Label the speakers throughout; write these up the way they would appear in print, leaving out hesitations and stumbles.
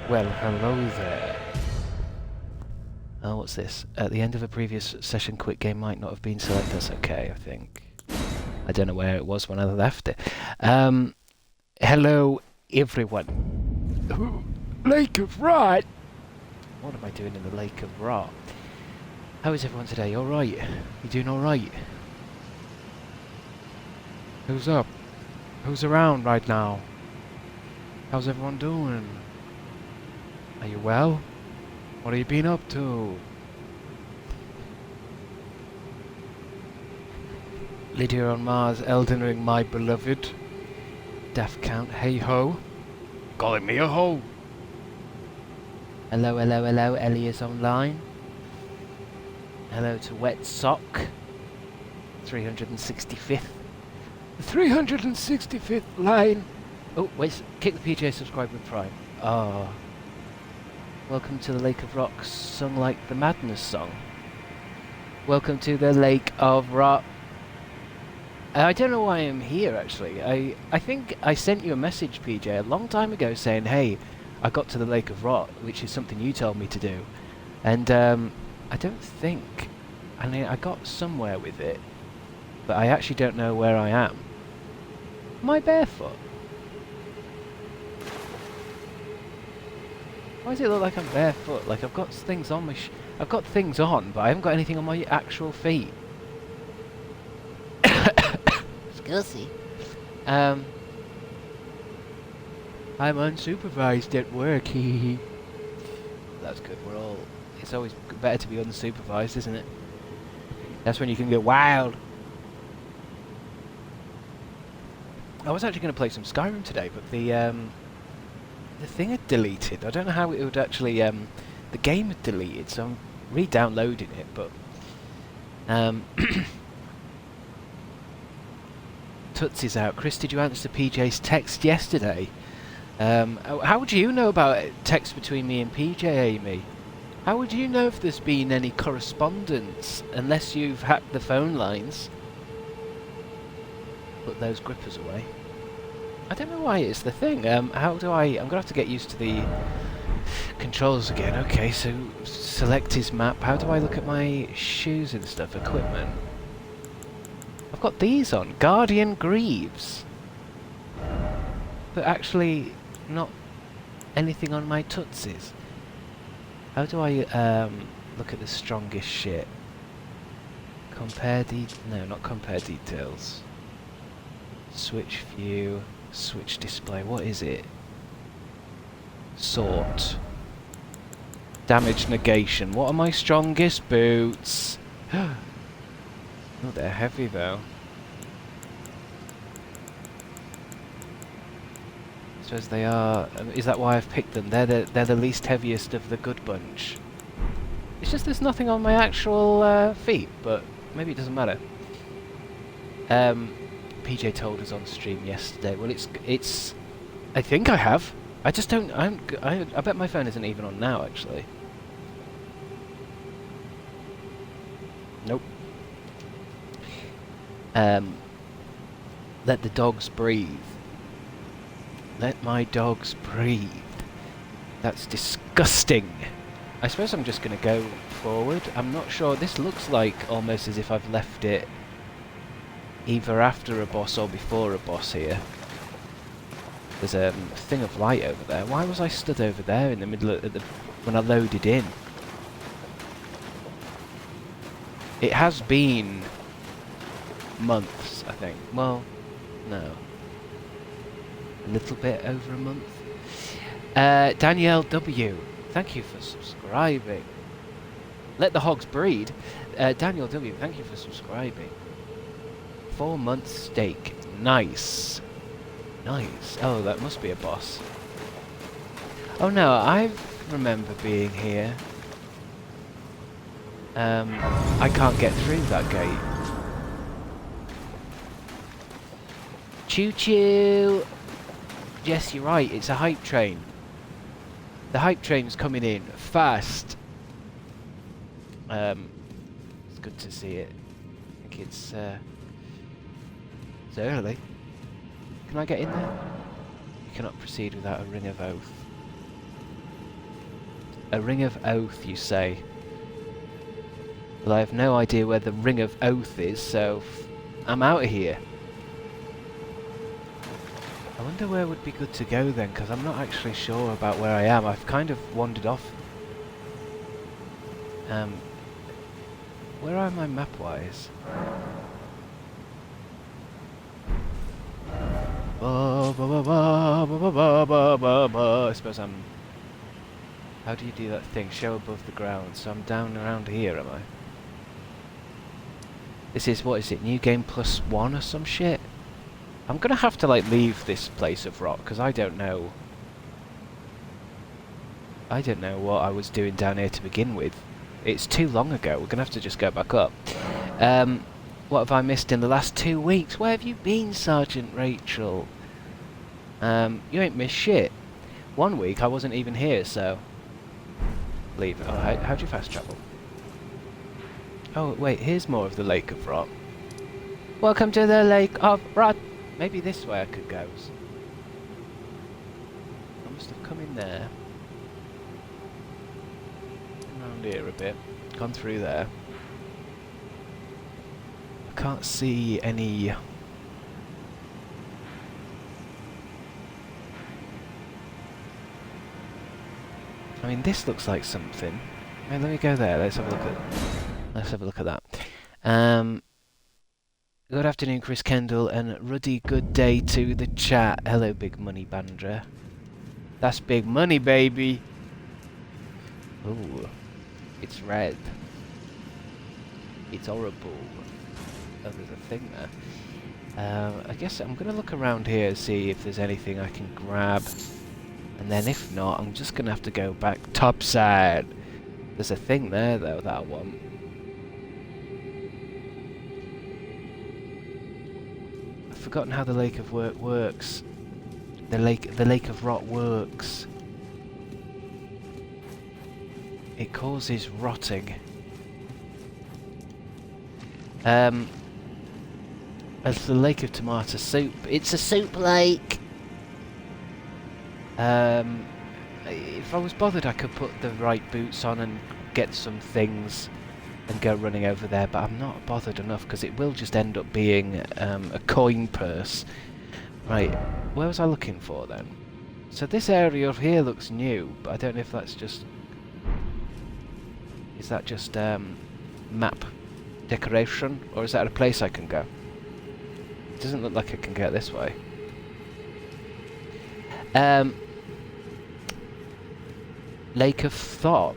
Speaker 1: Well, hello there. Oh, what's this? At the end of a previous session, quick game might not have been selected. That's okay, I think. I don't know where it was when I left it. Hello, everyone. Lake of Rot! What am I doing in the Lake of Rot? How is everyone today? Alright? You doing alright? Who's up? Who's around right now? How's everyone doing? Are you well? What have you been up to? Lydia on Mars, Elden Ring, my beloved. Death count, hey ho. Calling me a ho. Hello, hello, hello, Elias online. Hello to Wet Sock. 365th. The 365th line. Oh, wait, kick the PJ subscribe with Prime. Ah. Welcome to the Lake of Rocks, sung like the Madness song. Welcome to the Lake of Rock. I don't know why I'm here, actually. I think I sent you a message, PJ, a long time ago saying, hey, I got to the Lake of Rot, which is something you told me to do. And I don't think... I mean, I got somewhere with it, but I actually don't know where I am. Am I barefoot? Why does it look like I'm barefoot? Like I've got things on my I've got things on, but I haven't got anything on my actual feet. Scusi. I'm unsupervised at work. That's good. We're all. It's always better to be unsupervised, isn't it? That's when you can get wild. I was actually going to play some Skyrim today, but the thing had deleted. I don't know how it would actually... the game had deleted, so I'm re-downloading it, but... Tootsie's out. Chris, did you answer PJ's text yesterday? How would you know about text between me and PJ, Amy? How would you know if there's been any correspondence, unless you've hacked the phone lines? Put those grippers away. I don't know why it's the thing. How do I'm gonna have to get used to the controls again. Okay, so select his map. How do I look at my shoes and stuff? Equipment. I've got these on. Guardian Greaves. But actually not anything on my tootsies. How do I look at the strongest shit? Compare no, not compare details. Switch view. Switch display, what is it? Sort. Damage negation. What are my strongest boots? Oh, they're heavy though. I suppose they are. Is that why I've picked them? They're the least heaviest of the good bunch. It's just there's nothing on my actual feet, but maybe it doesn't matter. PJ told us on stream yesterday. Well, it's. I think I have. I just don't. I bet my phone isn't even on now. Actually. Nope. Let the dogs breathe. Let my dogs breathe. That's disgusting. I suppose I'm just gonna go forward. I'm not sure. This looks like almost as if I've left it either after a boss or before a boss here. There's a thing of light over there. Why was I stood over there in the middle of when I loaded in? It has been months, I think. Well, no. A little bit over a month. Danielle W. Thank you for subscribing. Let the hogs breed. Daniel W. Thank you for subscribing. 4 month steak. Nice. Nice. Oh, that must be a boss. Oh no, I remember being here. I can't get through that gate. Choo choo! Yes, you're right, it's a hype train. The hype train's coming in fast. It's good to see it. I think it's early. Can I get in there? You cannot proceed without a ring of oath. A ring of oath, you say? Well, I have no idea where the ring of oath is, so I'm out of here. I wonder where would be good to go then, because I'm not actually sure about where I am. I've kind of wandered off. Where am I map-wise? I suppose I'm... How do you do that thing? Show above the ground. So I'm down around here, am I? This is, what is it, New Game +1 or some shit? I'm gonna have to, like, leave this place of rot, because I don't know... I don't know what I was doing down here to begin with. It's too long ago. We're gonna have to just go back up. What have I missed in the last 2 weeks? Where have you been, Sergeant Rachel? You ain't missed shit. 1 week I wasn't even here, so... Leave it. Oh, how'd you fast travel? Oh, wait, here's more of the Lake of Rot. Welcome to the Lake of Rot! Maybe this way I could go. I must have come in there. Around here a bit. Gone through there. I can't see any... I mean, this looks like something. Hey, let me go there. Let's have a look at. Let's have a look at that. Good afternoon, Chris Kendall, and Ruddy. Good day to the chat. Hello, Big Money Bandra. That's big money, baby. Ooh, it's red. It's horrible. Oh, there's a thing there. I guess I'm gonna look around here and see if there's anything I can grab. And then if not, I'm just going to have to go back topside. There's a thing there, though, that I want. I've forgotten how the Lake of works. The Lake of Rot works. It causes rotting. As the Lake of Tomato Soup. It's a soup lake! If I was bothered, I could put the right boots on and get some things and go running over there, but I'm not bothered enough because it will just end up being a coin purse. Right, where was I looking for then? So this area of here looks new, but I don't know if that's just... Is that just map decoration, or is that a place I can go? It doesn't look like I can get this way. Lake of Thought.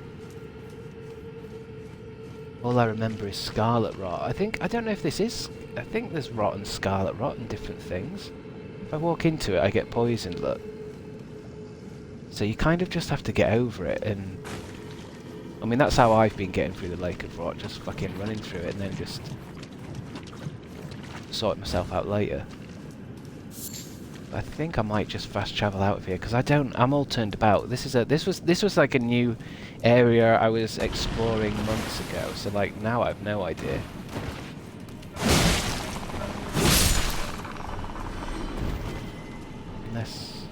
Speaker 1: All I remember is Scarlet Rot. I don't know if this is... I think there's Rot and Scarlet Rot and different things. If I walk into it, I get poisoned, look. So you kind of just have to get over it, and... I mean, that's how I've been getting through the Lake of Rot, just fucking running through it and then just... sort myself out later. I think I might just fast travel out of here because I'm all turned about. This was like a new area I was exploring months ago. So like now I have no idea. Unless,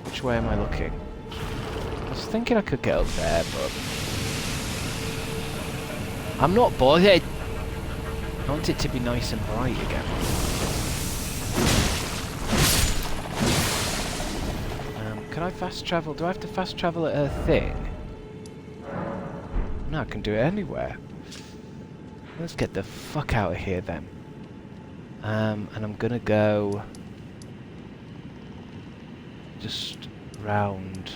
Speaker 1: which way am I looking? I was thinking I could get up there, but I'm not bothered. I want it to be nice and bright again. Can I fast travel? Do I have to fast travel at a thing? No, I can do it anywhere. Let's get the fuck out of here then. And I'm gonna go just round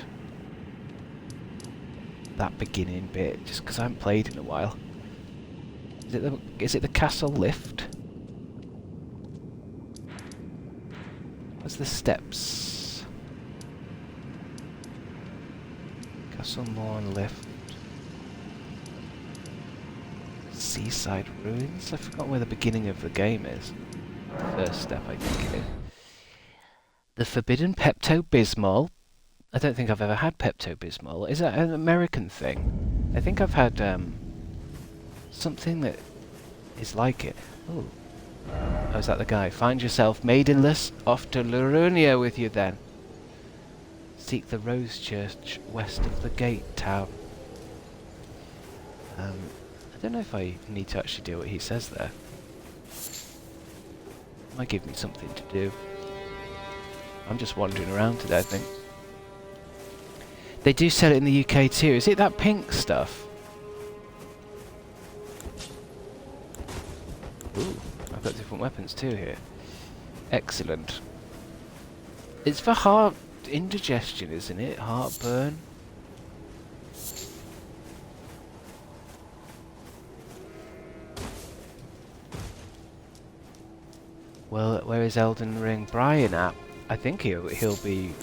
Speaker 1: that beginning bit, just because I haven't played in a while. Is it the castle lift? Where's the steps? Castle Lawn lift. Seaside ruins? I forgot where the beginning of the game is. First step, I think it is. The Forbidden Pepto-Bismol. I don't think I've ever had Pepto-Bismol. Is that an American thing? I think I've had something that is like it. Oh. Oh, is that the guy? Find yourself maidenless, off to Larunia with you then. seek the Rose Church west of the gate town. I don't know if I need to actually do what he says there. Might give me something to do. I'm just wandering around today, I think. They do sell it in the UK too. Is it that pink stuff? Ooh, I've got different weapons too here. Excellent. It's for heart indigestion, isn't it? Heartburn. Well, where is Elden Ring Brian at? I think he'll be...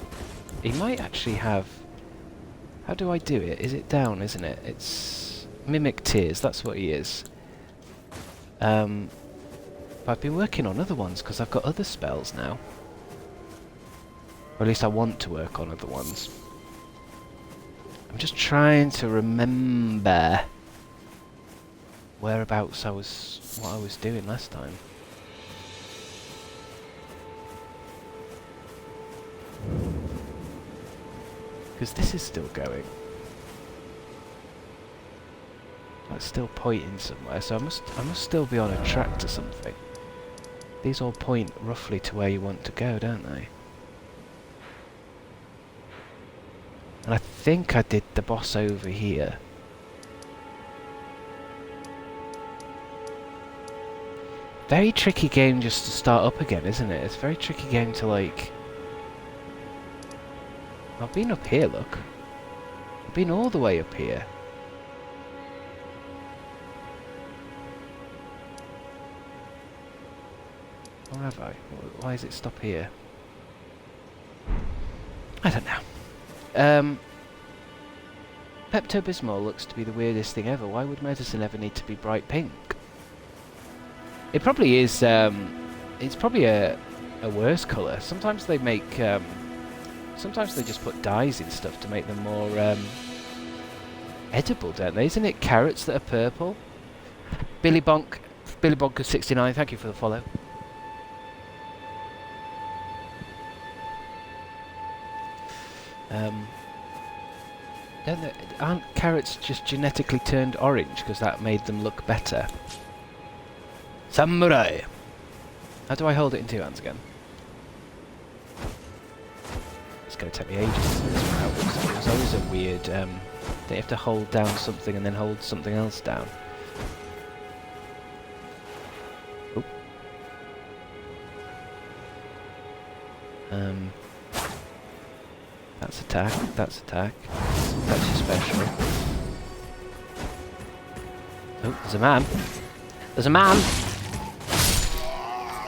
Speaker 1: He might actually have... How do I do it? Is it down, isn't it? It's... Mimic Tears, that's what he is. But I've been working on other ones because I've got other spells now. Or at least I want to work on other ones. I'm just trying to remember whereabouts what I was doing last time. Because this is still going. That's still pointing somewhere, so I must still be on a track to something. These all point roughly to where you want to go, don't they? And I think I did the boss over here. Very tricky game just to start up again, isn't it? It's a very tricky game to like... I've been up here, look. I've been all the way up here. Or have I? Why does it stop here? I don't know. Pepto-Bismol looks to be the weirdest thing ever. Why would medicine ever need to be bright pink? It probably is, it's probably a worse colour. Sometimes they make, sometimes they just put dyes in stuff to make them more, edible, don't they? Isn't it carrots that are purple? Billy Bonker 69, thank you for the follow. Aren't carrots just genetically turned orange because that made them look better? Samurai! How do I hold it in two hands again? It's going to take me ages to figure this one out. It's always a weird... they have to hold down something and then hold something else down. Oop. That's attack, that's attack. That's your special. Oh, there's a man. There's a man!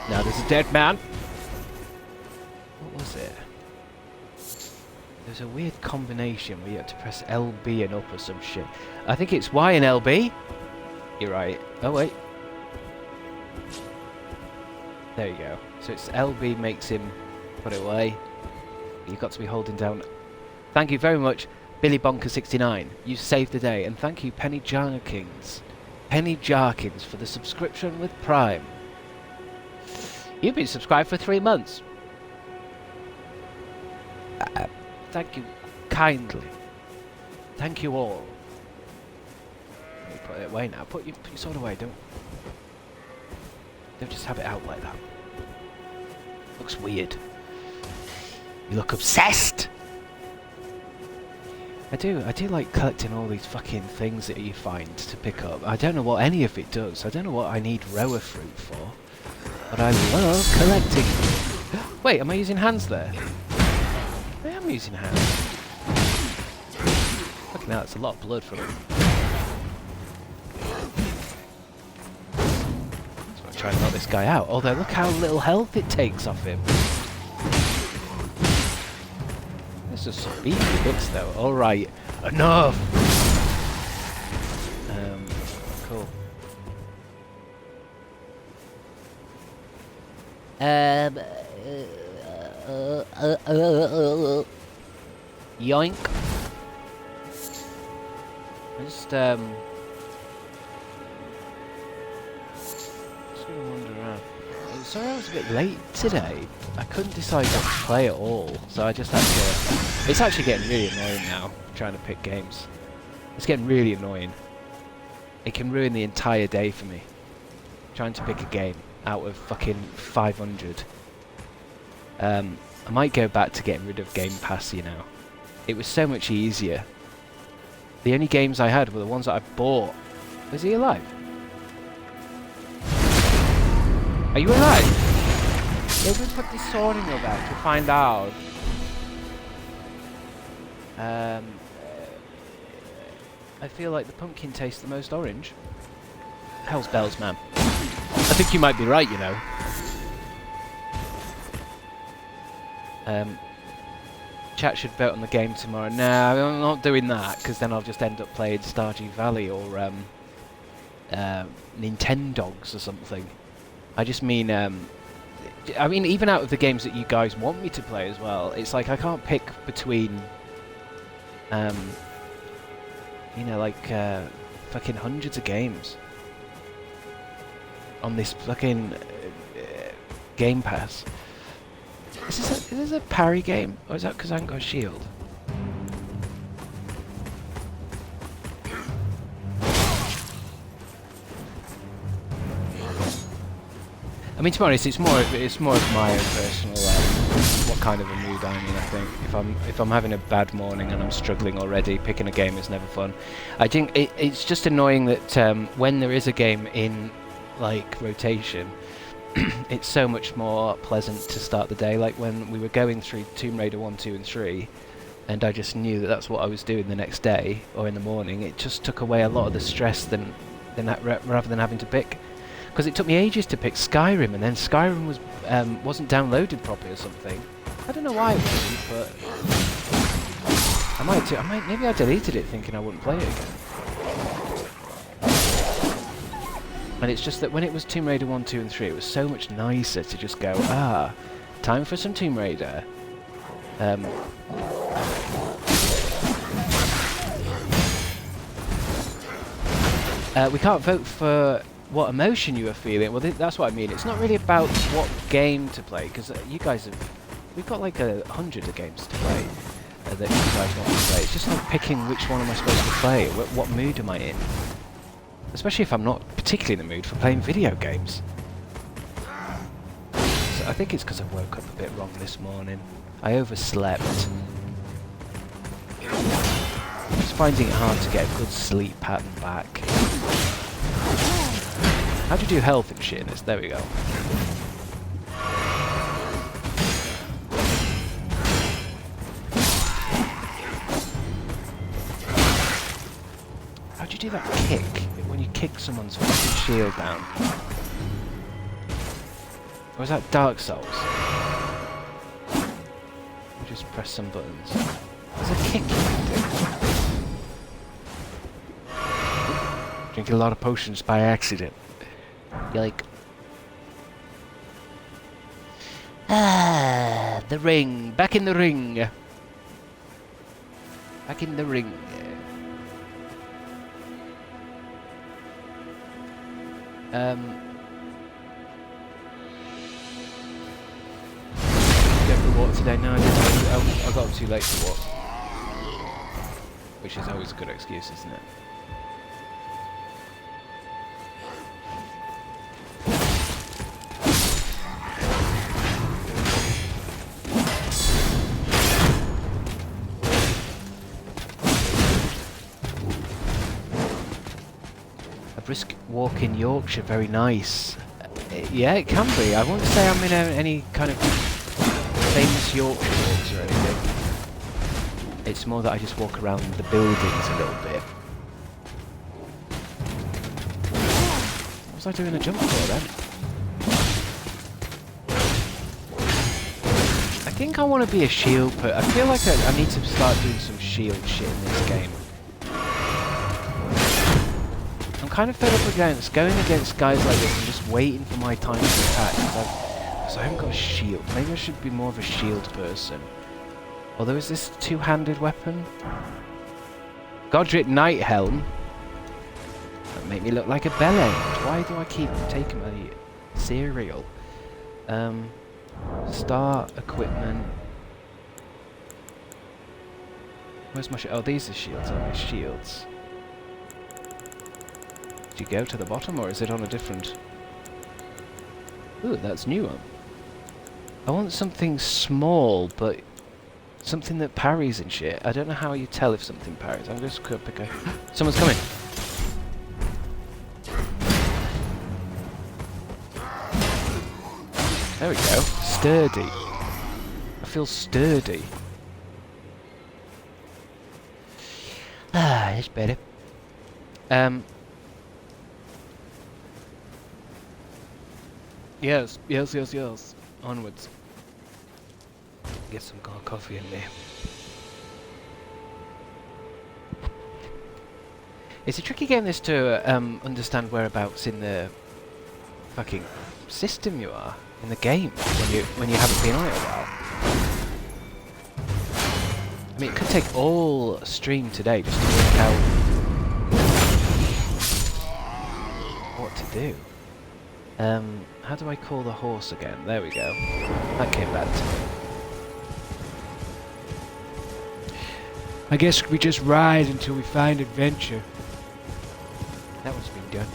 Speaker 1: Now there's a dead man. What was it? There's a weird combination where you have to press LB and up or some shit. I think it's Y and LB. You're right. Oh wait. There you go. So it's LB makes him put it away. You've got to be holding down. Thank you very much, Billy Bonker 69. You saved the day, and thank you, Penny Jarkins. Penny Jarkins for the subscription with Prime. You've been subscribed for 3 months. Thank you kindly. Thank you all. Let me put it away now. Put your sword away. Don't just have it out like that. Looks weird. You look obsessed. I do like collecting all these fucking things that you find to pick up. I don't know what any of it does. I don't know what I need rower fruit for. But I love collecting. Wait, am I using hands there? I am using hands. Fucking hell, it's a lot of blood from him. So I'm trying to knock this guy out. Although look how little health it takes off him. This is some beefy bits though. Alright, enough! Cool. Yoink. Just gonna wander around. sorry I was a bit late today. I couldn't decide what to play at all, so I just had to... It's actually getting really annoying now, trying to pick games. It's getting really annoying. It can ruin the entire day for me. Trying to pick a game out of fucking 500. I might go back to getting rid of Game Pass, you know. It was so much easier. The only games I had were the ones that I bought. Was he alive? Are you alive? Maybe put this sword in your bag to find out. I feel like the pumpkin tastes the most orange. Hell's bells, man. I think you might be right, you know. Chat should vote on the game tomorrow. Nah, I'm not doing that, because then I'll just end up playing Stardew Valley or Nintendogs or something. I just mean, I mean, even out of the games that you guys want me to play as well, it's like I can't pick between, you know, like, fucking hundreds of games on this fucking Game Pass. Is this a parry game? Or is that because I haven't got a shield? I mean, to be honest, it's more of my own personal what kind of a mood I'm in. I think if I'm having a bad morning and I'm struggling already, picking a game is never fun. I think it's just annoying that when there is a game in like rotation, it's so much more pleasant to start the day. Like when we were going through Tomb Raider 1, 2 and 3, and I just knew that that's what I was doing the next day or in the morning. It just took away a lot of the stress than that, rather than having to pick. Because it took me ages to pick Skyrim, and then Skyrim was wasn't downloaded properly or something. I don't know why it wasn't, but maybe I deleted it thinking I wouldn't play it again. And it's just that when it was Tomb Raider 1, 2 and 3, it was so much nicer to just go, time for some Tomb Raider. We can't vote for what emotion you are feeling. Well, that's what I mean. It's not really about what game to play, because you guys have... We've got like 100 of games to play that you guys want to play. It's just like picking which one am I supposed to play, what mood am I in. Especially if I'm not particularly in the mood for playing video games. So I think it's because I woke up a bit wrong this morning. I overslept. I'm just finding it hard to get a good sleep pattern back. How do you do health and shit in this? There we go. How do you do that kick? When you kick someone's fucking shield down. Or is that Dark Souls? You just press some buttons. There's a kick you can do. Drinking a lot of potions by accident. You're like... the ring! Back in the ring! Back in the ring. Go for walk today? No, I didn't. I got up too late to walk. Which is always a good excuse, isn't it? Brisk walk in Yorkshire, very nice. Yeah, it can be. I won't say I'm in any kind of famous Yorkshire walks or anything. It's more that I just walk around the buildings a little bit. What was I doing a jump for then? I think I want to be a shield put. I feel like I need to start doing some shield shit in this game. I'm kind of fed up against going against guys like this and just waiting for my time to attack, because I haven't got a shield. Maybe I should be more of a shield person. Although, is this a two-handed weapon? Godric Knight Helm? That make me look like a bellend. Why do I keep taking my cereal? Start equipment. Where's my oh, these are shields, aren't they? Shields. Do you go to the bottom, or is it on a different... Ooh, that's new one. I want something small, but something that parries and shit. I don't know how you tell if something parries. I'm just gonna pick a... Someone's coming! There we go. Sturdy. I feel sturdy. Ah, it's better. Yes, yes, yes, yes. Onwards. Get some coffee in there. It's a tricky game this to understand whereabouts in the fucking system you are in the game when you haven't been on it a while. I mean, it could take all stream today just to work out what to do. How do I call the horse again? There we go. That came back to me. I guess we just ride until we find adventure. That one's been done.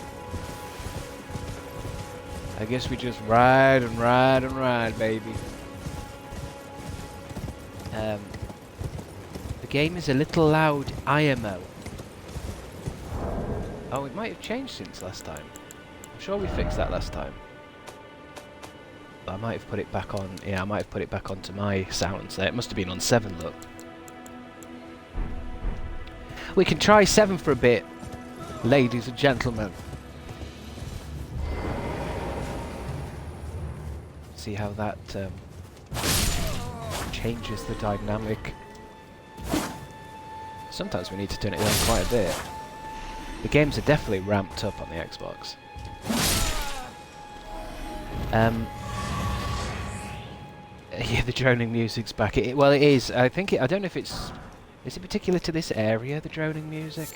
Speaker 1: I guess we just ride and ride and ride, baby. The game is a little loud IMO. Oh, it might have changed since last time. I'm sure we fixed that last time. But I might have put it back on... Yeah, I might have put it back onto my sounds there. It must have been on 7, look. We can try 7 for a bit, ladies and gentlemen. See how that changes the dynamic. Sometimes we need to turn it down quite a bit. The games are definitely ramped up on the Xbox. Yeah, the droning music's back. Well, it is. I think I don't know if it's... Is it particular to this area, the droning music?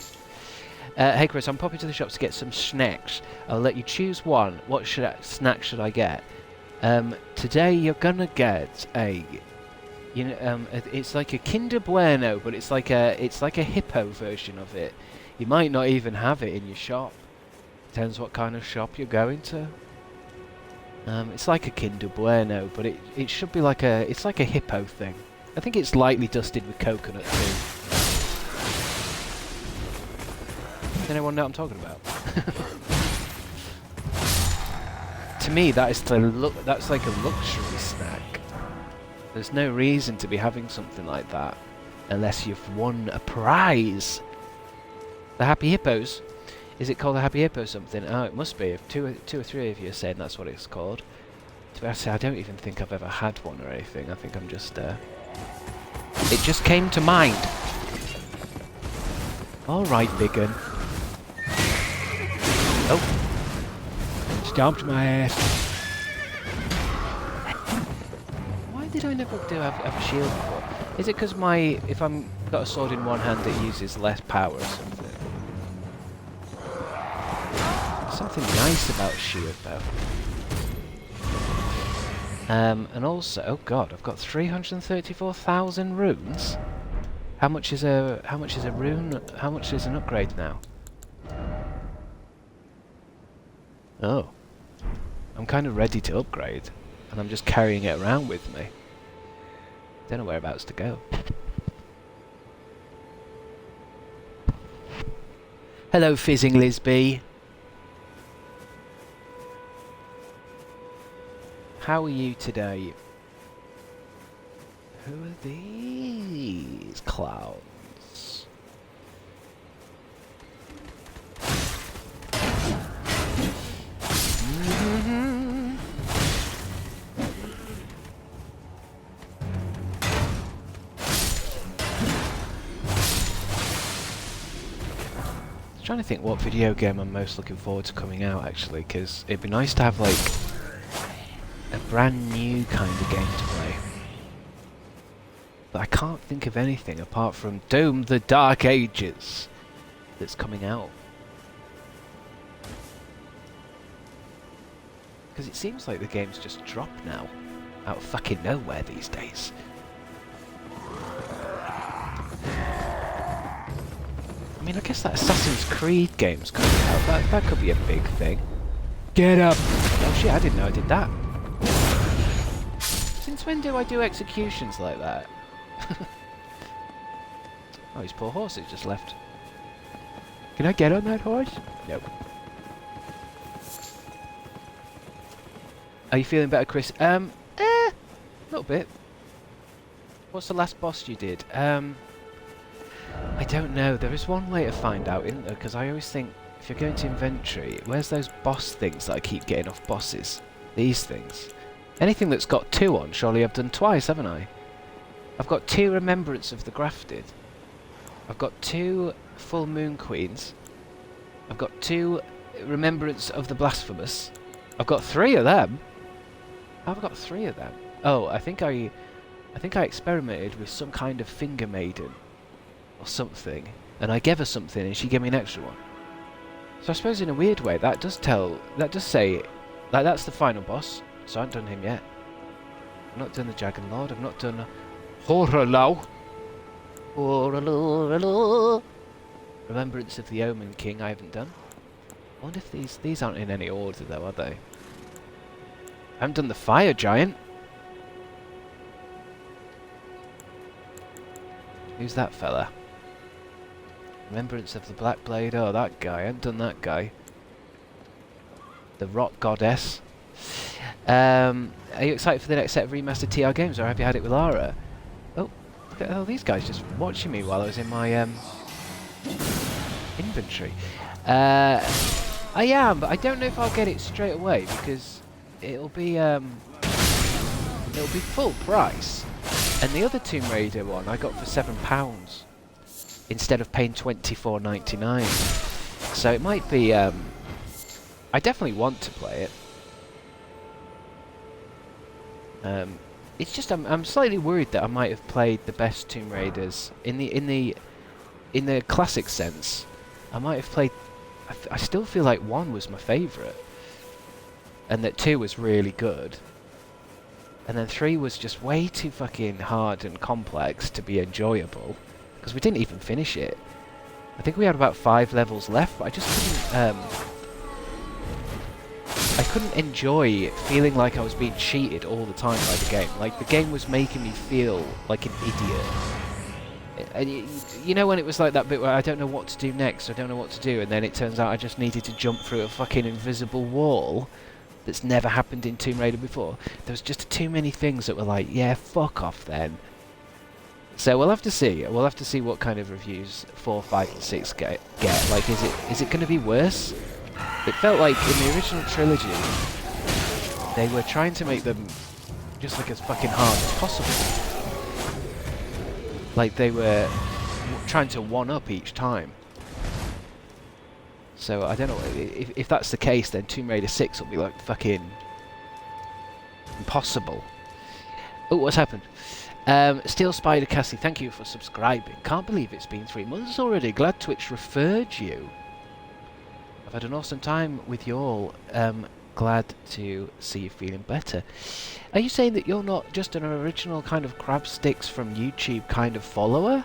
Speaker 1: Hey Chris, I'm popping to the shops to get some snacks. I'll let you choose one. What snack should I get? Today you're gonna get a... You know, it's like a Kinder Bueno, but it's like a hippo version of it. You might not even have it in your shop. Depends what kind of shop you're going to. It's like a Kinder Bueno, but it should be like a... It's like a hippo thing. I think it's lightly dusted with coconut too. Does anyone know what I'm talking about? To me, that is that's like a luxury snack. There's no reason to be having something like that unless you've won a prize. The Happy Hippos? Is it called the Happy Hippo something? Oh, it must be. If two or three of you are saying that's what it's called. To be honest, I don't even think I've ever had one or anything. I think I'm just... It just came to mind. Alright, Biggin. Oh. Stomped my ass. Why did I never have a shield before? Is it because if I'm got a sword in one hand it uses less power or something? Something nice about a shield though. And also, oh god, I've got 334,000 runes. How much is a rune? How much is an upgrade now? Oh, I'm kind of ready to upgrade, and I'm just carrying it around with me. Don't know whereabouts to go. Hello, Fizzing Lisby. How are you today? Who are these clowns? I'm trying to think what video game I'm most looking forward to coming out actually, because it'd be nice to have like a brand new kind of game to play. But I can't think of anything apart from Doom the Dark Ages that's coming out. Because it seems like the game's just dropped now. Out of fucking nowhere these days. I mean, I guess that Assassin's Creed game's coming out. That could be a big thing. Get up! Oh shit, I didn't know I did that. Since when do I do executions like that? Oh, his poor horse has just left. Can I get on that horse? Nope. Are you feeling better, Chris? A little bit. What's the last boss you did? I don't know. There is one way to find out, isn't there? Because I always think, if you're going to inventory, where's those boss things that I keep getting off bosses? These things. Anything that's got 2 on, surely I've done twice, haven't I? I've got 2 Remembrance of the Grafted. I've got 2 Full Moon Queens. I've got 2 Remembrance of the Blasphemous. I've got 3 of them. I've got 3 of them. Oh, I think I experimented with some kind of finger maiden or something, and I gave her something, and she gave me an extra one. So I suppose in a weird way that does say, like, that's the final boss. So I haven't done him yet. I've not done the Dragon Lord. I've not done Horrorlow. Remembrance of the Omen King. I haven't done. I wonder if these aren't in any order though, are they? I haven't done the Fire Giant. Who's that fella? Remembrance of the Black Blade. Oh, that guy. I haven't done that guy. The Rock Goddess. Are you excited for the next set of remastered TR games, or have you had it with Lara? Oh, look at all these guys just watching me while I was in my inventory. I am, but I don't know if I'll get it straight away because it'll be full price. And the other Tomb Raider one I got for £7 instead of paying £24.99. So it might be. I definitely want to play it. It's just I'm slightly worried that I might have played the best Tomb Raiders in the classic sense. I might have played. I still feel like 1 was my favourite, and that 2 was really good, and then 3 was just way too fucking hard and complex to be enjoyable, because we didn't even finish it. I think we had about 5 levels left, but I just couldn't enjoy feeling like I was being cheated all the time by the game. Like, the game was making me feel like an idiot. And you know when it was like that bit where I don't know what to do next, I don't know what to do, and then it turns out I just needed to jump through a fucking invisible wall that's never happened in Tomb Raider before. There was just too many things that were like, yeah, fuck off then. So we'll have to see. We'll have to see what kind of reviews 4, 5, and 6 get. Like, is it going to be worse? It felt like in the original trilogy, they were trying to make them just like as fucking hard as possible. Like they were trying to one-up each time. So I don't know, if that's the case, then Tomb Raider 6 will be like fucking impossible. Oh, what's happened? Steel Spider Cassie, thank you for subscribing. Can't believe it's been 3 months already. Glad Twitch referred you. I've had an awesome time with you all. Glad to see you feeling better. Are you saying that you're not just an original kind of Crabstickz from YouTube kind of follower?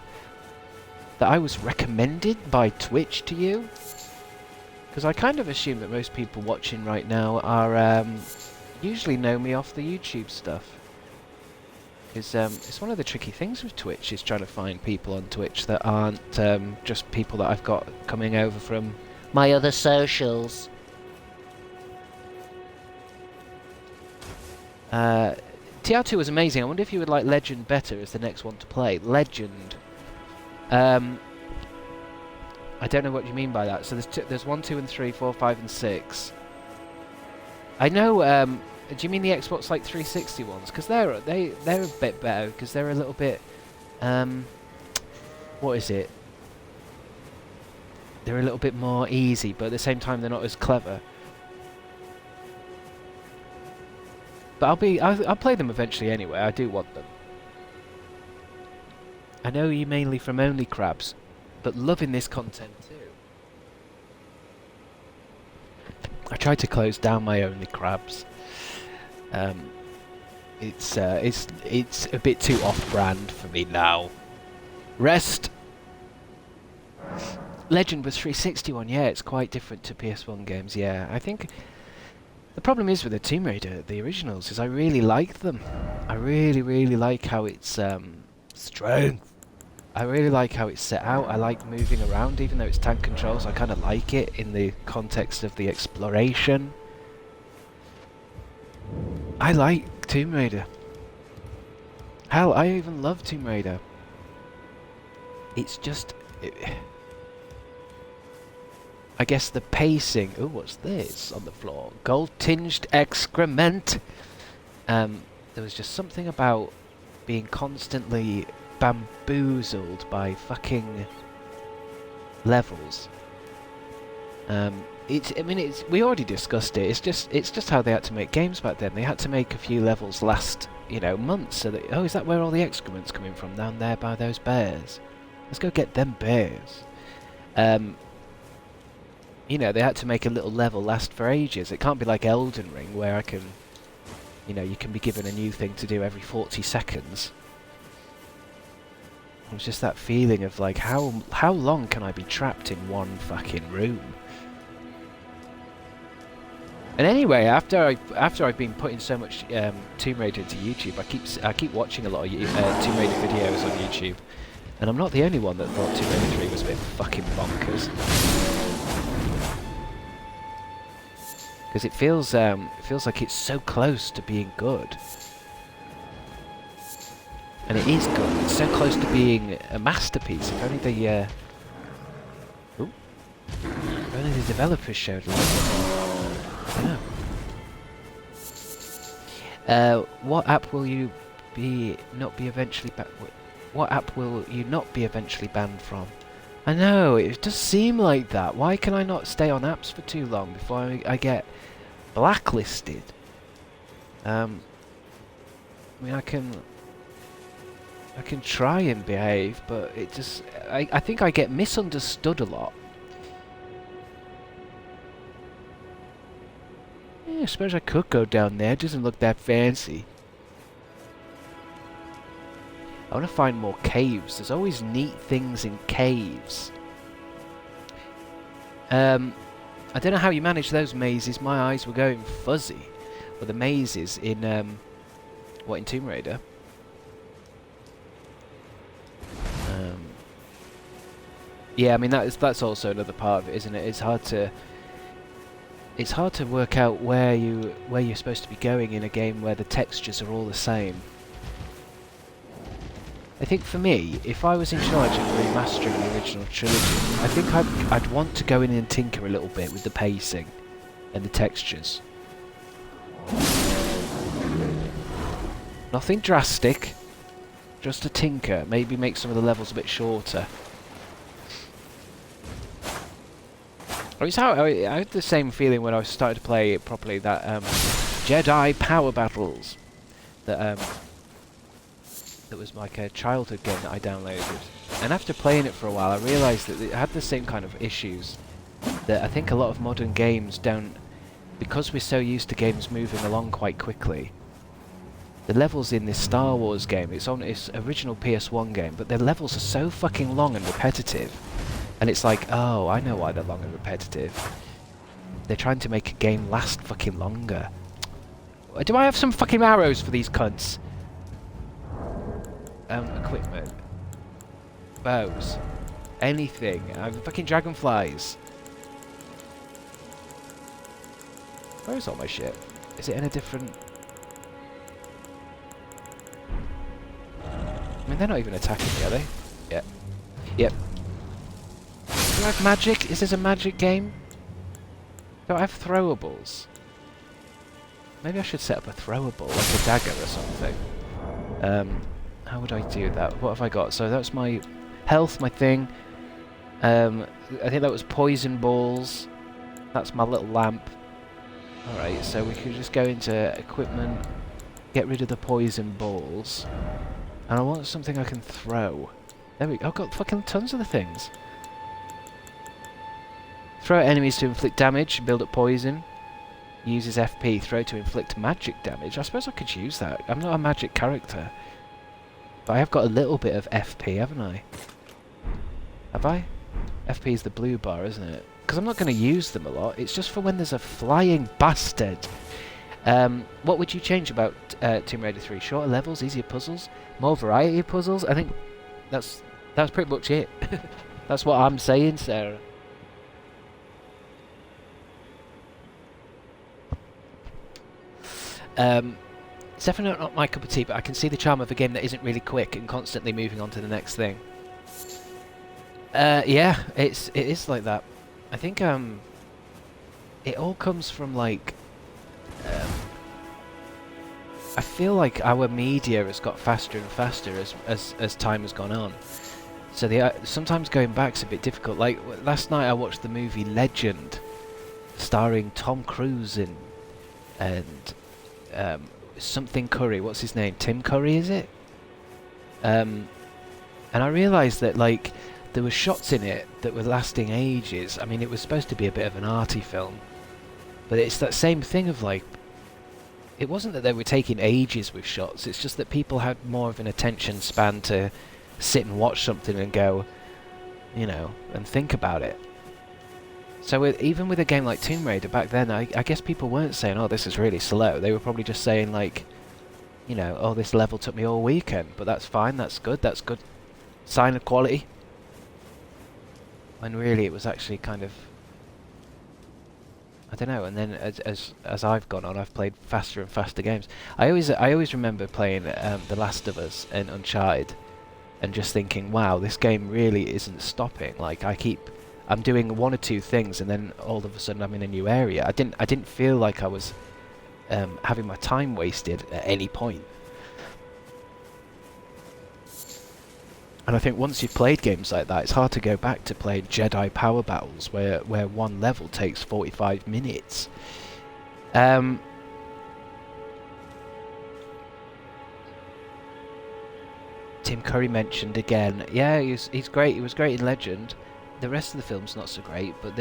Speaker 1: That I was recommended by Twitch to you? Because I kind of assume that most people watching right now are usually know me off the YouTube stuff. Because it's one of the tricky things with Twitch is trying to find people on Twitch that aren't just people that I've got coming over from my other socials. TR2 was amazing. I wonder if you would like Legend better as the next one to play. Legend. I don't know what you mean by that. So there's 1, 2, and 3, 4, 5, and 6. I know. Do you mean the Xbox like 360 ones? Because they're a bit better. Because they're a little bit. What is it? They're a little bit more easy, but at the same time they're not as clever. But I'll play them eventually anyway. I do want them. I know you mainly from Only Crabs, but loving this content too. I tried to close down my Only Crabs. It's a bit too off-brand for me now. Rest. Legend was 360 one, yeah, it's quite different to PS1 games, yeah. I think the problem is with the Tomb Raider, the originals, is I really like them. I really, really like how it's strength. I really like how it's set out. I like moving around, even though it's tank controls. I kind of like it in the context of the exploration. I like Tomb Raider. Hell, I even love Tomb Raider. It's just... I guess the pacing... Ooh, what's this on the floor? Gold-tinged excrement! There was just something about being constantly bamboozled by fucking levels. We already discussed it. It's just how they had to make games back then. They had to make a few levels last, months. So that, oh, is that where all the excrement's coming from? Down there by those bears. Let's go get them bears. They had to make a little level last for ages. It can't be like Elden Ring where I can, you can be given a new thing to do every 40 seconds. It was just that feeling of like, how long can I be trapped in one fucking room? And anyway, after I've been putting so much Tomb Raider into YouTube, I keep watching a lot of Tomb Raider videos on YouTube, and I'm not the only one that thought Tomb Raider 3 was a bit fucking bonkers. Because it feels like it's so close to being good. And it is good. It's so close to being a masterpiece. If only the developers showed a little bit more. Yeah. What app will you not be eventually banned from? I know, it does seem like that. Why can I not stay on apps for too long before I get blacklisted? I can try and behave, but it just... I think I get misunderstood a lot. Yeah, I suppose I could go down there. It doesn't look that fancy. I want to find more caves. There's always neat things in caves. I don't know how you manage those mazes. My eyes were going fuzzy. Or the mazes in... in Tomb Raider? Yeah, I mean that's also another part of it, isn't it? It's hard to work out where you're supposed to be going in a game where the textures are all the same. I think for me, if I was in charge of remastering the original trilogy, I think I'd want to go in and tinker a little bit with the pacing and the textures. Nothing drastic, just a tinker. Maybe make some of the levels a bit shorter. I had the same feeling when I started to play it properly, that Jedi Power Battles, that was like a childhood game that I downloaded. And after playing it for a while, I realised that it had the same kind of issues that I think a lot of modern games don't, because we're so used to games moving along quite quickly. The levels in this Star Wars game, it's on its original PS1 game, but the levels are so fucking long and repetitive. And it's like, oh, I know why they're long and repetitive. They're trying to make a game last fucking longer. Do I have some fucking arrows for these cunts? Equipment. Bows. Anything. Fucking dragonflies. Where is all my shit? Is it in a different... I mean, they're not even attacking me, are they? Yep. Yep. Do I have magic? Is this a magic game? Do I have throwables? Maybe I should set up a throwable, like a dagger or something. How would I do that? What have I got? So that's my health, my thing. I think that was poison balls. That's my little lamp. Alright, so we could just go into equipment, get rid of the poison balls. And I want something I can throw. There we go. I've got fucking tons of the things. Throw at enemies to inflict damage, build up poison. Uses FP, throw to inflict magic damage. I suppose I could use that. I'm not a magic character. But I have got a little bit of FP, haven't I? Have I? FP is the blue bar, isn't it? Because I'm not going to use them a lot. It's just for when there's a flying bastard. What would you change about Tomb Raider 3? Shorter levels, easier puzzles, more variety of puzzles? I think that's pretty much it. That's what I'm saying, Sarah. It's definitely not my cup of tea, but I can see the charm of a game that isn't really quick and constantly moving on to the next thing. Yeah, it is like that. I think it all comes from like I feel like our media has got faster and faster as time has gone on. So sometimes going back's a bit difficult. Like last night I watched the movie Legend, starring Tom Cruise and something Curry. What's his name? Tim Curry, is it? And I realised that like there were shots in it that were lasting ages. I mean, it was supposed to be a bit of an arty film, but it's that same thing of like, it wasn't that they were taking ages with shots, it's just that people had more of an attention span to sit and watch something and go, you know, and think about it. So even with a game like Tomb Raider back then, I guess people weren't saying, oh, this is really slow. They were probably just saying like, you know, oh, this level took me all weekend, but that's fine, that's good sign of quality. When really it was actually kind of, I don't know. And then as I've gone on, I've played faster and faster games. I always remember playing The Last of Us and Uncharted, and just thinking, wow, this game really isn't stopping. Like I'm doing one or two things, and then all of a sudden I'm in a new area. I didn't feel like I was having my time wasted at any point. And I think once you've played games like that, it's hard to go back to playing Jedi Power Battles, where one level takes 45 minutes. Tim Curry mentioned again. Yeah, he's great. He was great in Legend. The rest of the film's not so great, but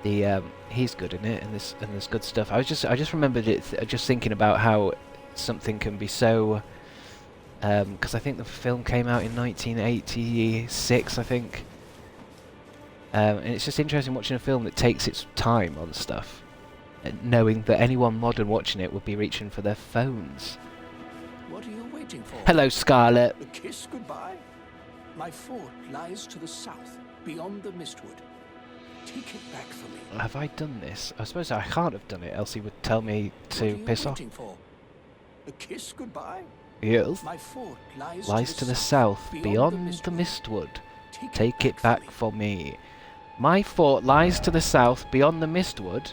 Speaker 1: he's good in it, and there's good stuff. I just remembered it. Just thinking about how something can be so. Because I think the film came out in 1986, I think. And it's just interesting watching a film that takes its time on stuff, and knowing that anyone modern watching it would be reaching for their phones.
Speaker 2: What are you waiting for?
Speaker 1: Hello, Scarlet.
Speaker 2: A kiss goodbye? My fort lies to the south, beyond the mistwood. Take it back for me.
Speaker 1: Have I done this? I suppose I can't have done it, else he would tell me to piss off.
Speaker 2: What are you waiting for? A kiss goodbye?
Speaker 1: Yes.
Speaker 2: My fort
Speaker 1: Lies to the south, beyond the mistwood. Take it back for me. My fort lies to the south, beyond the mistwood.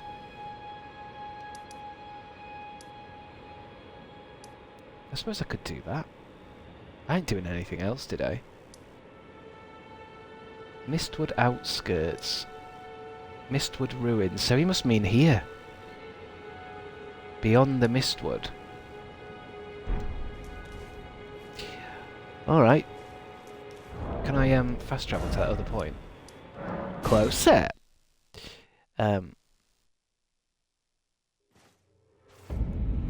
Speaker 1: I suppose I could do that. I ain't doing anything else, did I? Mistwood outskirts. Mistwood ruins. So he must mean here. Beyond the mistwood. Alright. Can I fast travel to that other point? Closer!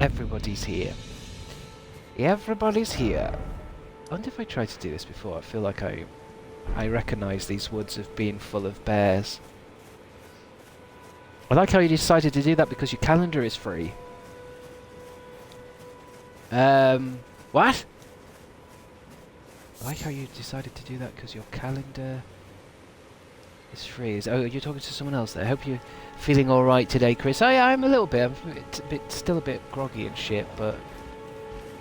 Speaker 1: Everybody's here. Everybody's here. I wonder if I tried to do this before. I feel like I recognise these woods of being full of bears. I like how you decided to do that because your calendar is free. What? I like how you decided to do that because your calendar is free. Oh, you're talking to someone else there. I hope you're feeling alright today, Chris. Oh yeah, I'm a little bit. I'm still a bit groggy and shit, but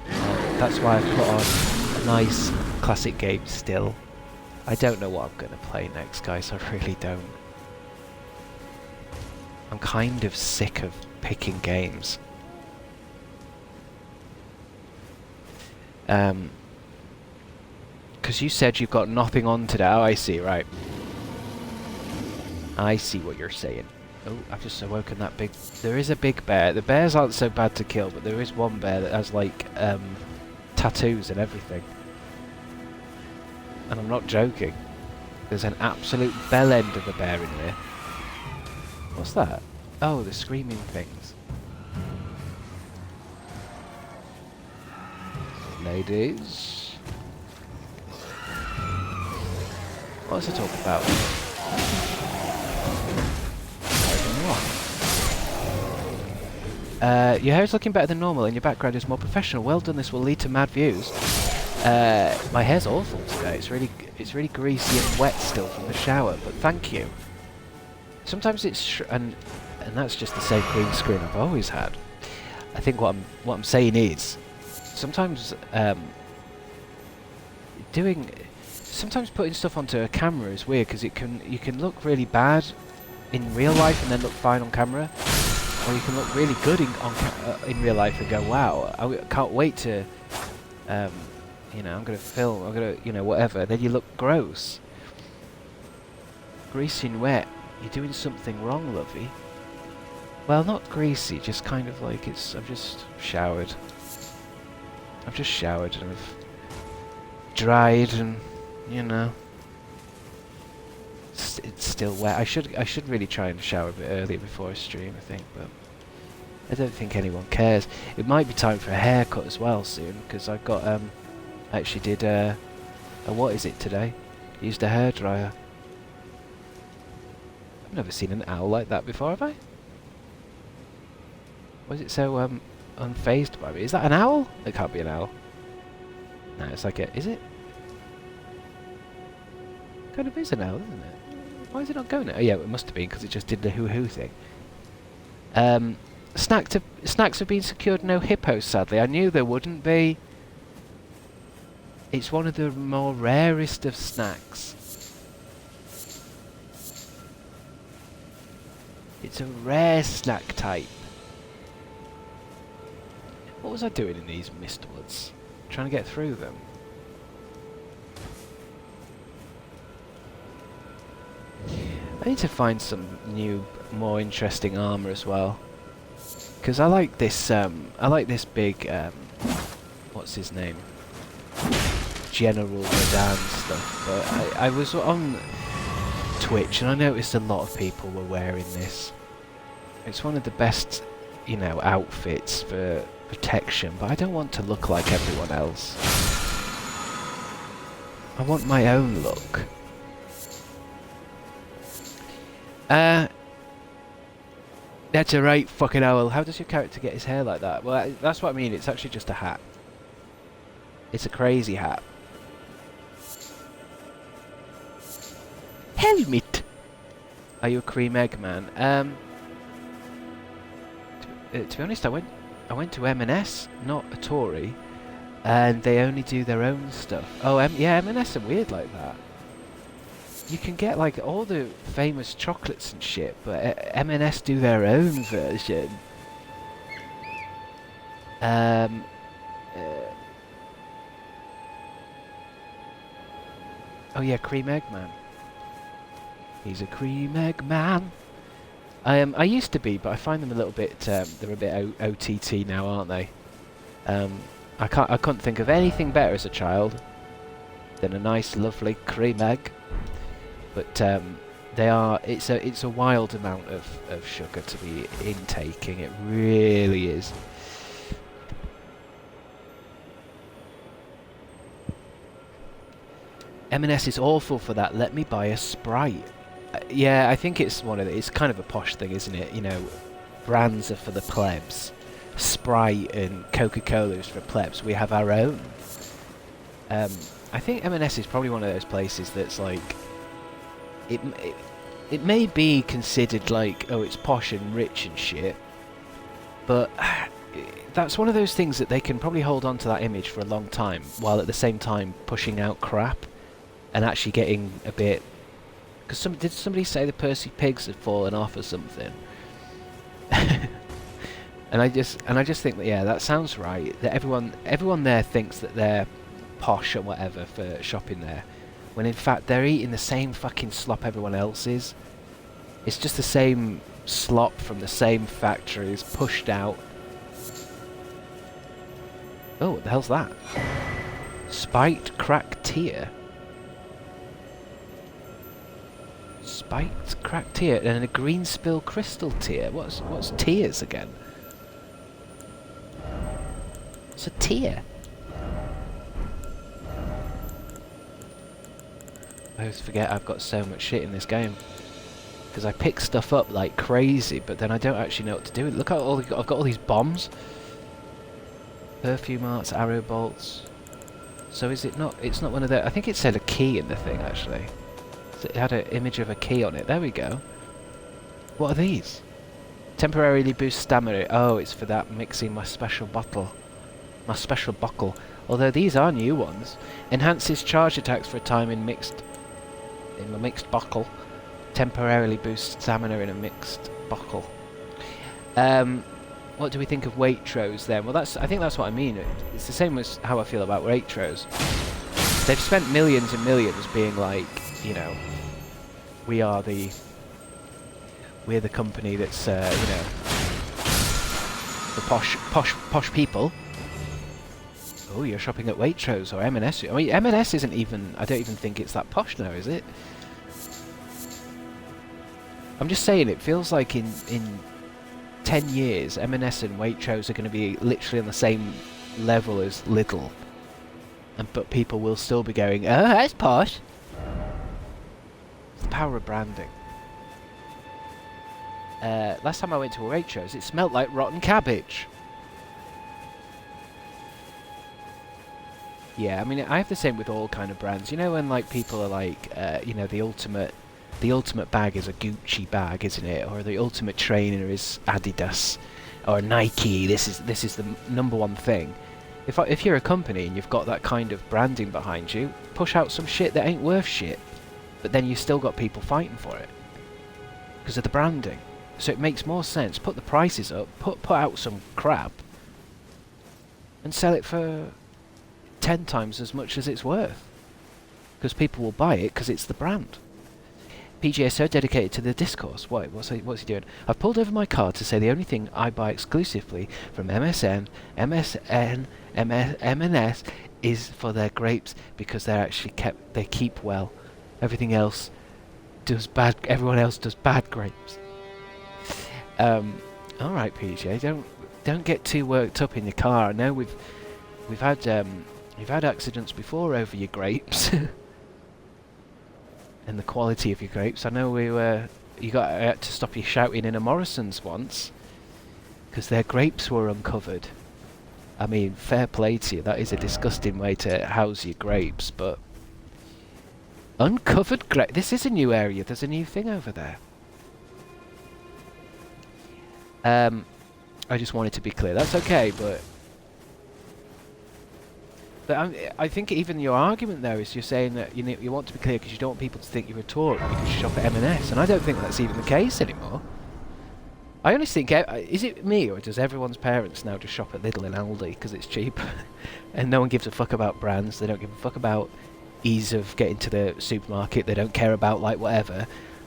Speaker 1: that's why I've put on a nice classic game still. I don't know what I'm going to play next, guys. I really don't. I'm kind of sick of picking games. Because you said you've got nothing on today. Oh, I see, right. I see what you're saying. Oh, I've just awoken that big... There is a big bear. The bears aren't so bad to kill, but there is one bear that has, like, tattoos and everything. And I'm not joking. There's an absolute bell end of a bear in there. What's that? Oh, the screaming things. ladies. What was I talking about? Your hair is looking better than normal and your background is more professional. Well done, this will lead to mad views. My hair's awful today. It's really greasy and wet still from the shower, but thank you. Sometimes it's and that's just the same green screen I've always had. I think what I'm saying is sometimes sometimes putting stuff onto a camera is weird because you can look really bad in real life and then look fine on camera, or you can look really good in real life and go, wow, I can't wait to you know, I'm gonna film, I'm gonna, you know, whatever. Then you look gross, greasy and wet. You're doing something wrong, lovey. Well, not greasy, just kind of like I've just showered. I've just showered and I've dried and, you know, it's still wet. I should really try and shower a bit earlier before I stream, I think, but I don't think anyone cares. It might be time for a haircut as well soon, because I've got I actually did a what is it today? Used a hairdryer. I've never seen an owl like that before, have I? Why is it so unfazed by me? Is that an owl? It can't be an owl. No, it's like is it? Kind of is an owl, isn't it? Why is it not going? Oh yeah, it must have been because it just did the hoo-hoo thing. Snacks have been secured. No hippos, sadly. I knew there wouldn't be. It's one of the more rarest of snacks. It's a rare snack type. What was I doing in these mistwoods? Trying to get through them. I need to find some new, more interesting armor as well. Because I like this big, what's his name? General Rodan stuff. But I was on Twitch and I noticed a lot of people were wearing this. It's one of the best, you know, outfits for protection, but I don't want to look like everyone else. I want my own look. That's a right fucking owl. How does your character get his hair like that? Well, that's what I mean. It's actually just a hat. It's a crazy hat. Helmet! Are you a cream egg man? To be honest, I went to M&S, not a Tory, and they only do their own stuff. Oh, yeah, M&S are weird like that. You can get like all the famous chocolates and shit, but M&S do their own version. Oh yeah, cream egg man. He's a cream egg man. I used to be, but I find them a little bit. They're a bit OTT now, aren't they? I couldn't think of anything better as a child than a nice, lovely cream egg. But they are. It's a wild amount of sugar to be intaking. It really is. M&S is awful for that. Let me buy a Sprite. Yeah, I think it's it's kind of a posh thing, isn't it? You know, brands are for the plebs. Sprite and Coca-Cola is for plebs. We have our own. I think M&S is probably one of those places that's like, it may be considered like, oh, it's posh and rich and shit, but that's one of those things that they can probably hold on to that image for a long time, while at the same time pushing out crap and actually getting a bit. Because did somebody say the Percy Pigs had fallen off or something? and I just think that, yeah, that sounds right. That everyone there thinks that they're posh or whatever for shopping there, when in fact they're eating the same fucking slop everyone else is. It's just the same slop from the same factories pushed out. Oh, what the hell's that? Spiked cracked tear. Spiked cracked tear and a green spill crystal tear. What's tears again? It's a tear. I always forget I've got so much shit in this game. Because I pick stuff up like crazy, but then I don't actually know what to do with it. Look at all I've got all these bombs. Perfume arts, arrow bolts. So is it not, it's not one of the, I think it said a key in the thing actually. So it had an image of a key on it. There we go. What are these? Temporarily boost stamina. Oh, it's for that mixing my special bottle. My special buckle. Although these are new ones. Enhances charge attacks for a time in a mixed buckle. Temporarily boosts stamina in a mixed buckle. What do we think of Waitrose then? Well, I think that's what I mean. It's the same as how I feel about Waitrose. They've spent millions and millions being like, you know, we're the company that's, you know, the posh people. Oh, you're shopping at Waitrose or M&S. I mean, M&S isn't even, I don't even think it's that posh now, is it? I'm just saying, it feels like in 10 years, M&S and Waitrose are going to be literally on the same level as Lidl. But people will still be going, oh, that's posh. It's the power of branding. Last time I went to a Waitrose, it smelled like rotten cabbage. Yeah, I mean, I have the same with all kind of brands. You know when like people are like, you know, the ultimate bag is a Gucci bag, isn't it? Or the ultimate trainer is Adidas, or Nike. This is the number one thing. If you're a company and you've got that kind of branding behind you, push out some shit that ain't worth shit, but then you still got people fighting for it because of the branding. So it makes more sense. Put the prices up. Put out some crap, and sell it for 10 times as much as it's worth, because people will buy it because it's the brand. PJ is so dedicated to the discourse. What's he doing? I've pulled over my car to say the only thing I buy exclusively from M&S is for their grapes, because they're actually they keep well. Everything else does bad. Everyone else does bad grapes. All right, PJ, don't get too worked up in your car. I know we've had accidents before over your grapes. And the quality of your grapes. I know I had to stop you shouting in a Morrison's once because their grapes were uncovered. I mean, fair play to you. That is a disgusting way to house your grapes, but uncovered grapes. This is a new area. There's a new thing over there. I just wanted to be clear. That's okay, but I think even your argument there is you're saying that you want to be clear because you don't want people to think you're a Tory because you shop at M&S, and I don't think that's even the case anymore. I honestly think, is it me or does everyone's parents now just shop at Lidl and Aldi because it's cheap? And no one gives a fuck about brands, they don't give a fuck about ease of getting to the supermarket, they don't care about like whatever.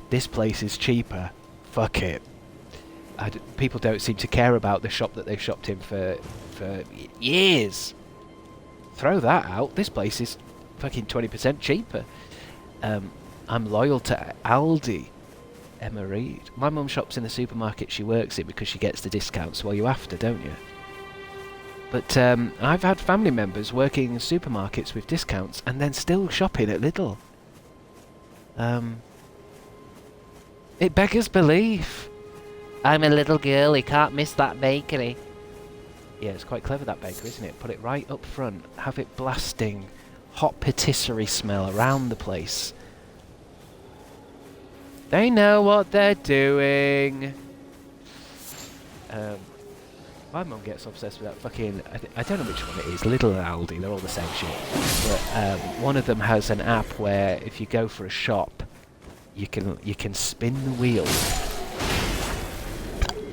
Speaker 1: This place is cheaper, fuck it. People don't seem to care about the shop that they've shopped in for years. Throw that out. This place is fucking 20% cheaper. I'm loyal to Aldi. Emma Reed. My mum shops in the supermarket she works in because she gets the discounts. Well, you have to, don't you? But I've had family members working in supermarkets with discounts and then still shopping at Lidl. It beggars belief. I'm a little girl, you can't miss that bakery. Yeah, it's quite clever, that bakery, isn't it? Put it right up front, have it blasting hot patisserie smell around the place. They know what they're doing. My mum gets obsessed with that fucking... I don't know which one it is, Lidl and Aldi, they're all the same shit. But one of them has an app where if you go for a shop, you can spin the wheel.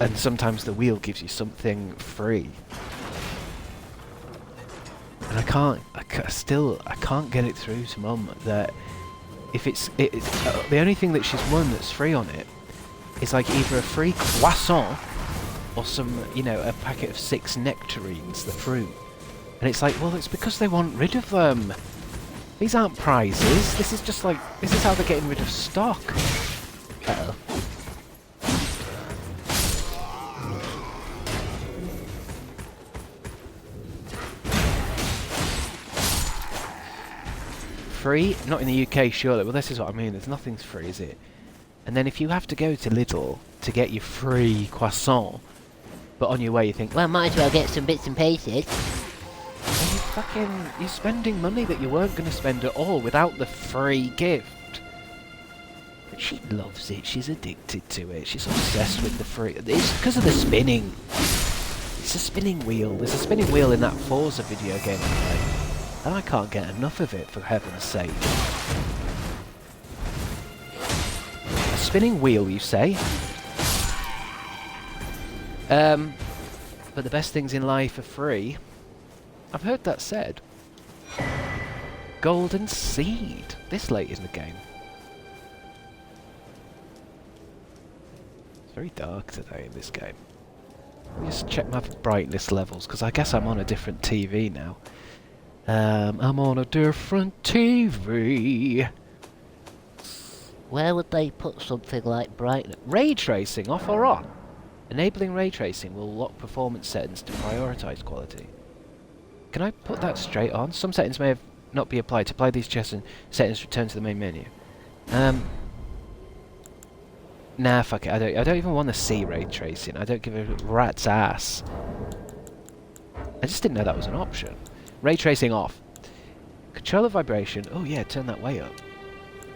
Speaker 1: And sometimes the wheel gives you something free. And I can't get it through to Mum that if it's the only thing that she's won that's free on it is like either a free croissant or some, a packet of 6 nectarines, the fruit. And it's like, well, it's because they want rid of them. These aren't prizes. This is how they're getting rid of stock. Uh-oh. free. Not in the UK, surely. Well, this is what I mean. There's nothing's free, is it? And then if you have to go to Lidl to get your free croissant, but on your way you think, well, might as well get some bits and pieces. And you're spending money that you weren't going to spend at all without the free gift. But she loves it. She's addicted to it. She's obsessed with the free. It's because of the spinning. It's a spinning wheel. There's a spinning wheel in that Forza video game I play, and I can't get enough of it, for heaven's sake. A spinning wheel, you say? But the best things in life are free. I've heard that said. Golden Seed. This late in the game. It's very dark today in this game. Let me just check my brightness levels, because I guess I'm on a different TV now. I'm on a different TV. Where would they put something like brightness? Ray tracing, off or on? Enabling ray tracing will lock performance settings to prioritize quality. Can I put that straight on? Some settings may have not be applied. To apply these settings, return to the main menu. Nah, fuck it. I don't even want to see ray tracing. I don't give a rat's ass. I just didn't know that was an option. Ray tracing off. Controller vibration. Oh yeah, turn that way up.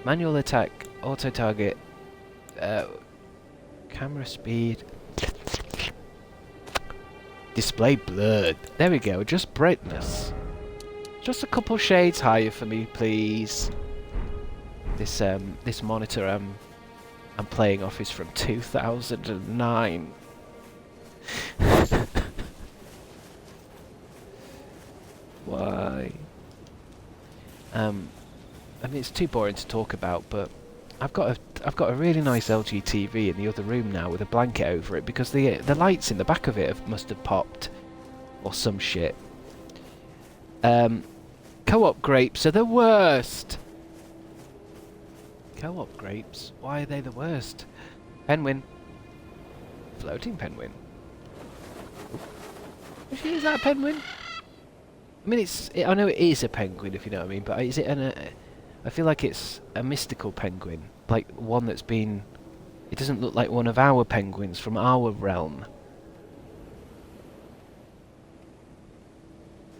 Speaker 1: Manual attack. Auto target. Camera speed. Display blurred. There we go. Just brightness. Just a couple shades higher for me, please. This monitor I'm playing off is from 2009. Why? I mean, it's too boring to talk about, but I've got a really nice LG TV in the other room now with a blanket over it because the lights in the back of it must have popped or some shit. Co-op grapes are the worst. Co-op grapes? Why are they the worst? Penguin. Floating penguin. Is that a penguin? I mean, I know it is a penguin, if you know what I mean, but is it I feel like it's a mystical penguin. Like one that's been... It doesn't look like one of our penguins from our realm.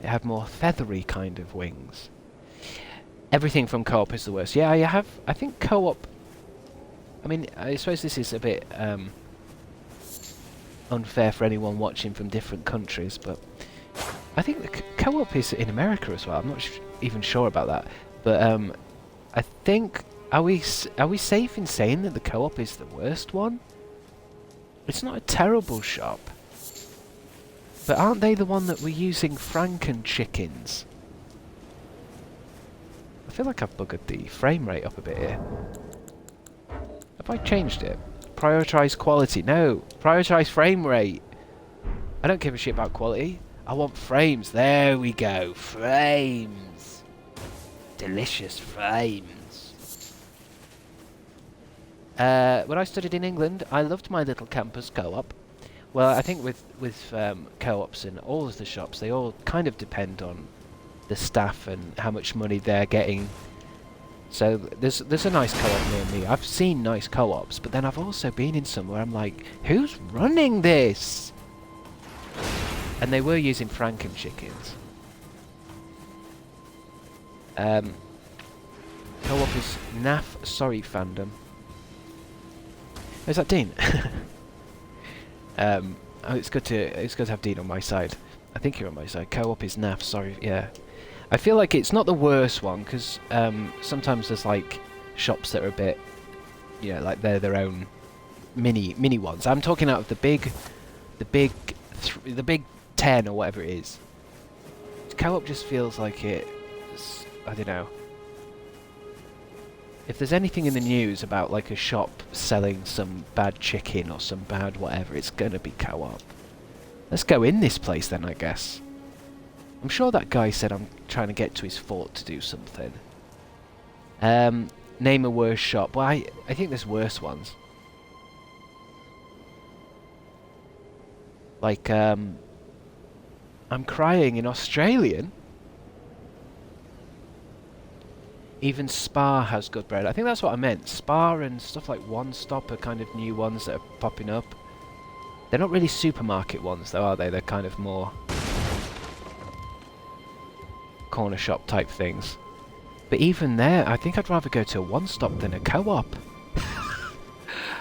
Speaker 1: They have more feathery kind of wings. Everything from co-op is the worst. Yeah, I think co-op... I mean, I suppose this is a bit unfair for anyone watching from different countries, but I think the co-op is in America as well. I'm not even sure about that, but I think... Are we safe in saying that the co-op is the worst one? It's not a terrible shop. But aren't they the one that were using Franken chickens? I feel like I've buggered the frame rate up a bit here. Have I changed it? Prioritize quality. No! Prioritize frame rate! I don't give a shit about quality. I want frames. There we go. Frames! Delicious frames. When I studied in England, I loved my little campus co-op. Well, I think with co-ops in all of the shops, they all kind of depend on the staff and how much money they're getting. So there's a nice co-op near me. I've seen nice co-ops, but then I've also been in some where I'm like, who's running this? And they were using Franken chickens. Co-op is naff. Sorry, fandom. Oh, is that Dean? Oh, it's good to have Dean on my side. I think you're on my side. Co-op is naff. Sorry, yeah. I feel like it's not the worst one because sometimes there's like shops that are a bit, you know, like they're their own mini ones. I'm talking out of the big 10 or whatever it is. Co-op just feels like it's, I don't know. If there's anything in the news about like a shop selling some bad chicken or some bad whatever, it's gonna be co-op. Let's go in this place then, I guess. I'm sure that guy said I'm trying to get to his fort to do something. Name a worse shop. Well, I think there's worse ones. Like, I'm crying in Australian. Even Spar has good bread. I think that's what I meant. Spar and stuff like One Stop are kind of new ones that are popping up. They're not really supermarket ones though, are they? They're kind of more corner shop type things. But even there, I think I'd rather go to a One Stop than a Co-op.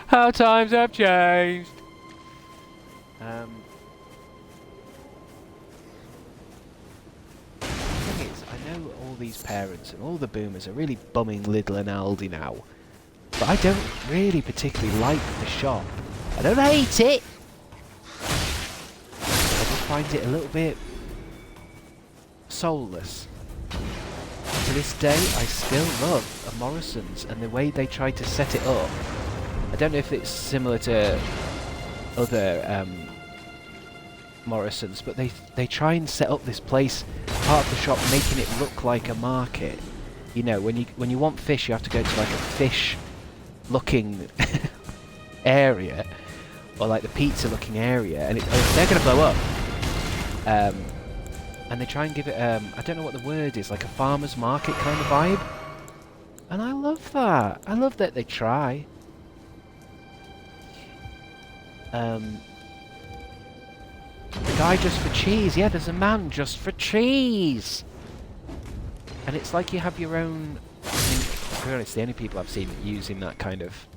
Speaker 1: How times have changed! The thing is, I know all these parents and all the boomers are really bumming Lidl and Aldi now. But I don't really particularly like the shop. I don't hate it! I just find it a little bit soulless. To this day, I still love a Morrison's and the way they try to set it up. I don't know if it's similar to other Morrison's, but they try and set up this place, part of the shop, making it look like a market. You know, when you want fish, you have to go to like a fish-looking area, or like the pizza-looking area, and they're going to blow up. And they try and give it, I don't know what the word is, like a farmer's market kind of vibe. And I love that. I love that they try. The guy just for cheese. Yeah, there's a man just for cheese. And it's like you have your own... I mean, to be honest, the only people I've seen using that kind of,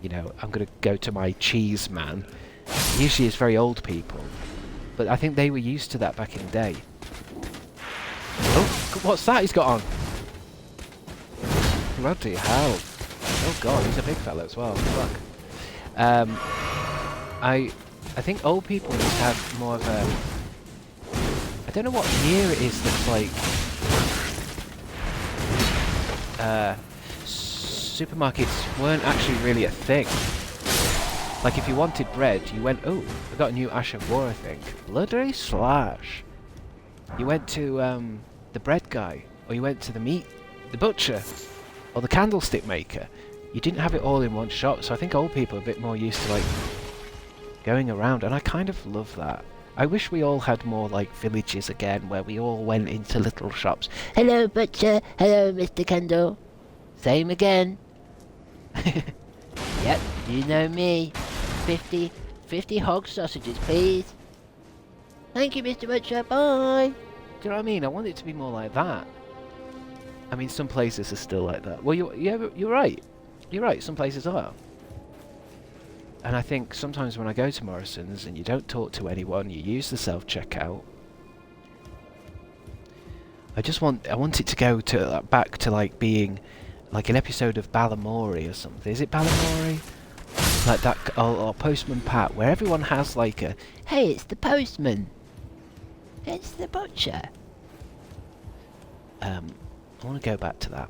Speaker 1: you know, I'm going to go to my cheese man, usually is very old people. But I think they were used to that back in the day. Oh, what's that he's got on? Bloody hell. Oh god, he's a big fella as well. Fuck. I think old people just have more of a... I don't know what year it is that's like... supermarkets weren't actually really a thing. Like, if you wanted bread, you went, oh, I got a new Ash of War, I think. Bloody slash. You went to, the bread guy, or you went to the butcher, or the candlestick maker. You didn't have it all in one shop, so I think old people are a bit more used to, like, going around, and I kind of love that. I wish we all had more, like, villages again, where we all went into little shops. Hello, butcher. Hello, Mr. Kendall. Same again. Yep, you know me. 50 hog sausages, please. Thank you, Mr. Butcher. Bye. Do you know what I mean? I want it to be more like that. I mean, some places are still like that. Well, you're right. You're right. Some places are. And I think sometimes when I go to Morrison's and you don't talk to anyone, you use the self-checkout. I want it to go to back to like being like an episode of Balamory or something. Is it Balamory? Like that, or Postman Pat, where everyone has like a, hey, it's the postman. It's the butcher. I want to go back to that.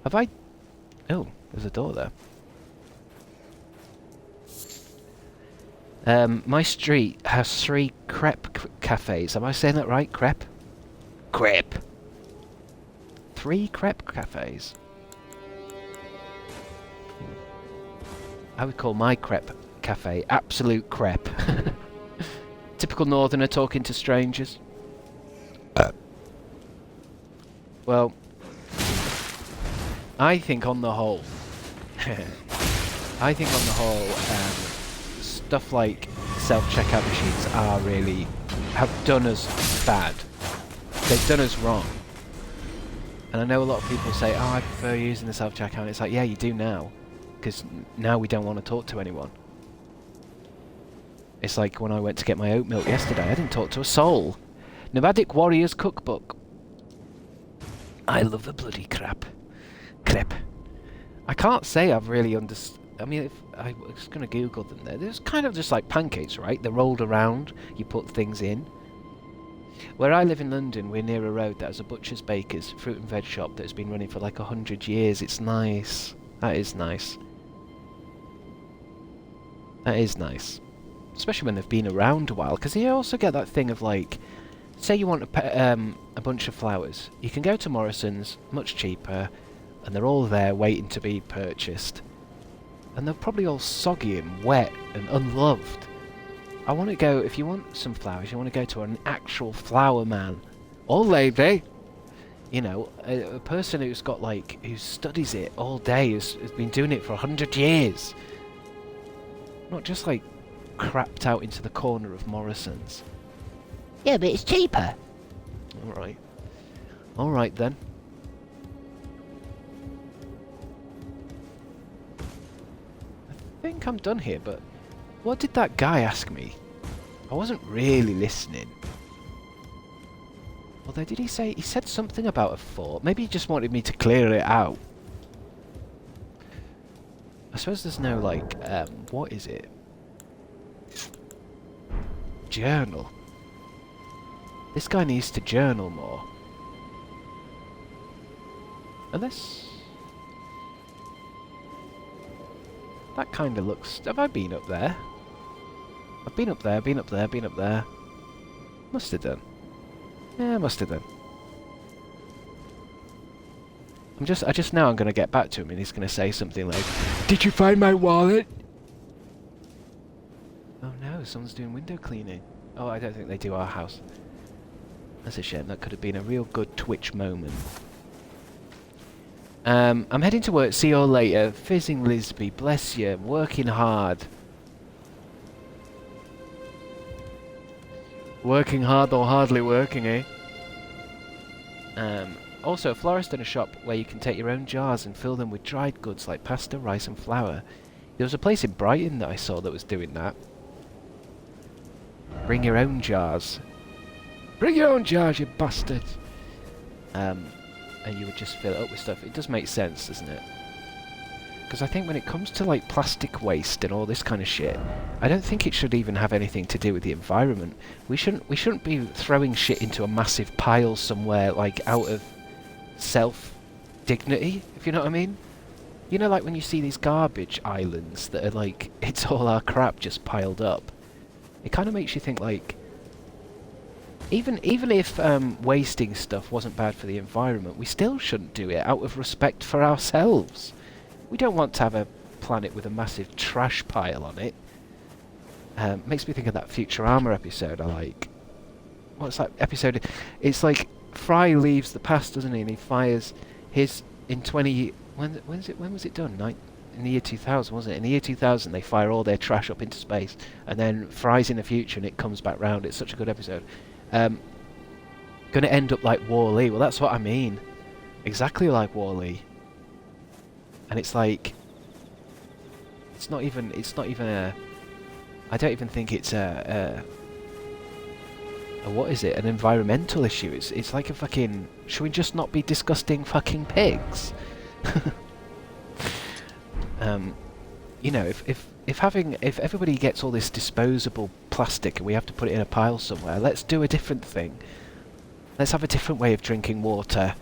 Speaker 1: Have I... Oh, there's a door there. My street has 3 crepe cafes. Am I saying that right? Crepe? Crepe. 3 crepe cafes. I would call my crepe cafe absolute crepe. Typical northerner talking to strangers. Well, I think on the whole, stuff like self-checkout machines are really, have done us bad. They've done us wrong. And I know a lot of people say, oh, I prefer using the self-checkout. It's like, yeah, you do now. Because now we don't want to talk to anyone. It's like when I went to get my oat milk yesterday, I didn't talk to a soul. Nomadic Warriors Cookbook. I love the bloody crap. Crepe. I can't say I've really understood. I mean, if I was going to Google them there. There's kind of just like pancakes, right? They're rolled around. You put things in. Where I live in London, we're near a road that has a butcher's, baker's, fruit and veg shop that's been running for like 100 years. It's nice. That is nice. That is nice. Especially when they've been around a while. Because you also get that thing of like, say you want a bunch of flowers. You can go to Morrison's, much cheaper, and they're all there waiting to be purchased. And they're probably all soggy and wet and unloved. I want to go, if you want some flowers, you want to go to an actual flower man. Or lady. You know, a person who's got like, who studies it all day, has been doing it for 100 years. Not just like crapped out into the corner of Morrison's. Yeah, but it's cheaper. Alright. Alright then. I think I'm done here, but what did that guy ask me? I wasn't really listening. Although, did he say... He said something about a fort. Maybe he just wanted me to clear it out. I suppose there's no, like, what is it? Journal. This guy needs to journal more. Unless... That kind of looks... Have I been up there? I've been up there, been up there, been up there. Must have done. Yeah, must have done. I just know I'm going to get back to him and he's going to say something like, "Did you find my wallet?" Oh no, someone's doing window cleaning. Oh, I don't think they do our house. That's a shame. That could have been a real good Twitch moment. I'm heading to work. See you all later. Fizzing Lisby, bless you. Working hard. Working hard or hardly working, eh? Also, a florist and a shop where you can take your own jars and fill them with dried goods like pasta, rice and flour. There was a place in Brighton that I saw that was doing that. Bring your own jars. Bring your own jars, you bastard! And you would just fill it up with stuff. It does make sense, doesn't it? Because I think when it comes to like plastic waste and all this kind of shit, I don't think it should even have anything to do with the environment. We shouldn't be throwing shit into a massive pile somewhere like out of self-dignity, if you know what I mean. You know, like when you see these garbage islands that are like, it's all our crap just piled up. It kind of makes you think like, even if wasting stuff wasn't bad for the environment, we still shouldn't do it out of respect for ourselves. We don't want to have a planet with a massive trash pile on it. Makes me think of that Futurama episode I like. What's that episode? It's like Fry leaves the past, doesn't he? And he fires his in 20... When was it done? In the year 2000, wasn't it? In the year 2000, they fire all their trash up into space, and then Fry's in the future, and it comes back round. It's such a good episode. Gonna end up like Wall-E. Well, that's what I mean. Exactly like Wall-E. And it's like, it's not even a, I don't even think it's a what is it, an environmental issue. It's like a fucking, should we just not be disgusting fucking pigs? You know, if everybody gets all this disposable plastic and we have to put it in a pile somewhere, let's do a different thing. Let's have a different way of drinking water.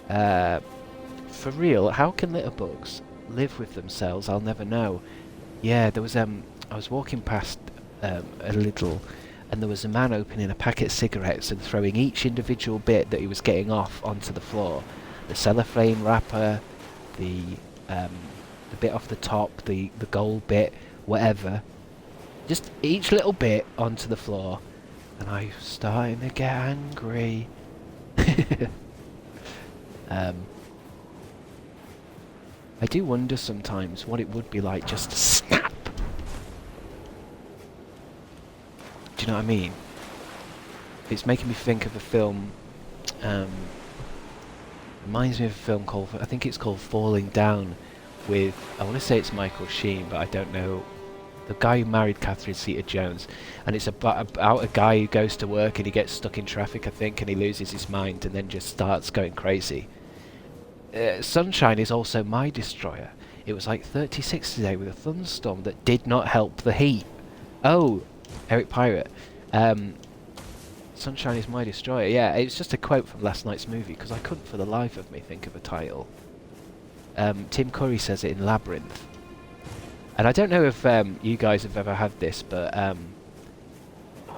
Speaker 1: For real, how can litterbugs live with themselves? I'll never know. Yeah, there was I was walking past a little, and there was a man opening a packet of cigarettes and throwing each individual bit that he was getting off onto the floor. The cellophane wrapper, the bit off the top, the gold bit, whatever. Just each little bit onto the floor, and I was starting to get angry. I do wonder sometimes what it would be like just to snap. Do you know what I mean? It's making me think of a film, reminds me of a film called, I think it's called Falling Down, with, I want to say it's Michael Sheen, but I don't know, the guy who married Catherine Zeta-Jones, and it's about a guy who goes to work and he gets stuck in traffic, I think, and he loses his mind and then just starts going crazy. Sunshine is also my destroyer. It was like 36 today with a thunderstorm that did not help the heat. Oh, Eric Pirate. Sunshine is my destroyer. Yeah, it's just a quote from last night's movie because I couldn't for the life of me think of a title. Tim Curry says it in Labyrinth. And I don't know if you guys have ever had this, but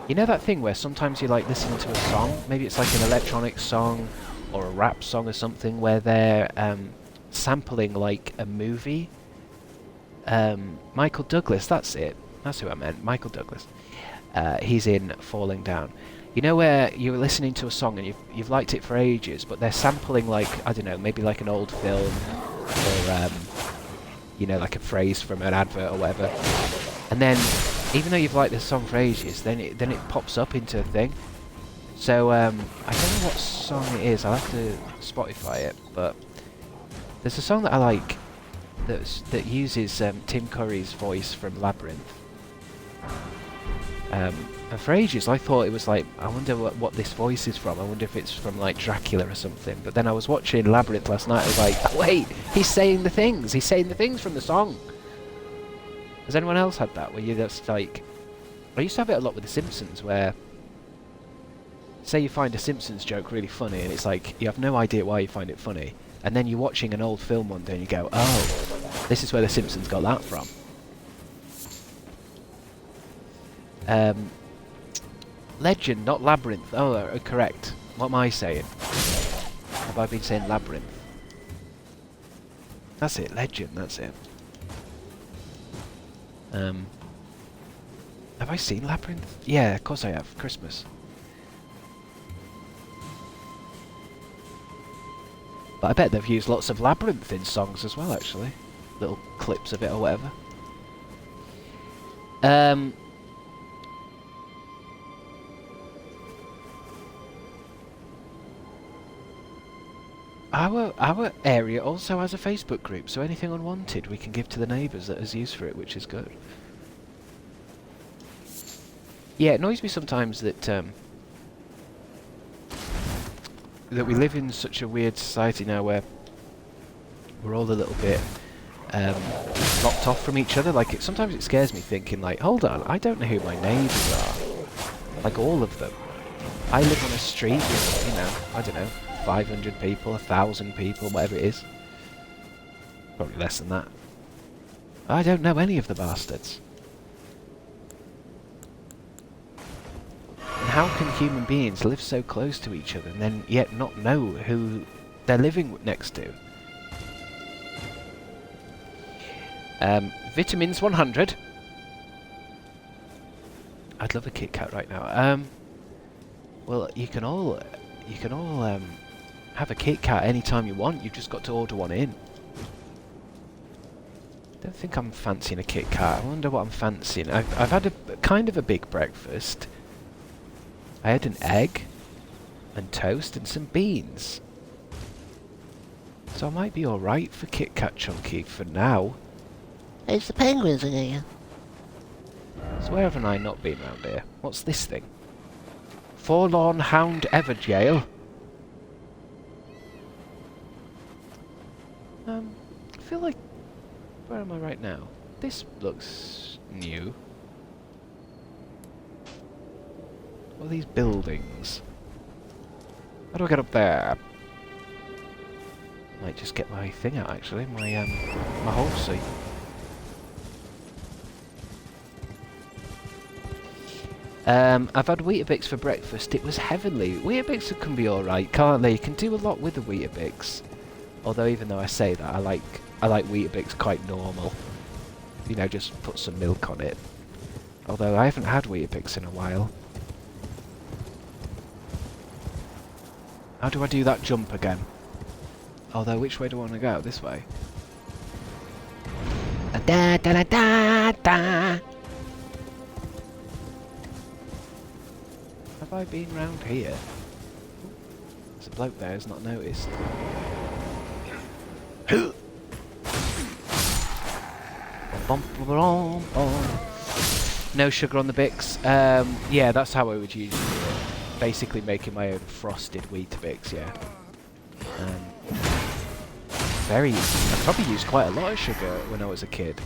Speaker 1: you know that thing where sometimes you like listening to a song, maybe it's like an electronic song or a rap song or something, where they're sampling like a movie. Michael Douglas, that's it. That's who I meant. Michael Douglas. He's in Falling Down. You know where you're listening to a song and you've liked it for ages, but they're sampling like, I don't know, maybe like an old film or you know, like a phrase from an advert or whatever. And then, even though you've liked this song for ages, then it pops up into a thing. So I don't know what song it is. I'll have to Spotify it. But there's a song that I like that uses Tim Curry's voice from Labyrinth. And for ages I thought it was like, I wonder what this voice is from. I wonder if it's from like Dracula or something. But then I was watching Labyrinth last night. I was like, oh, wait, he's saying the things. He's saying the things from the song. Has anyone else had that? Where you just like, I used to have it a lot with The Simpsons, where say you find a Simpsons joke really funny, and it's like you have no idea why you find it funny, and then you're watching an old film one day and you go, oh, this is where The Simpsons got that from. Legend, not Labyrinth. Oh, correct. What am I saying? Have I been saying Labyrinth? That's it, Legend, that's it. Have I seen Labyrinth? Yeah, of course I have. Christmas. But I bet they've used lots of Labyrinth in songs as well, actually. Little clips of it or whatever. Our area also has a Facebook group, so anything unwanted we can give to the neighbours that has use for it, which is good. Yeah, it annoys me sometimes that that we live in such a weird society now where we're all a little bit locked off from each other. Like, sometimes it scares me thinking, like, hold on, I don't know who my neighbours are. Like, all of them. I live on a street with, you know, I don't know, 500 people, 1,000 people, whatever it is. Probably less than that. I don't know any of the bastards. And how can human beings live so close to each other and then yet not know who they're living next to? Vitamins 100. I'd love a Kit Kat right now. Well, you can all have a Kit Kat anytime you want. You've just got to order one in. Don't think I'm fancying a Kit Kat. I wonder what I'm fancying. I've had a kind of a big breakfast. I had an egg and toast and some beans. So I might be alright for Kit Kat Chunky for now.
Speaker 3: It's the penguins again.
Speaker 1: So where haven't I not been round here? What's this thing? Forlorn Hound Everjail. I feel like... Where am I right now? This looks new. What are these buildings? How do I get up there? Might just get my thing out actually, my horsey. I've had Weetabix for breakfast. It was heavenly. Weetabix can be alright, can't they? You can do a lot with the Weetabix. Although even though I say that, I like Weetabix quite normal. You know, just put some milk on it. Although I haven't had Weetabix in a while. How do I do that jump again? Although, which way do I want to go? This way. Da da da da da. Have I been round here? There's a bloke there who's not noticed. No sugar on the Bix. Yeah, that's how I would usually do it. Basically making my own frosted Weetabix, yeah. I probably used quite a lot of sugar when I was a kid.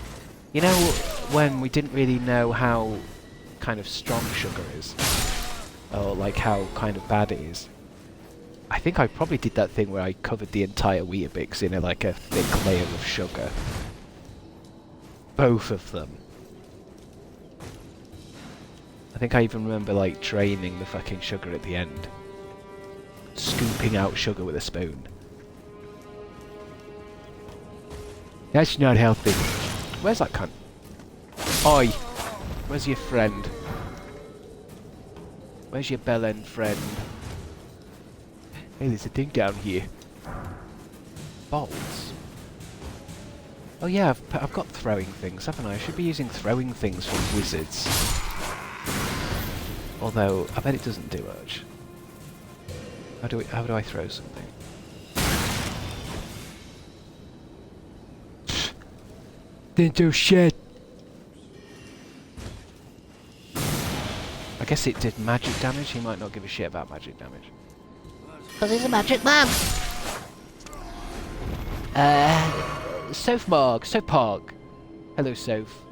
Speaker 1: You know, when we didn't really know how kind of strong sugar is, or like how kind of bad it is. I think I probably did that thing where I covered the entire Weetabix in like a thick layer of sugar. Both of them. I think I even remember like draining the fucking sugar at the end. Scooping out sugar with a spoon. That's not healthy. Where's that cunt? Oi! Where's your friend? Where's your bell end friend? Hey, there's a thing down here. Bolts. Oh yeah, I've got throwing things, haven't I? I should be using throwing things for wizards. Although, I bet it doesn't do much. How do I throw something? Didn't do shit! I guess it did magic damage. He might not give a shit about magic damage.
Speaker 3: Because he's a magic man.
Speaker 1: Sophpog. Hello, Soph.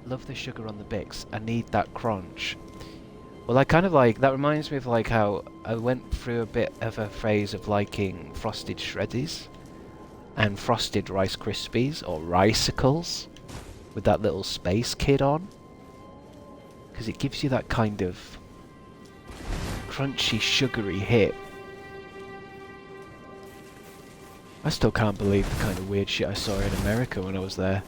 Speaker 1: Love the sugar on the Bix. I need that crunch. Well, I kind of like... That reminds me of like how I went through a bit of a phase of liking frosted shreddies and frosted Rice Krispies or Ricicles with that little space kid on. Because it gives you that kind of crunchy, sugary hit. I still can't believe the kind of weird shit I saw in America when I was there.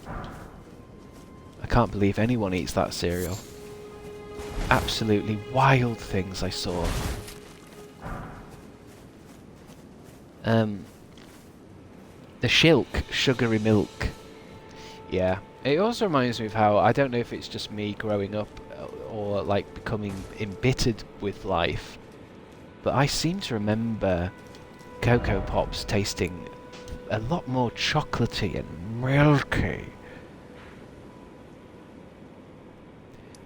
Speaker 1: I can't believe anyone eats that cereal. Absolutely wild things I saw. The Shilk, sugary milk. Yeah. It also reminds me of how, I don't know if it's just me growing up or like becoming embittered with life, but I seem to remember Cocoa Pops tasting a lot more chocolatey and milky.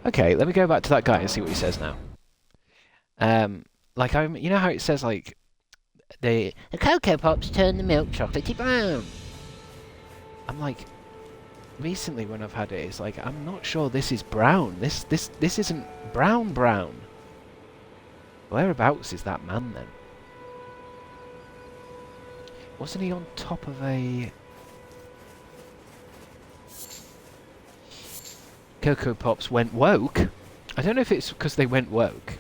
Speaker 1: Okay, let me go back to that guy and see what he says now. Like you know how it says like the
Speaker 3: Cocoa Pops turn the milk chocolatey brown.
Speaker 1: I'm like, recently when I've had it, it's like I'm not sure this is brown. This isn't brown. Whereabouts is that man then? Wasn't he on top of a... Cocoa Pops went woke? I don't know if it's because they went woke.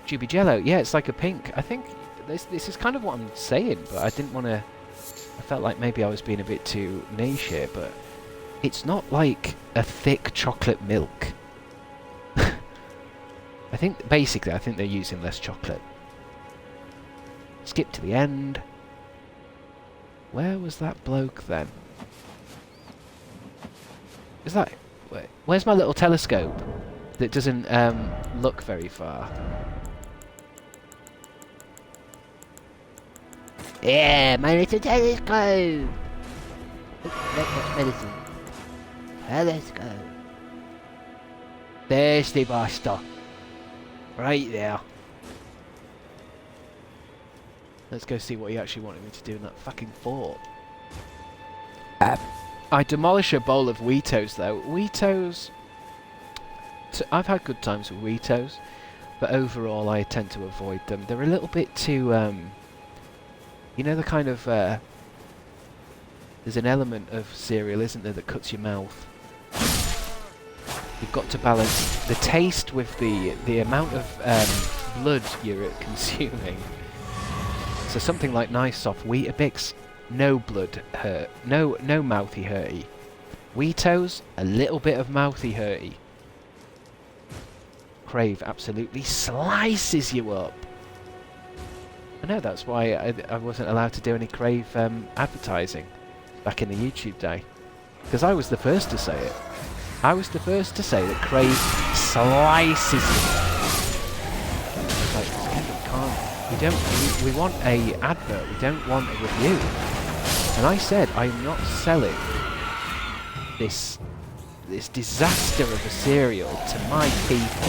Speaker 1: Juby Jello, yeah, it's like a pink. I think this is kind of what I'm saying, but I didn't want to... I felt like maybe I was being a bit too niche here, but it's not like a thick chocolate milk. I think, basically, I think they're using less chocolate. Skip to the end. Where was that bloke then? Is that... Where's my little telescope that doesn't look very far?
Speaker 3: Yeah, my little telescope. That's medicine. Telescope.
Speaker 1: There's the bastard. Right there. Let's go see what he actually wanted me to do in that fucking fort. I demolish a bowl of Weetos though. Weetos... I've had good times with Weetos, but overall I tend to avoid them. They're a little bit too... you know the kind of... there's an element of cereal, isn't there, that cuts your mouth. You've got to balance the taste with the amount of blood you're consuming. So something like nice soft Weetabix, no blood hurt, no mouthy hurty. Weetos, a little bit of mouthy hurty. Crave absolutely slices you up. I know that's why I wasn't allowed to do any Crave advertising back in the YouTube day, because I was the first to say it. I was the first to say that Crave slices you up. We want a advert, we don't want a review. And I said, I'm not selling this disaster of a cereal to my people.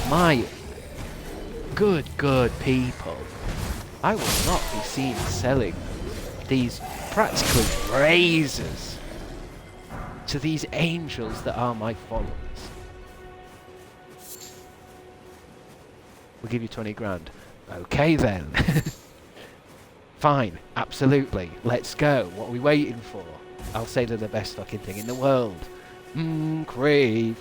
Speaker 1: My good people. I will not be seen selling these practically razors to these angels that are my followers. We'll give you 20 grand. Okay then. Fine, absolutely. Let's go. What are we waiting for? I'll say they're the best fucking thing in the world. Crave.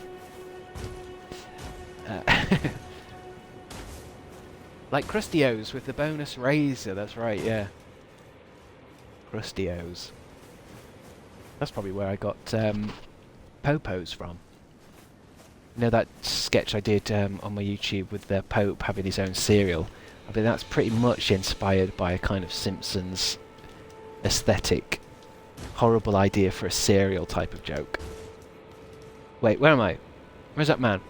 Speaker 1: Like Crustios with the bonus razor, that's right, yeah. Crustios. That's probably where I got Popos from. You know that sketch I did on my YouTube with the Pope having his own cereal? I mean, that's pretty much inspired by a kind of Simpsons aesthetic. Horrible idea for a cereal type of joke. Wait, where am I? Where's that man?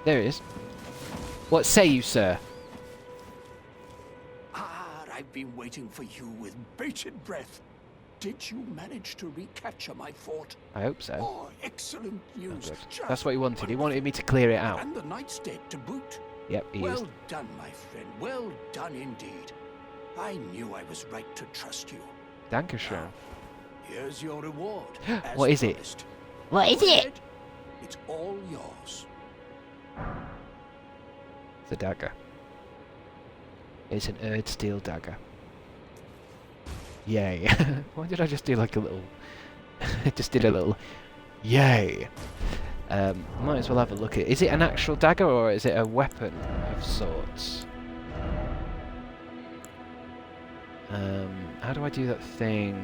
Speaker 1: There he is. What say you, sir?
Speaker 2: Ah, I've been waiting for you with bated breath. Did you manage to recapture my fort?
Speaker 1: I hope so.
Speaker 2: Oh, excellent news.
Speaker 1: Good.
Speaker 2: Just
Speaker 1: That's what he wanted. He
Speaker 2: wonderful.
Speaker 1: wanted me to clear it out.
Speaker 2: And the knight's dead to boot.
Speaker 1: Yep, he is.
Speaker 2: Well done, my friend. Well done indeed. I knew I was right to trust you.
Speaker 1: Dankeschön.
Speaker 2: Here's your reward.
Speaker 1: What is it?
Speaker 2: promised.
Speaker 3: What is
Speaker 2: Go
Speaker 3: it?
Speaker 2: ahead. It's all yours.
Speaker 1: It's a dagger. It's an Erd steel dagger. Yay. Why did I just do like a little... just did a little... Yay. Might as well have a look at it. Is it an actual dagger or is it a weapon of sorts? How do I do that thing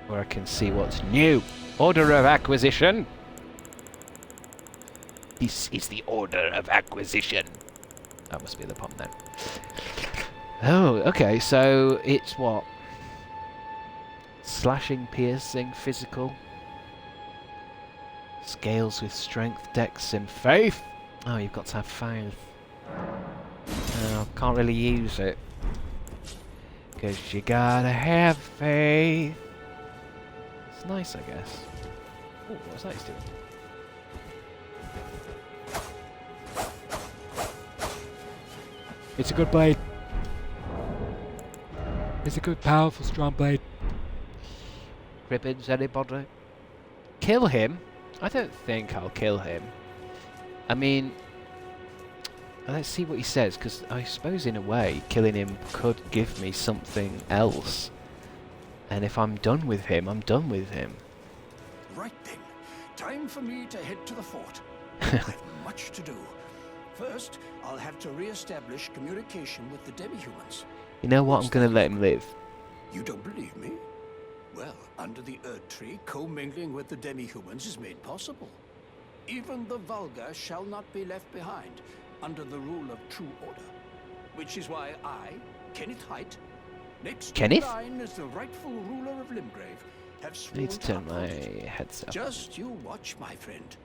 Speaker 1: where I can see what's new? Order of acquisition! This is the order of acquisition. That must be the pump then. Oh, okay, so it's what? Slashing, piercing, physical. Scales with strength, dex, and faith. Oh, you've got to have faith. Oh, can't really use it. Because you gotta have faith. It's nice, I guess. Oh, what's that he's doing? It's a good blade. It's a good, powerful, strong blade. Cribbins, anybody? Kill him? I don't think I'll kill him. I mean, let's see what he says, because I suppose in a way killing him could give me something else. And if I'm done with him, I'm done with him.
Speaker 2: Right then. Time for me to head to the fort. I've much to do. First, I'll have to re-establish communication with the demi-humans.
Speaker 1: You know what? I'm going to let him live.
Speaker 2: You don't believe me? Well, under the Erd Tree, commingling with the demi-humans is made possible. Even the vulgar shall not be left behind, under the rule of true order. Which is why I, Kenneth Height, next
Speaker 1: Kenneth?
Speaker 2: in line as the rightful ruler of Limgrave, have
Speaker 1: I
Speaker 2: sworn
Speaker 1: need to turn my
Speaker 2: uphold it.
Speaker 1: headset up.
Speaker 2: Just you watch, my friend.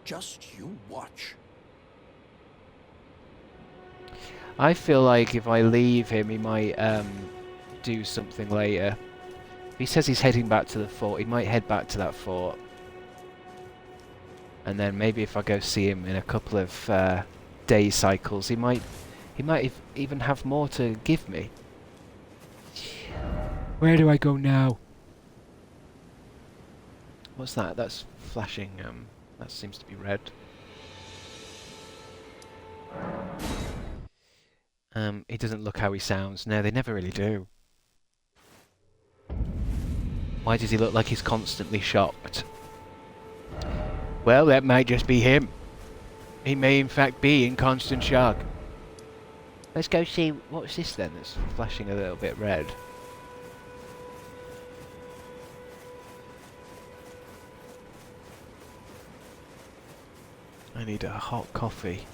Speaker 2: Just you watch.
Speaker 1: I feel like if I leave him, he might do something later. He says he's heading back to the fort. He might head back to that fort. And then maybe if I go see him in a couple of day cycles, he might even have more to give me. Where do I go now? What's that? That's flashing. That seems to be red. He doesn't look how he sounds. No, they never really do. Why does he look like he's constantly shocked? Well, that might just be him. He may in fact be in constant shock. Let's go see... What's this then that's flashing a little bit red? I need a hot coffee.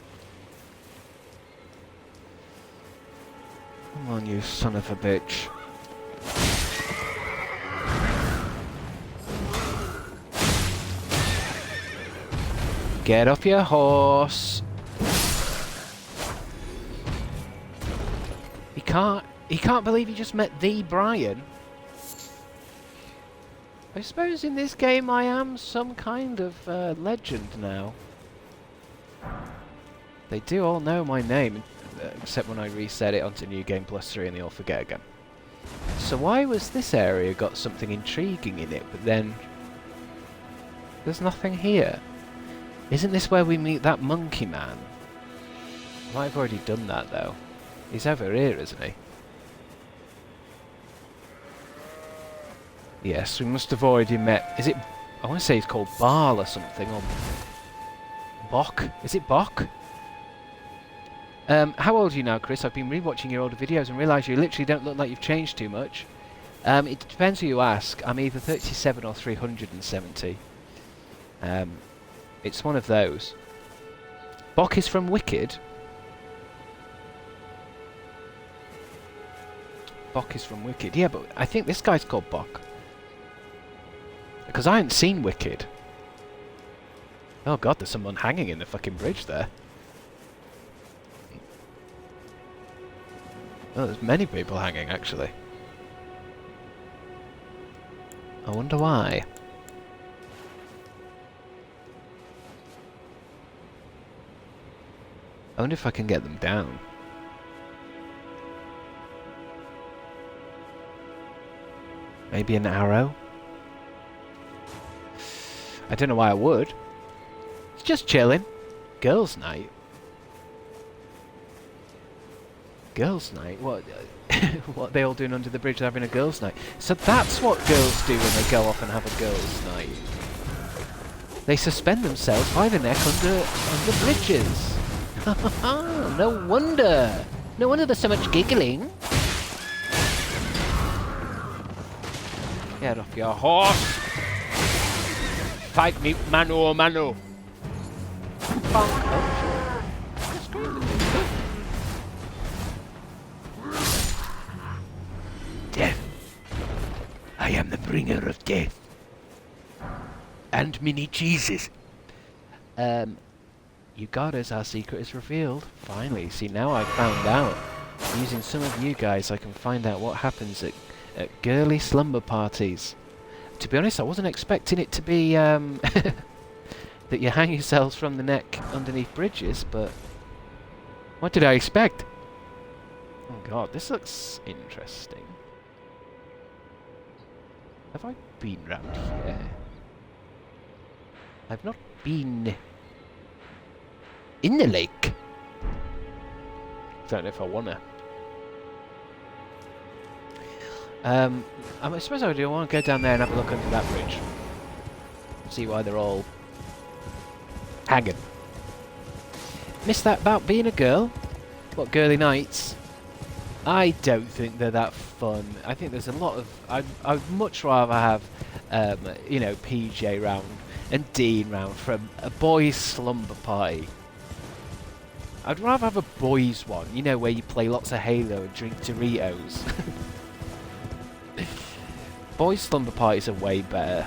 Speaker 1: Come on, you son of a bitch. Get off your horse. He can't believe he just met the Brian. I suppose in this game I am some kind of legend now. They do all know my name, except when I reset it onto New Game Plus 3 and they all forget again. So why was this area got something intriguing in it, but then there's nothing here? Isn't this where we meet that monkey man? I might have already done that though. He's over here, isn't he? Yes, we must have already met... Is it... I want to say he's called Baal or something, or... Bok? Is it Bok? How old are you now, Chris? I've been rewatching your older videos and realised you literally don't look like you've changed too much. It depends who you ask. I'm either 37 or 370. It's one of those. Bock is from Wicked. Bock is from Wicked. Yeah, but I think this guy's called Bock. Because I haven't seen Wicked. Oh god, there's someone hanging in the fucking bridge there. Oh, there's many people hanging, actually. I wonder why. I wonder if I can get them down. Maybe an arrow? I don't know why I would. It's just chilling. Girls' night. Girls' night? What? What are they all doing under the bridge? They're having a girls' night. So that's what girls do when they go off and have a girls' night. They suspend themselves by the neck under bridges. No wonder. No wonder there's so much giggling. Get off your horse. Fight me mano a mano. Oh, death. I am the bringer of death. And mini cheeses. You got us, our secret is revealed. Finally, see, now I've found out. Using some of you guys, I can find out what happens at girly slumber parties. To be honest, I wasn't expecting it to be that you hang yourselves from the neck underneath bridges, but what did I expect? Oh god, this looks interesting. Have I been round here? I've not been in the lake. Don't know if I wanna. I suppose I do want to go down there and have a look under that bridge. See why they're all hanging. Missed that about being a girl? What, girly nights? I don't think they're that fun. I think there's a lot of... I'd much rather have, you know, PJ round and Dean round from a boys' slumber party. I'd rather have a boys' one, you know, where you play lots of Halo and drink Doritos. Boys' slumber parties are way better.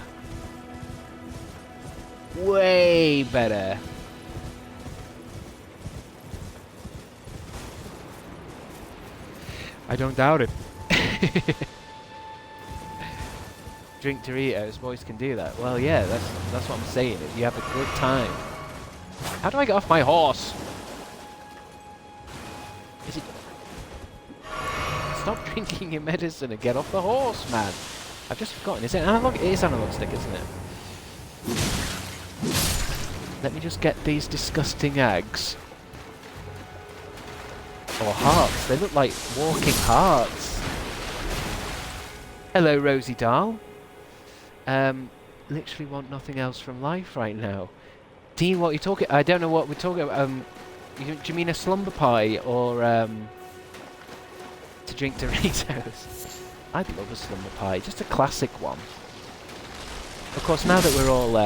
Speaker 1: Way better. I don't doubt it. Drink Doritos, boys can do that. Well, yeah, that's what I'm saying. If you have a good time. How do I get off my horse? Is it... Stop drinking your medicine and get off the horse, man. I've just forgotten. Is it analog? It is analog stick, isn't it? Let me just get these disgusting eggs. Or hearts. They look like walking hearts. Hello, Rosie doll. Literally want nothing else from life right now. Dean, what are you talking... I don't know what we're talking about. Do you mean a slumber pie or to drink Doritos? I'd love a slumber pie, just a classic one. Of course, now that we're all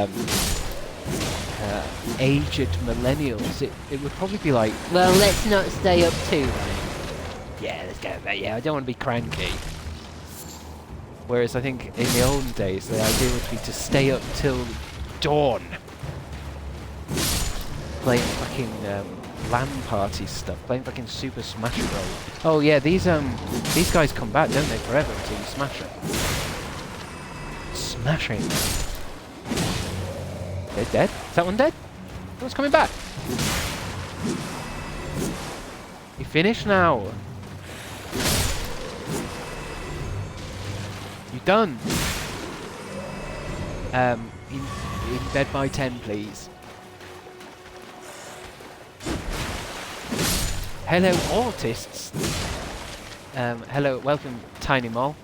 Speaker 1: aged millennials, it would probably be like,
Speaker 3: Well, let's not stay up too late.
Speaker 1: yeah, let's go there. Yeah, I don't want to be cranky. Whereas I think in the olden days, the idea would be to stay up till dawn, playing fucking LAN party stuff, playing fucking Super Smash Bros. Oh yeah, these guys come back, don't they, forever until you smash them. Smashing. They're dead? Is that one dead? What's coming back? You finished now. You done. In bed by 10, please. Hello, autists. Hello, welcome, Tiny Mole.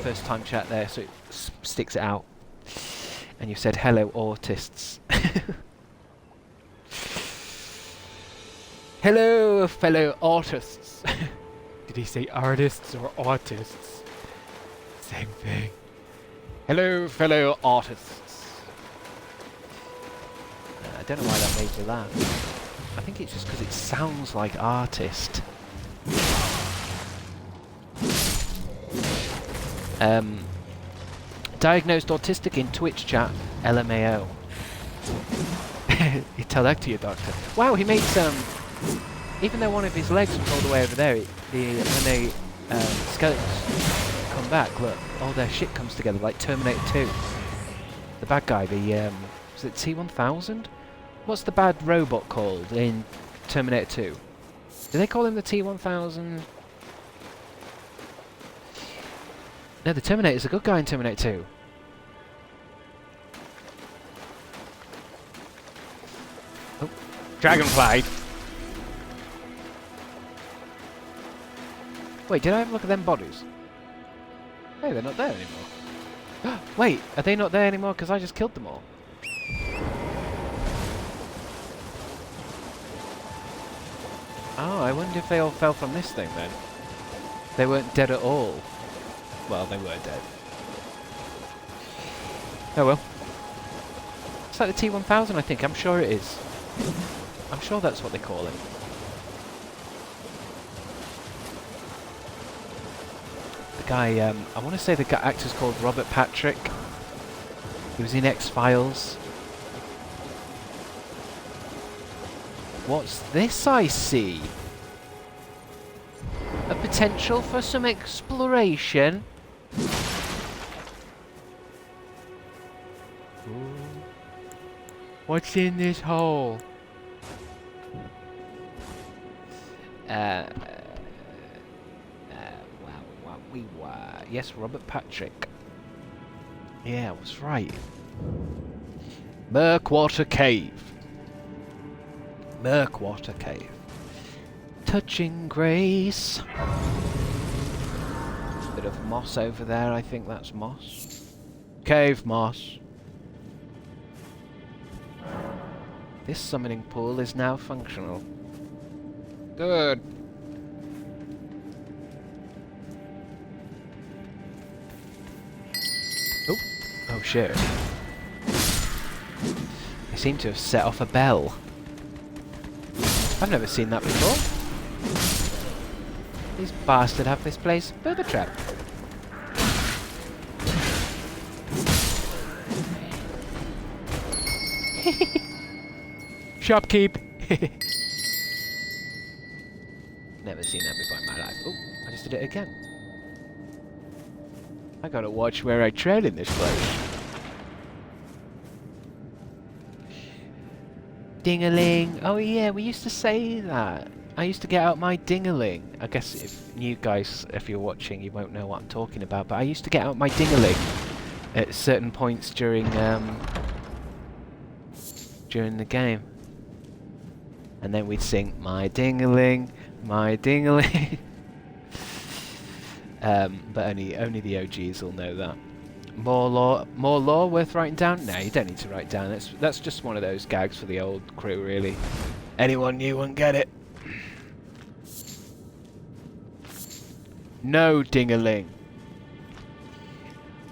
Speaker 1: First time chat there, so it sticks it out. And you said hello, autists. Hello, fellow artists. Did he say artists or autists? Same thing. Hello, fellow artists. I don't know why that made me laugh. I think it's just because it sounds like artist. Diagnosed autistic in Twitch chat, LMAO. You tell that to your doctor. Wow, he made some... Even though one of his legs was all the way over there, when they skeletons come back, look, all their shit comes together like Terminator 2. The bad guy, was it T-1000? What's the bad robot called in Terminator 2? Do they call him the T-1000? No, the Terminator's a good guy in Terminator 2. Oh, Dragonfly! Wait, did I have a look at them bodies? Hey, they're not there anymore. Wait, are they not there anymore because I just killed them all? Oh, I wonder if they all fell from this thing then. They weren't dead at all. Well, they were dead. Oh well. It's like the T-1000, I think. I'm sure it is. I'm sure that's what they call it. The guy, I want to say the actor's called Robert Patrick. He was in X-Files. What's this I see? A potential for some exploration. Ooh. What's in this hole? Yes, Robert Patrick. Yeah, I was right. Murkwater Cave. Murkwater Cave. Touching grace. Bit of moss over there, I think that's moss. Cave moss. This summoning pool is now functional. Good. Oh shit. They seem to have set off a bell. I've never seen that before. These bastards have this place booby trap. Shopkeep! Never seen that before in my life. Oh, I just did it again. I gotta watch where I tread in this place. Ding-a-ling. Oh yeah, we used to say that. I used to get out my ding-a-ling. I guess if you guys, if you're watching, you won't know what I'm talking about, but I used to get out my ding-a-ling at certain points during the game. And then we'd sing, my ding-a-ling, my ding-a-ling. But only the OGs will know that. More lore worth writing down? No, you don't need to write down. That's just one of those gags for the old crew, really. Anyone new won't get it. No ding-a-ling.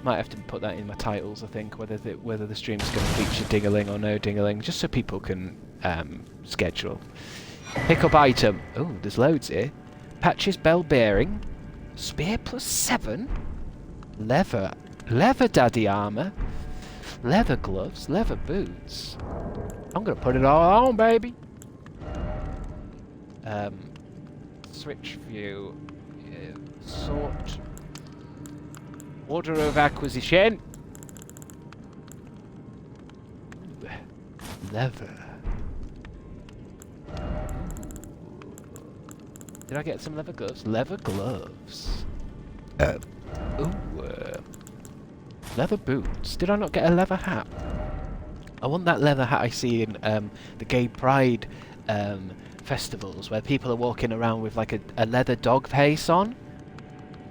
Speaker 1: Might have to put that in my titles, I think, whether the stream's going to feature ding-a-ling or no ding-a-ling, just so people can schedule. Pick up item. Oh, there's loads here. Patches bell bearing. Spear +7. Leather daddy armor. Leather gloves. Leather boots. I'm gonna put it all on, baby. Switch view. Sort. Order of acquisition. Ooh. Leather. Did I get some leather gloves? Leather gloves. Leather boots. Did I not get a leather hat? I want that leather hat I see in the gay pride festivals where people are walking around with like a leather dog face on.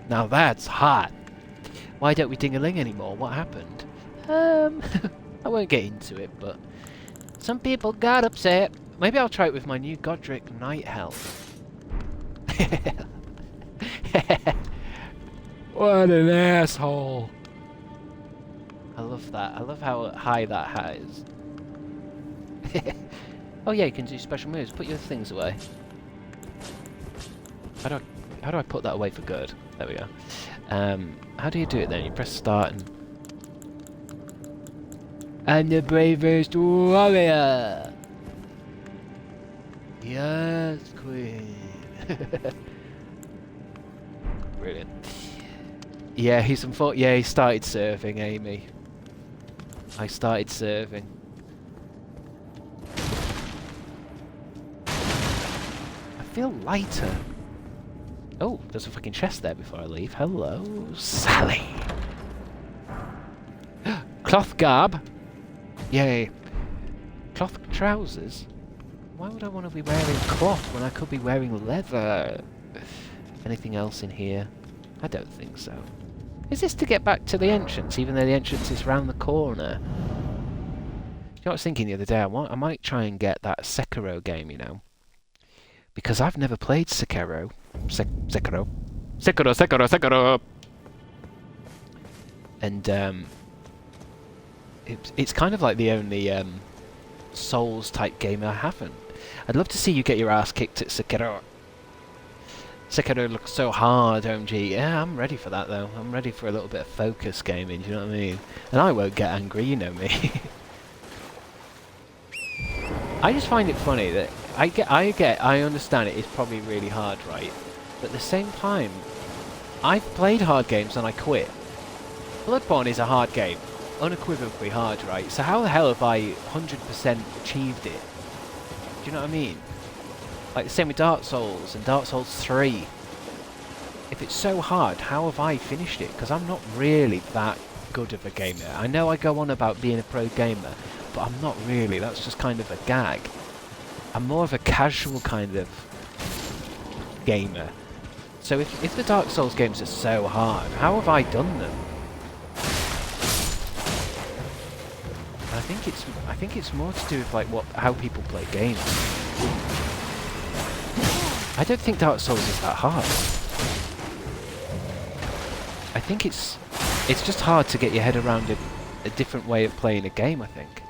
Speaker 1: Now that's hot. Why don't we ding-a-ling anymore? What happened? I won't get into it, but some people got upset. Maybe I'll try it with my new Godric Night Helm. What an asshole. I love that. I love how high that hat is. Oh yeah, you can do special moves. Put your things away. How do I put that away for good? There we go. How do you do it then? You press start and... I'm the bravest warrior! Yes, queen! Brilliant. Yeah, he started serving, Amy. I started serving. I feel lighter. Oh, there's a fucking chest there before I leave. Hello, Sally. Cloth garb. Yay. Cloth trousers. Why would I want to be wearing cloth when I could be wearing leather? Anything else in here? I don't think so. Is this to get back to the entrance, even though the entrance is round the corner? You know what I was thinking the other day? I might try and get that Sekiro game, you know. Because I've never played Sekiro. Sekiro. And, it's kind of like the only, Souls-type game I haven't. I'd love to see you get your ass kicked at Sekiro. Sekiro looks so hard, OMG. Yeah, I'm ready for that, though. I'm ready for a little bit of focus gaming, do you know what I mean? And I won't get angry, you know me. I just find it funny that I understand it is probably really hard, right? But at the same time, I've played hard games and I quit. Bloodborne is a hard game. Unequivocally hard, right? So how the hell have I 100% achieved it? Do you know what I mean? Like the same with Dark Souls and Dark Souls 3. If it's so hard, how have I finished it? Because I'm not really that good of a gamer. I know I go on about being a pro gamer, but I'm not really. That's just kind of a gag. I'm more of a casual kind of gamer. So if the Dark Souls games are so hard, how have I done them? I think it's more to do with like how people play games. I don't think Dark Souls is that hard. I think it's just hard to get your head around a different way of playing a game, I think.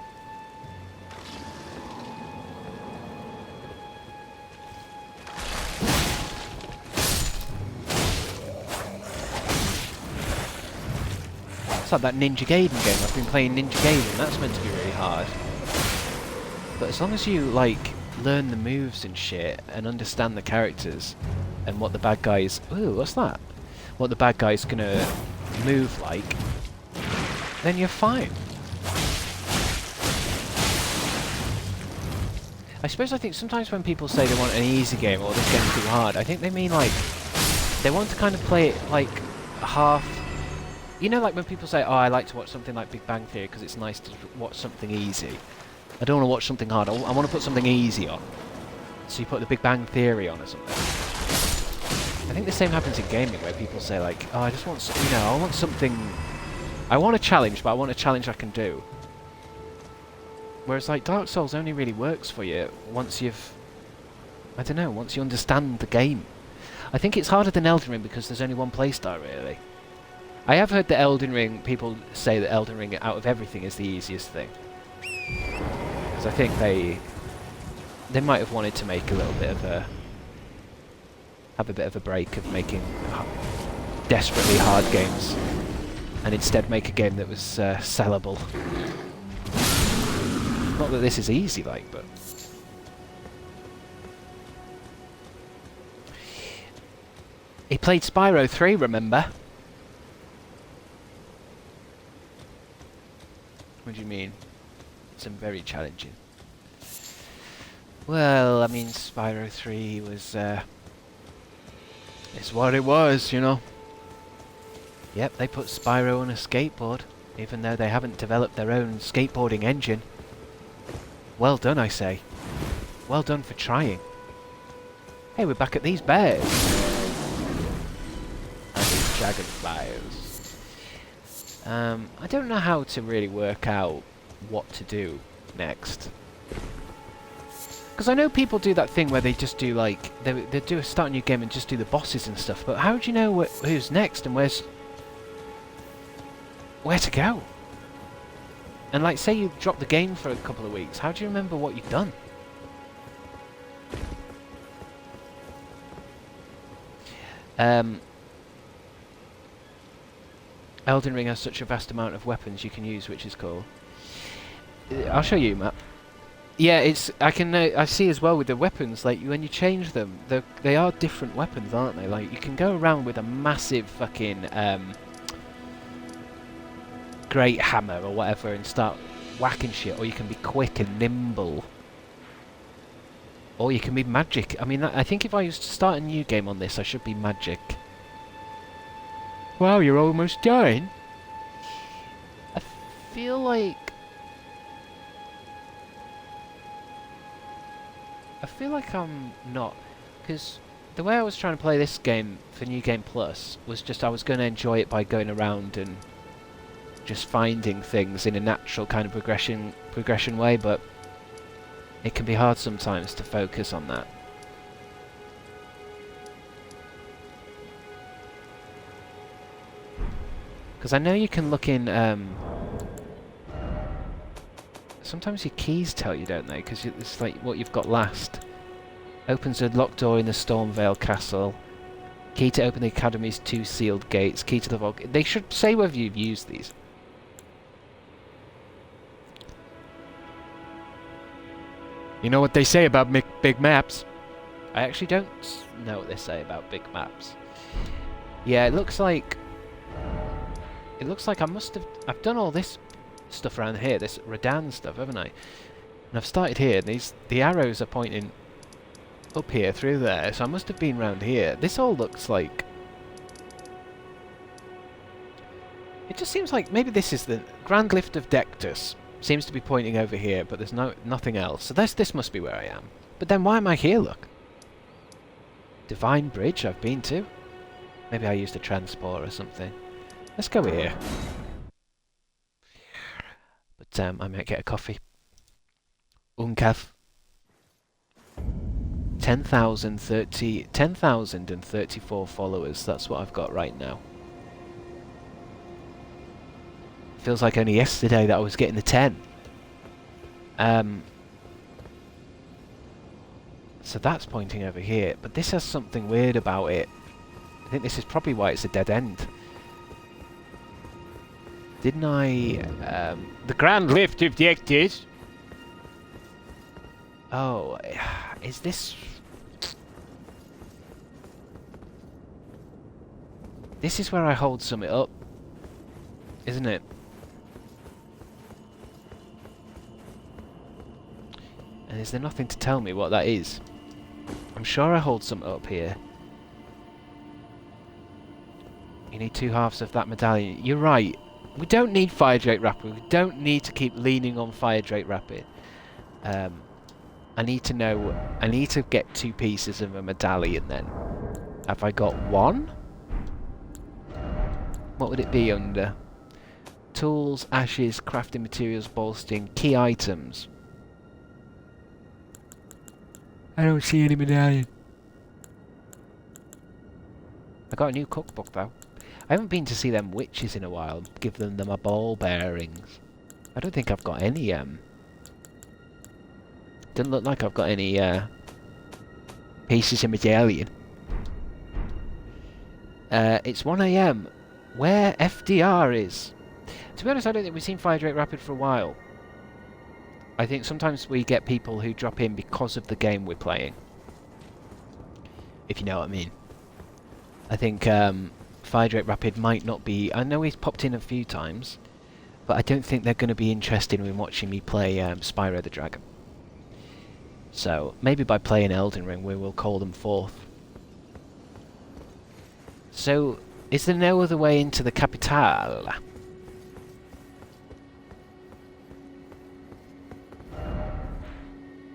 Speaker 1: It's like that Ninja Gaiden game. I've been playing Ninja Gaiden. That's meant to be really hard. But as long as you, like, learn the moves and shit and understand the characters and what the bad guys... Ooh, what's that? What the bad guy's gonna move like, then you're fine. I think sometimes when people say they want an easy game or this game's too hard, I think they mean like they want to kind of play it like half. You know, like when people say, "Oh, I like to watch something like Big Bang Theory because it's nice to watch something easy." I don't want to watch something hard. I want to put something easy on. So you put the Big Bang Theory on or something. I think the same happens in gaming where people say like, "Oh, I just want, you know, I want something. I want a challenge, but I want a challenge I can do." Whereas like Dark Souls only really works for you once you've, I don't know, once you understand the game. I think it's harder than Elden Ring because there's only one playstyle really. I have heard that Elden Ring, people say that Elden Ring out of everything is the easiest thing. Because I think they might have wanted to make a little bit of a, have a bit of a break of making desperately hard games. And instead make a game that was sellable. Not that this is easy, like, but... He played Spyro 3, remember? What do you mean? Some very challenging. Well, I mean, Spyro 3 was, it's what it was, you know? Yep, they put Spyro on a skateboard, even though they haven't developed their own skateboarding engine. Well done, I say. Well done for trying. Hey, we're back at these bears. And these dragonflies. I don't know how to really work out what to do next. Because I know people do that thing where they just do like, they do start a new game and just do the bosses and stuff, but how do you know who's next and where's where to go. And like, say you drop the game for a couple of weeks, how do you remember what you've done? Elden Ring has such a vast amount of weapons you can use, which is cool. I'll show you, Matt. Yeah, it's I see as well with the weapons, like when you change them, they are different weapons, aren't they? Like you can go around with a massive fucking great hammer or whatever and start whacking shit, or you can be quick and nimble, or you can be magic. I mean, I think if I used to start a new game on this, I should be magic. Wow, you're almost done. I feel like I'm not, because the way I was trying to play this game for New Game Plus was just I was going to enjoy it by going around and just finding things in a natural kind of progression way, but it can be hard sometimes to focus on that. Because I know you can look in, sometimes your keys tell you, don't they? Because it's like what you've got last. Opens a locked door in the Stormvale Castle. Key to open the Academy's 2 sealed gates. Key to the vault. They should say whether you've used these. You know what they say about big maps? I actually don't know what they say about big maps. Yeah, it looks like I've done all this stuff around here, this Radan stuff, haven't I? And I've started here, and the arrows are pointing up here through there, so I must have been round here. This all looks like... It just seems like maybe this is the Grand Lift of Dectus. Seems to be pointing over here, but there's nothing else. So this must be where I am. But then why am I here, look? Divine Bridge I've been to. Maybe I used a transport or something. Let's go here. But I might get a coffee. Uncav. 10,034 followers. That's what I've got right now. Feels like only yesterday that I was getting the 10. So that's pointing over here. But this has something weird about it. I think this is probably why it's a dead end. Didn't I... the Grand Lift of Dectus. Oh, is this... This is where I hold something up, isn't it? And is there nothing to tell me what that is? I'm sure I hold something up here. You need 2 halves of that medallion. You're right. We don't need Fire Drake Rapid. We don't need to keep leaning on Fire Drake Rapid. I need to know... I need to get 2 pieces of a medallion then. Have I got 1? What would it be under? Tools, ashes, crafting materials, bolstering, key items. I don't see any medallion. I got a new cookbook though. I haven't been to see them witches in a while. Give them my ball bearings. I don't think I've got any, doesn't look like I've got any, pieces of medallion. It's 1 AM. Where FDR is. To be honest, I don't think we've seen Fire Drake Rapid for a while. I think sometimes we get people who drop in because of the game we're playing. If you know what I mean. I think Fire Drake Rapid might not be... I know he's popped in a few times, but I don't think they're going to be interested in watching me play Spyro the Dragon. So, maybe by playing Elden Ring we will call them forth. So, is there no other way into the capital?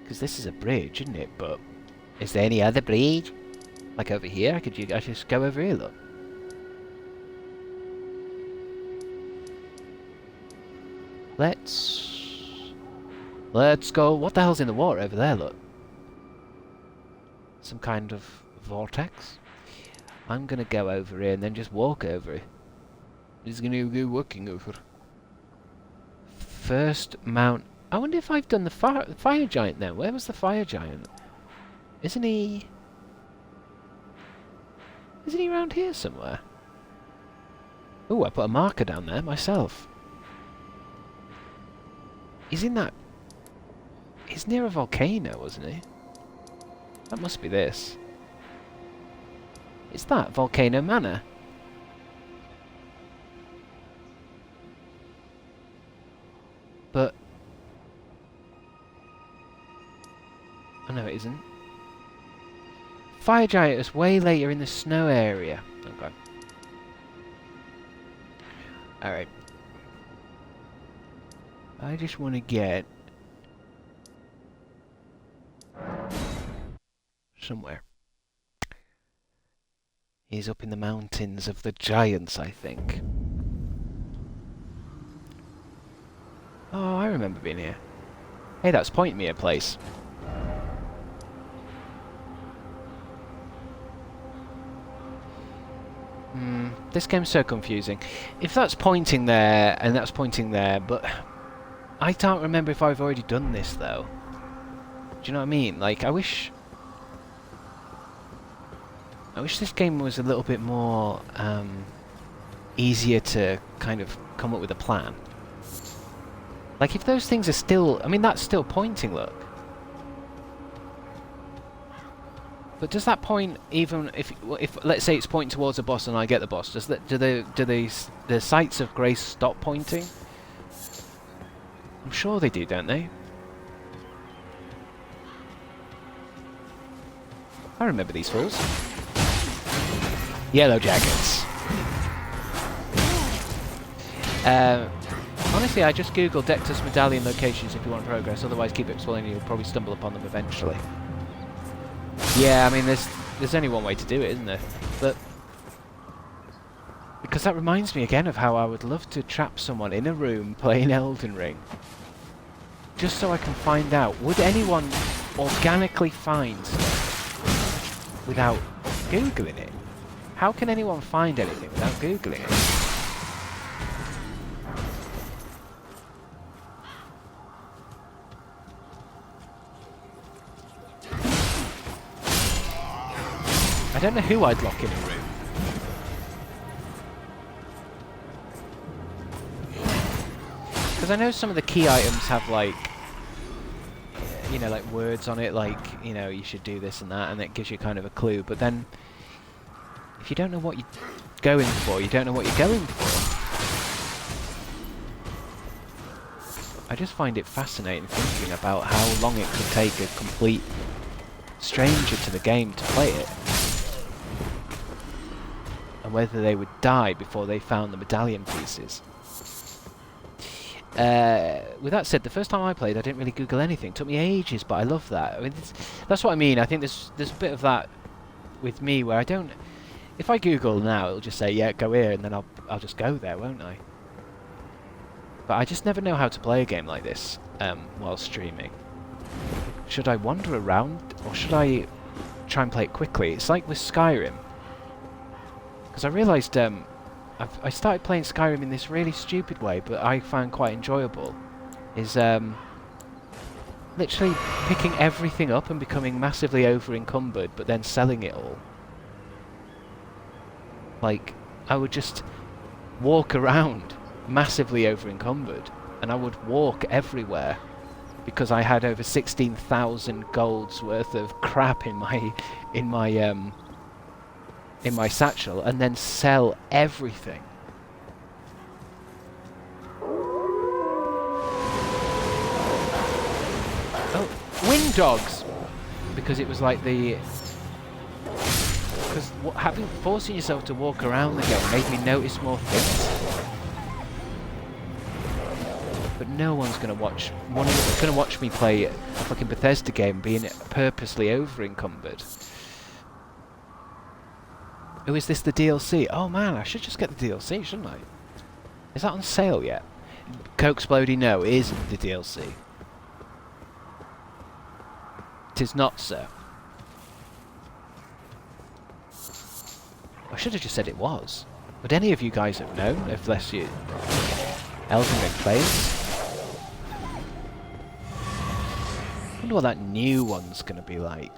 Speaker 1: Because this is a bridge, isn't it? But is there any other bridge? Like over here? I just go over here, look. Let's go. What the hell's in the water over there, look? Some kind of vortex? I'm gonna go over here and then just walk over it. It's gonna go working over. First mount. I wonder if I've done the fire giant then. Where was the fire giant? Isn't he? Isn't he around here somewhere? Oh, I put a marker down there myself. He's in that... He's near a volcano, wasn't he? That must be this. Is that Volcano Manor? But... Oh no, it isn't. Fire Giant is way later in the snow area. Okay. Alright. I just want to get... somewhere. He's up in the mountains of the giants, I think. Oh, I remember being here. Hey, that's pointing me a place. This game's so confusing. If that's pointing there, and that's pointing there, but... I can't remember if I've already done this, though. Do you know what I mean? Like, I wish this game was a little bit more, easier to kind of come up with a plan. Like, if those things are still... I mean, that's still pointing, look. But does that point even if let's say it's pointing towards a boss and I get the boss? Does that do the sights of grace stop pointing? I'm sure they do, don't they? I remember these fools. Yellow jackets. Honestly, I just googled Dectus medallion locations if you want progress. Otherwise, keep exploring. You'll probably stumble upon them eventually. Yeah, I mean, there's only one way to do it, isn't there? But because that reminds me again of how I would love to trap someone in a room playing Elden Ring, just so I can find out, would anyone organically find stuff without googling it? How can anyone find anything without googling it? I don't know who I'd lock in a room. Because I know some of the key items have, like, you know, like words on it, like, you know, you should do this and that, and it gives you kind of a clue. But then, if you don't know what you're going for, you don't know what you're going for. I just find it fascinating thinking about how long it could take a complete stranger to the game to play it. And whether they would die before they found the medallion pieces. With that said, the first time I played, I didn't really Google anything. It took me ages, but I love that. I mean, that's what I mean. I think there's a bit of that with me where I don't... If I Google now, it'll just say, yeah, go here, and then I'll just go there, won't I? But I just never know how to play a game like this while streaming. Should I wander around, or should I try and play it quickly? It's like with Skyrim. Because I realised I started playing Skyrim in this really stupid way, but I found quite enjoyable. Is literally picking everything up and becoming massively over-encumbered, but then selling it all. Like, I would just walk around massively over-encumbered, and I would walk everywhere because I had over 16,000 golds worth of crap in my satchel, and then sell everything. Oh, wind dogs! Because it was like the... Because forcing yourself to walk around the game made me notice more things. But no one's going to watch me play a fucking Bethesda game being purposely over-encumbered. Oh, is this the DLC? Oh man, I should just get the DLC, shouldn't I? Is that on sale yet? Coke Splody, no, it isn't the DLC. It is not, sir. I should have just said it was. Would any of you guys have known if less you Elden Ring players? I wonder what that new one's gonna be like.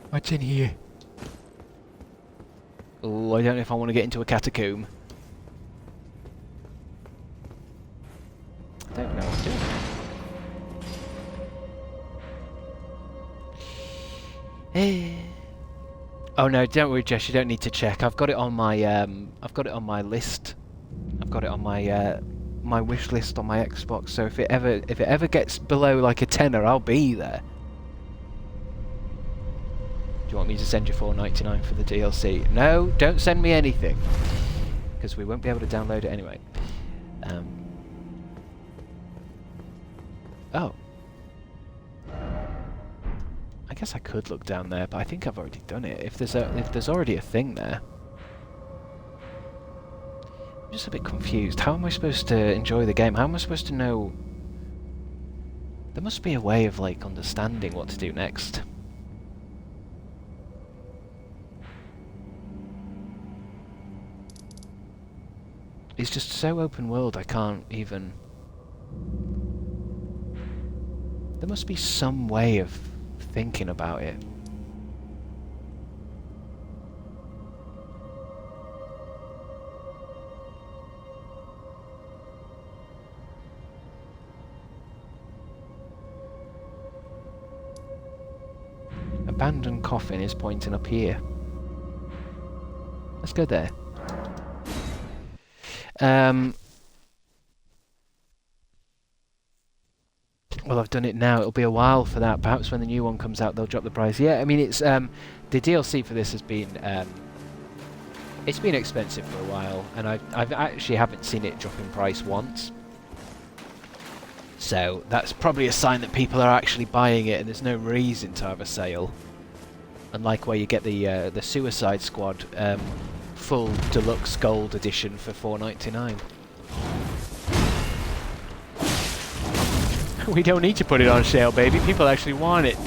Speaker 1: What's in here? Oh, I don't know if I want to get into a catacomb. I don't know what to do. Oh no, don't worry, Jess. You don't need to check. I've got it on my I've got it on my list. I've got it on my my wish list on my Xbox. So if it ever gets below like a tenner, I'll be there. Do you want me to send you $4.99 for the DLC? No, don't send me anything, because we won't be able to download it anyway. Oh. I guess I could look down there, but I think I've already done it. If there's already a thing there. I'm just a bit confused. How am I supposed to enjoy the game? How am I supposed to know? There must be a way of like understanding what to do next. It's just so open world, I can't even... There must be some way of thinking about it. Abandoned coffin is pointing up here. Let's go there. Well, I've done it now. It'll be a while for that. Perhaps when the new one comes out, they'll drop the price. Yeah, I mean, it's the DLC for this has been it's been expensive for a while, and I've actually haven't seen it drop in price once. So that's probably a sign that people are actually buying it, and there's no reason to have a sale. Unlike where you get the Suicide Squad full deluxe gold edition for $4.99. We don't need to put it on sale, baby. People actually want it.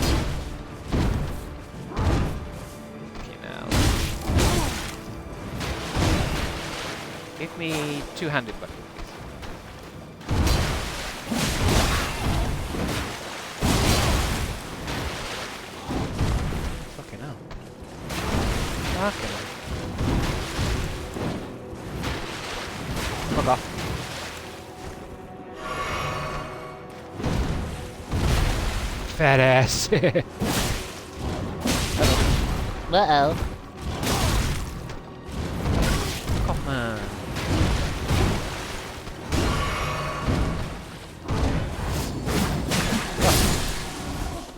Speaker 1: Okay, now. Give me two-handed weapon, please. Fucking hell. Fucking hell. Fuck off. Fat ass.
Speaker 3: Uh-oh.
Speaker 1: Come on.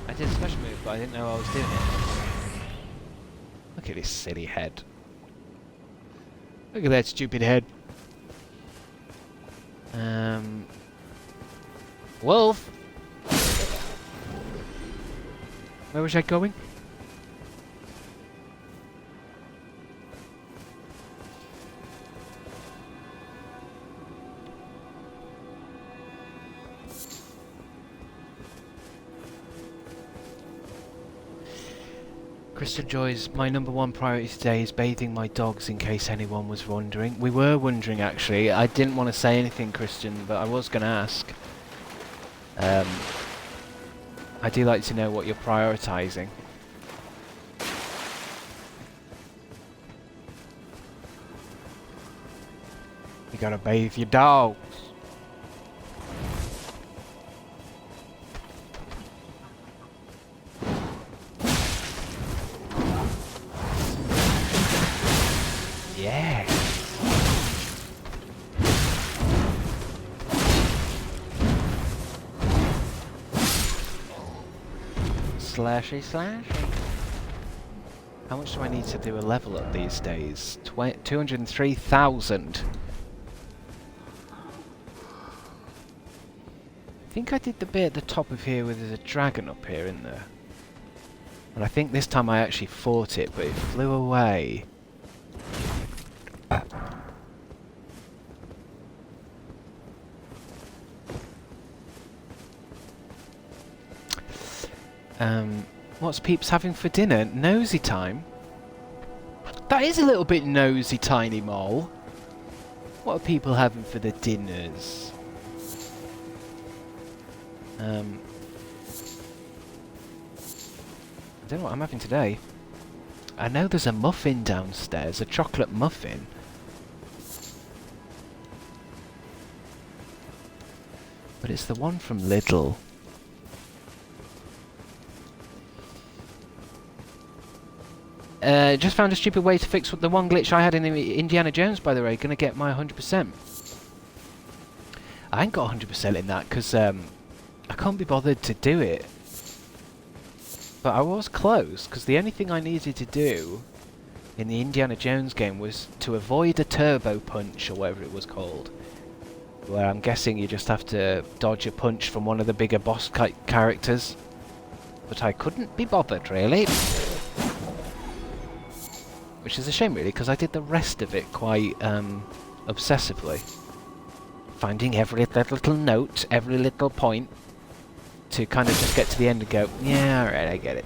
Speaker 1: I did a special move, but I didn't know I was doing it. Look at this silly head. Look at that stupid head. Wolf! Where was I going? Kristen Joy's, my #1 priority today is bathing my dogs, in case anyone was wondering. We were wondering, actually. I didn't want to say anything, Christian, but I was going to ask. I do like to know what you're prioritising. You gotta bathe your dogs. Yeah. Slashy slashy. How much do I need to do a level up these days? 203,000. I think I did the bit at the top of here where there's a dragon up here, isn't there? And I think this time I actually fought it, but it flew away. What's Peeps having for dinner? Nosy time? That is a little bit nosy, Tiny Mole. What are people having for their dinners? I don't know what I'm having today. I know there's a muffin downstairs, a chocolate muffin. But it's the one from Lidl. Just found a stupid way to fix the one glitch I had in Indiana Jones, by the way. Gonna get my 100%. I ain't got 100% in that, because I can't be bothered to do it. But I was close, because the only thing I needed to do in the Indiana Jones game was to avoid a turbo punch, or whatever it was called. Where I'm guessing you just have to dodge a punch from one of the bigger boss characters. But I couldn't be bothered, really. Which is a shame, really, because I did the rest of it quite obsessively. Finding every little note, every little point, to kind of just get to the end and go, yeah, alright, I get it.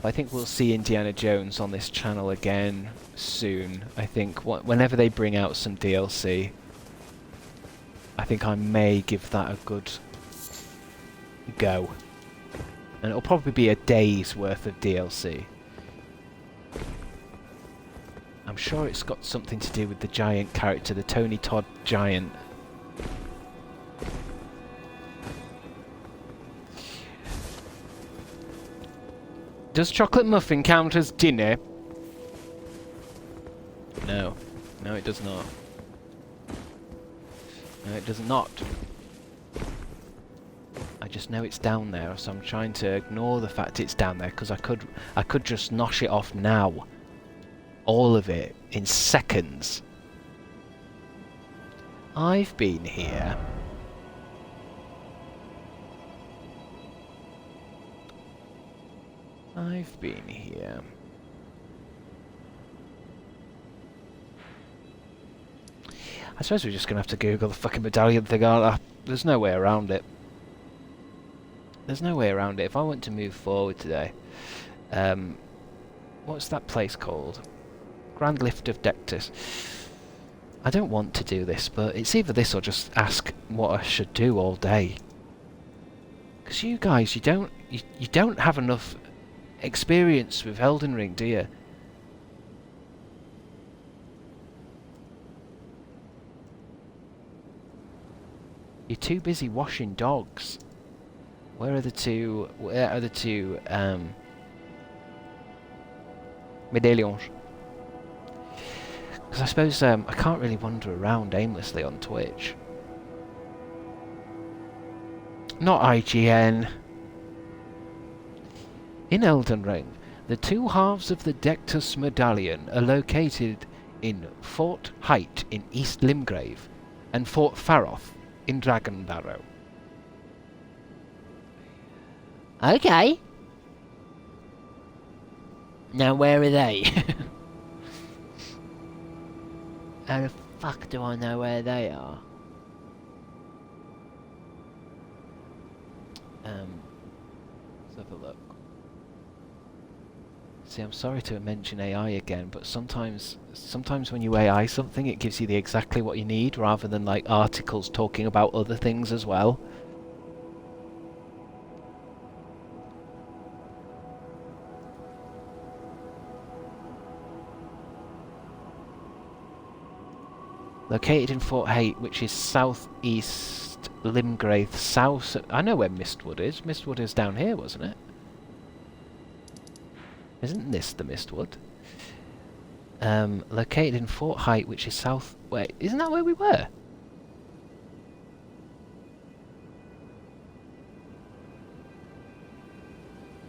Speaker 1: I think we'll see Indiana Jones on this channel again soon. I think whenever they bring out some DLC, I think I may give that a good go. And it'll probably be a day's worth of DLC. I'm sure it's got something to do with the giant character, the Tony Todd giant. Does chocolate muffin count as dinner? No. No, it does not. No, it does not. I just know it's down there, so I'm trying to ignore the fact it's down there, because I could just nosh it off now. All of it, in seconds. I've been here. I've been here. I suppose we're just going to have to Google the fucking medallion thing, aren't I? There's no way around it. There's no way around it. If I want to move forward today, what's that place called? Grand Lift of Dectus. I don't want to do this, but it's either this or just ask what I should do all day. Because you guys, you don't have enough experience with Elden Ring, do you? You're too busy washing dogs. Where are the two medallions? Because I suppose I can't really wander around aimlessly on Twitch. Not IGN. In Elden Ring, the two halves of the Dectus Medallion are located in Fort Height in East Limgrave and Fort Faroth in Dragonbarrow. Okay. Now where are they? How the fuck do I know where they are? Let's have a look. See, I'm sorry to mention AI again, but sometimes when you AI something, it gives you exactly what you need, rather than like articles talking about other things as well. Located in Fort Haight, which is southeast Limgrave, south. I know where Mistwood is. Mistwood is down here, wasn't it? Isn't this the Mistwood? Located in Fort Haight, which is south. Wait, isn't that where we were?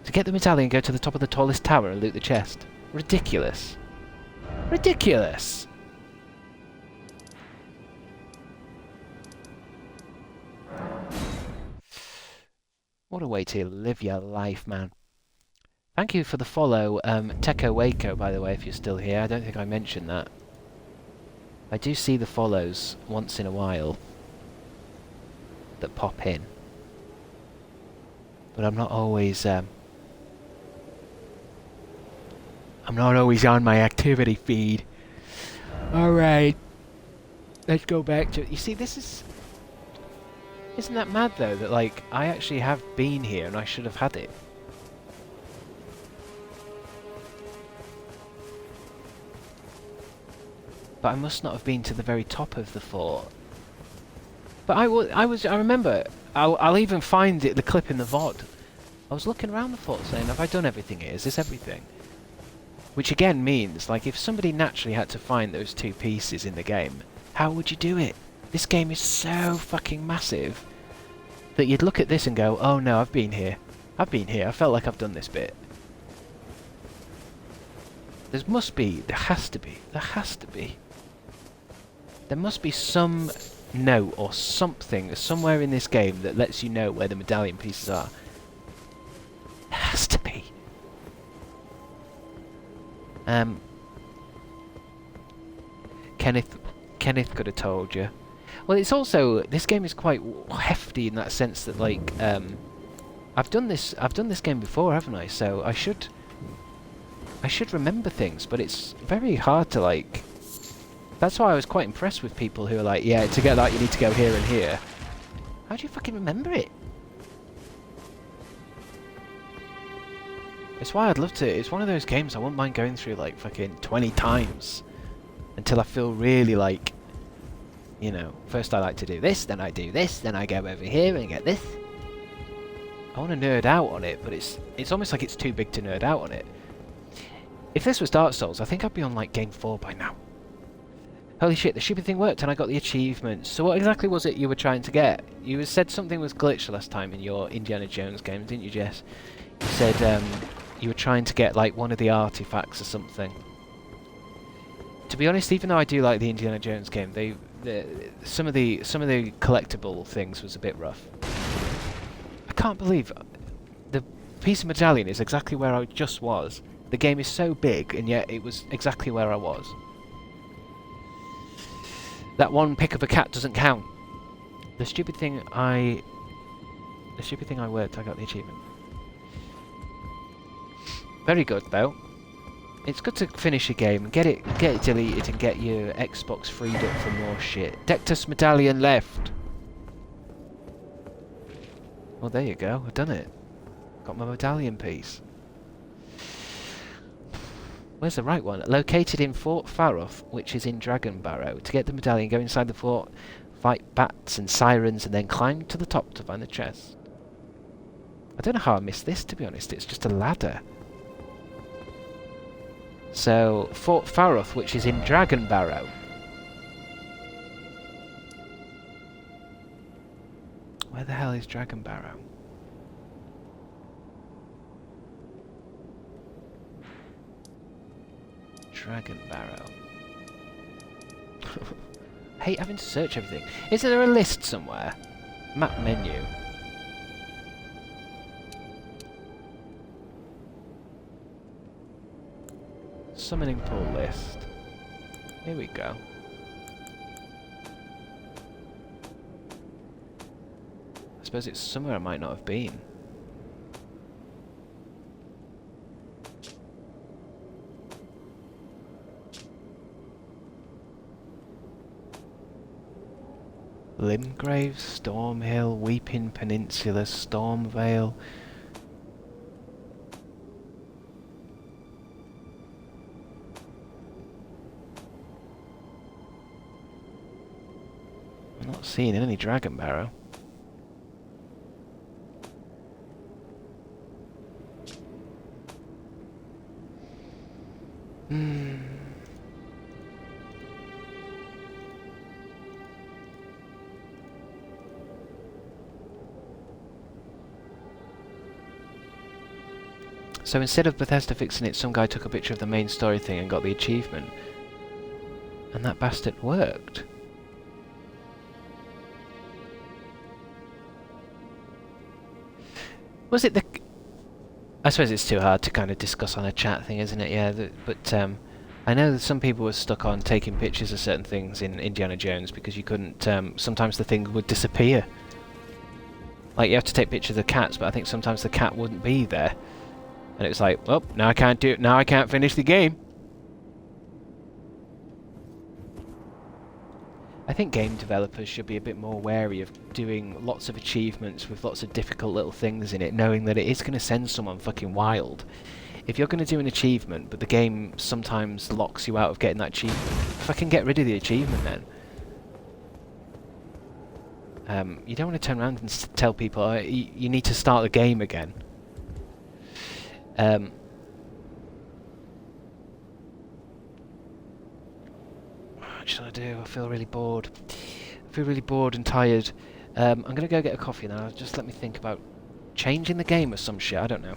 Speaker 1: To get the medallion, go to the top of the tallest tower and loot the chest. Ridiculous. Ridiculous! What a way to live your life, man. Thank you for the follow, Teko Waco, by the way, if you're still here. I don't think I mentioned that. I do see the follows once in a while that pop in. but I'm not always on my activity feed. Alright. Let's go back to... You see, this is... Isn't that mad, though, that, like, I actually have been here and I should have had it? But I must not have been to the very top of the fort. But I remember, I'll even find the clip in the VOD. I was looking around the fort saying, have I done everything here? Is this everything? Which again means, like, if somebody naturally had to find those 2 pieces in the game, how would you do it? This game is so fucking massive that you'd look at this and go, oh no, I've been here. I felt like I've done this bit. There must be some note or something somewhere in this game that lets you know where the medallion pieces are. There has to be. Kenneth could have told you. Well, it's also, this game is quite hefty in that sense that, like, I've done this game before, haven't I? So I should remember things, but it's very hard to, like... That's why I was quite impressed with people who are like, yeah, to get that you need to go here and here. How do you fucking remember it? It's why I'd love to... It's one of those games I wouldn't mind going through, like, fucking 20 times. Until I feel really, like... You know, first I like to do this, then I do this, then I go over here and get this. I want to nerd out on it, but it's almost like it's too big to nerd out on it. If this was Dark Souls, I think I'd be on, like, Game 4 by now. Holy shit, the stupid thing worked and I got the achievement. So what exactly was it you were trying to get? You said something was glitched last time in your Indiana Jones game, didn't you, Jess? You said you were trying to get, like, one of the artifacts or something. To be honest, even though I do like the Indiana Jones game, some of the collectible things was a bit rough. I can't believe the piece of medallion is exactly where I just was. The game is so big, and yet it was exactly where I was. That one pick of a cat doesn't count. The stupid thing I worked, I got the achievement. Very good though. It's good to finish a game, get it deleted, and get your Xbox freed up for more shit. Dectus medallion left. Well, there you go. I've done it. Got my medallion piece. Where's the right one? Located in Fort Faroth, which is in Dragonbarrow. To get the medallion, go inside the fort, fight bats and sirens, and then climb to the top to find the chest. I don't know how I missed this, to be honest. It's just a ladder. So, Fort Faroth, which is in Dragonbarrow. Where the hell is Dragonbarrow? Dragonbarrow. I hate having to search everything. Is there a list somewhere? Map menu. Summoning pool list. Here we go. I suppose it's somewhere I might not have been. Limgrave, Stormhill, Weeping Peninsula, Stormvale. I'm not seeing any Dragonbarrow. So instead of Bethesda fixing it, some guy took a picture of the main story thing and got the achievement. And that bastard worked. Was it the... I suppose it's too hard to kind of discuss on a chat thing, isn't it? Yeah, but I know that some people were stuck on taking pictures of certain things in Indiana Jones because you couldn't... sometimes the thing would disappear. Like, you have to take pictures of the cats, but I think sometimes the cat wouldn't be there. And it was like, well, now I can't do it, now I can't finish the game. I think game developers should be a bit more wary of doing lots of achievements with lots of difficult little things in it, knowing that it is going to send someone fucking wild. If you're going to do an achievement, but the game sometimes locks you out of getting that achievement, fucking get rid of the achievement then. You don't want to turn around and tell people, oh, you need to start the game again. What should I do? I feel really bored. I feel really bored and tired. I'm going to go get a coffee now. Just let me think about changing the game or some shit. I don't know.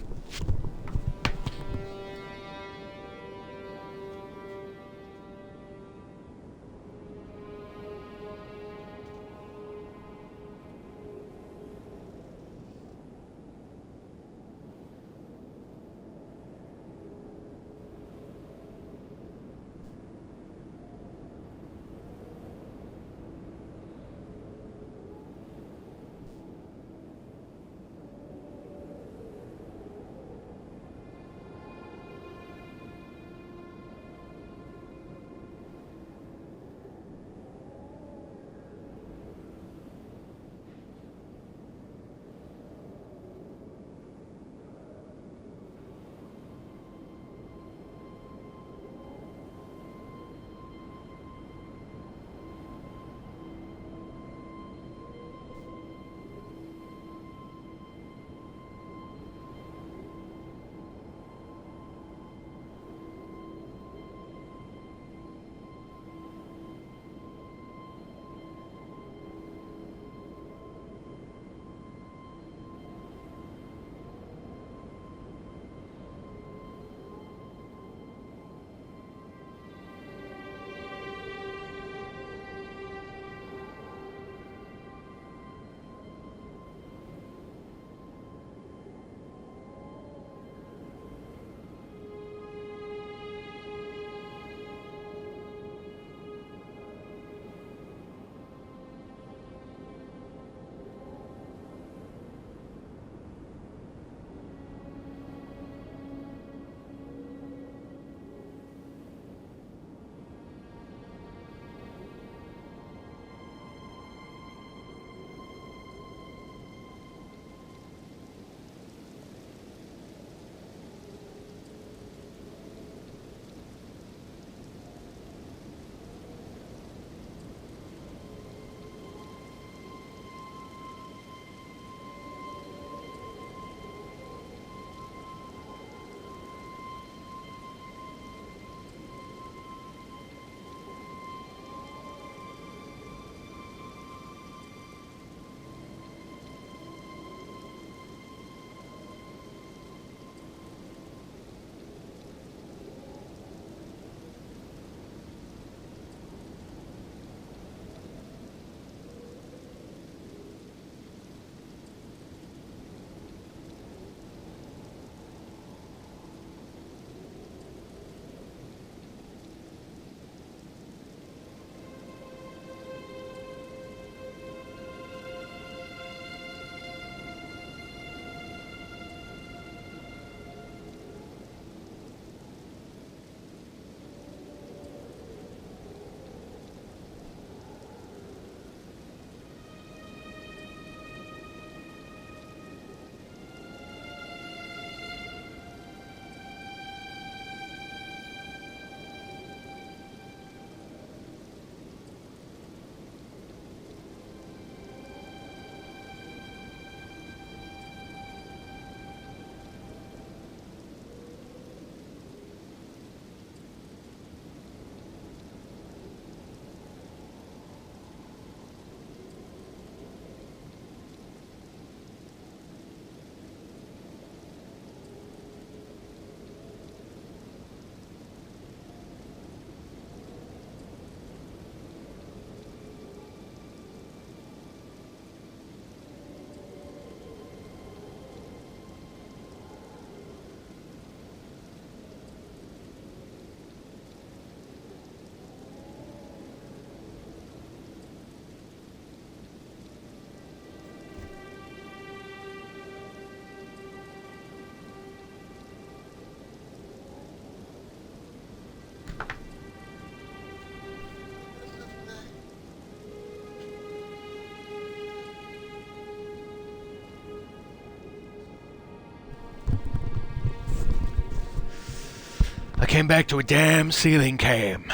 Speaker 1: came back to a damn ceiling cam.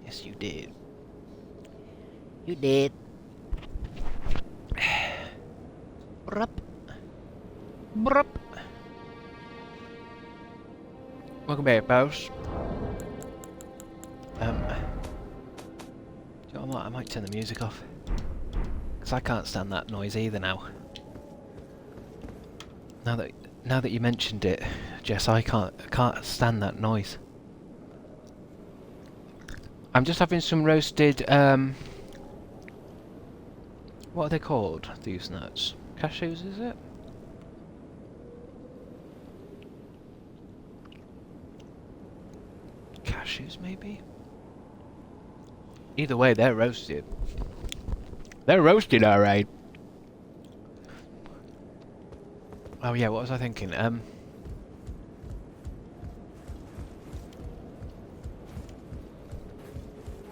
Speaker 1: Yes, you did.
Speaker 3: You did.
Speaker 1: Brup. Brup. Welcome back, boss. Do you know what, I might turn the music off. Because I can't stand that noise either now. Now that you mentioned it, Jess, I can't stand that noise. I'm just having some roasted, what are they called, these nuts? Cashews, is it? Cashews, maybe? Either way, they're roasted. They're roasted, alright. Oh yeah, what was I thinking?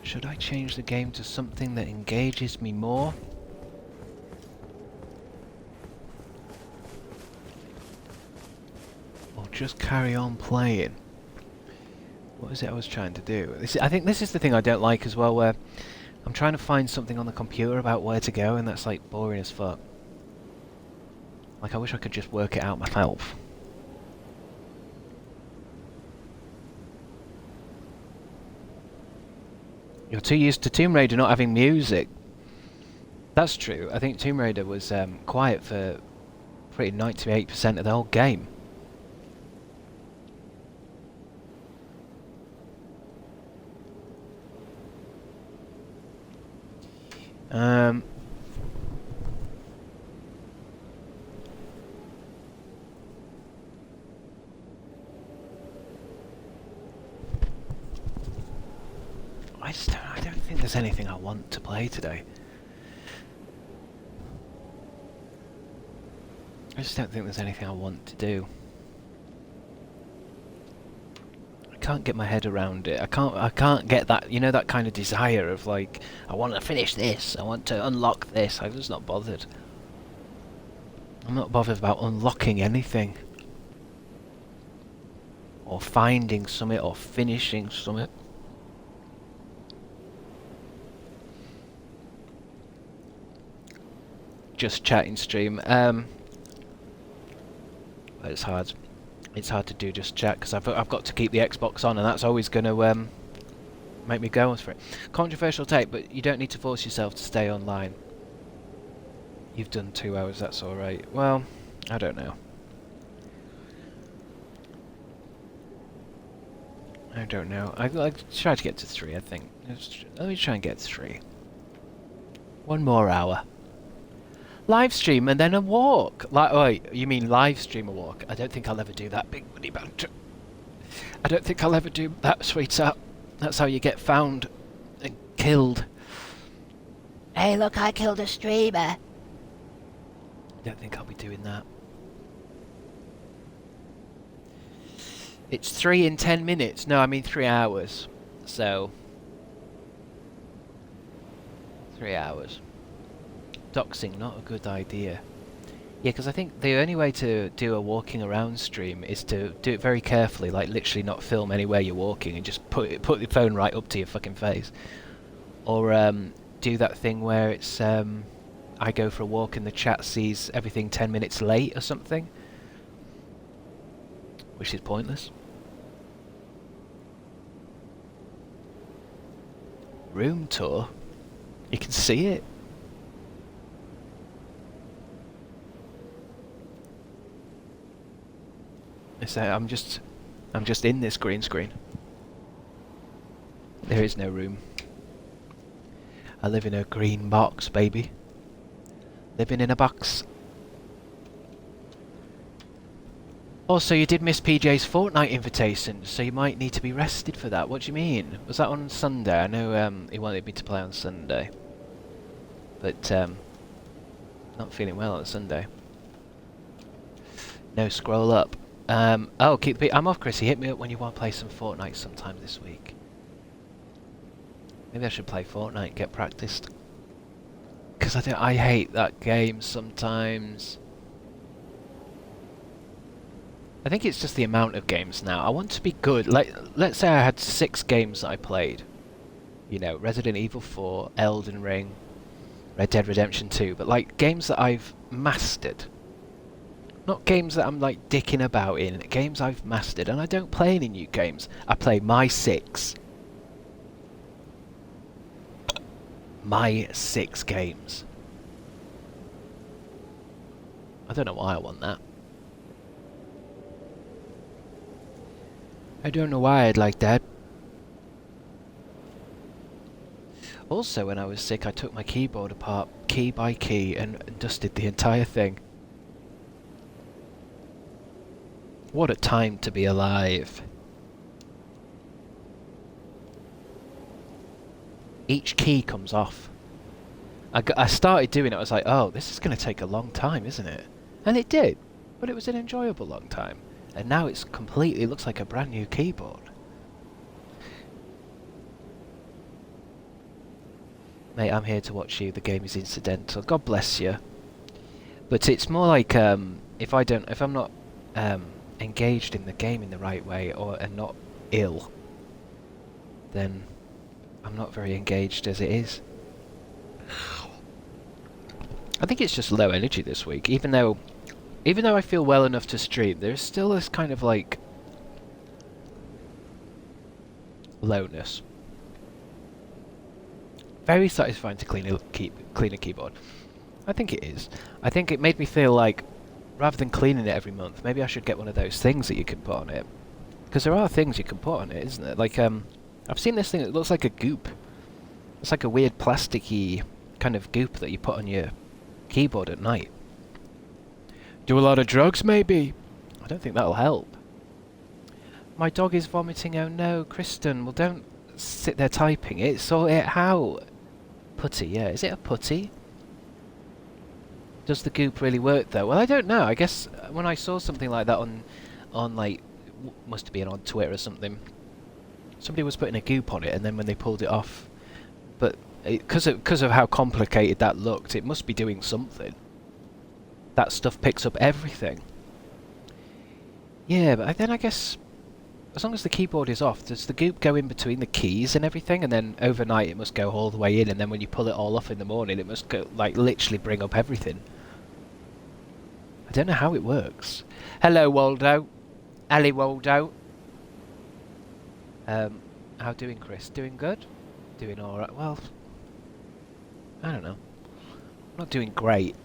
Speaker 1: Should I change the game to something that engages me more? Or just carry on playing? What is it I was trying to do? I think this is the thing I don't like as well, where I'm trying to find something on the computer about where to go, and that's like boring as fuck. Like, I wish I could just work it out myself. You're too used to Tomb Raider not having music. That's true. I think Tomb Raider was quiet for pretty 98% of the whole game. I don't think there's anything I want to play today. I just don't think there's anything I want to do. I can't get my head around it. I can't get that, you know, that kind of desire of like, I want to finish this, I want to unlock this. I'm just not bothered. I'm not bothered about unlocking anything. Or finding something, or finishing something. Just chatting stream. It's hard. It's hard to do just chat because I've got to keep the Xbox on, and that's always going to make me go for it. Controversial take, but you don't need to force yourself to stay online. You've done 2 hours. That's all right. Well, I don't know. I don't know. I tried to get to 3. I think. Let me try and get 3. 1 more hour. Live stream and then a walk. Wait, you mean live stream a walk? I don't think I'll ever do that, Big Buddy Banter. I don't think I'll ever do that, sweetheart. That's how you get found and killed.
Speaker 3: Hey, look, I killed a streamer.
Speaker 1: I don't think I'll be doing that. It's 3 in 10 minutes. No, I mean 3 hours. So 3 hours. Doxing, not a good idea. Yeah, because I think the only way to do a walking around stream is to do it very carefully, like literally not film anywhere you're walking and just put the phone right up to your fucking face. Or do that thing where it's I go for a walk and the chat sees everything 10 minutes late or something. Which is pointless. Room tour? You can see it. I'm just in this green screen. There is no room. I live in a green box, baby. Living in a box. Also, you did miss PJ's Fortnite invitation, so you might need to be rested for that. What do you mean? Was that on Sunday? I know he wanted me to play on Sunday. But, not feeling well on Sunday. No, scroll up. Oh, keep the beat. I'm off, Chrissy. Hit me up when you want to play some Fortnite sometime this week. Maybe I should play Fortnite and get practiced. Because I hate that game sometimes. I think it's just the amount of games now. I want to be good. Like, let's say I had 6 games that I played. You know, Resident Evil 4, Elden Ring, Red Dead Redemption 2, but like games that I've mastered. Not games that I'm like dicking about in, games I've mastered. And I don't play any new games. I play my 6. My 6 games. I don't know why I want that. I don't know why I'd like that. Also, when I was sick, I took my keyboard apart, key by key, and dusted the entire thing. What a time to be alive. Each key comes off. I started doing it, I was like, oh, this is going to take a long time, isn't it? And it did, but it was an enjoyable long time. And now it's completely, looks like a brand new keyboard. Mate, I'm here to watch you, the game is incidental. God bless you. But it's more like, if I'm not engaged in the game in the right way, and not ill, then I'm not very engaged as it is. I think it's just low energy this week, even though I feel well enough to stream, there's still this kind of like lowness. Very satisfying to clean a keyboard. I think it is. I think it made me feel like, rather than cleaning it every month, maybe I should get one of those things that you can put on it. Because there are things you can put on it, isn't there? Like, I've seen this thing that looks like a goop. It's like a weird plasticky kind of goop that you put on your keyboard at night. Do a lot of drugs, maybe? I don't think that'll help. My dog is vomiting, oh no. Kristen, well don't sit there typing it, sort it out. Putty, yeah. Is it a putty? Does the goop really work though? Well, I don't know. I guess when I saw something like that on like, must have been on Twitter or something, somebody was putting a goop on it, and then when they pulled it off, but because of how complicated that looked, it must be doing something. That stuff picks up everything. Yeah, but then I guess as long as the keyboard is off, does the goop go in between the keys and everything, and then overnight it must go all the way in, and then when you pull it all off in the morning, it must go like literally bring up everything. I don't know how it works. Hello, Waldo. Ali Waldo. How doing, Chris? Doing good? Doing alright. Well, I don't know. I'm not doing great.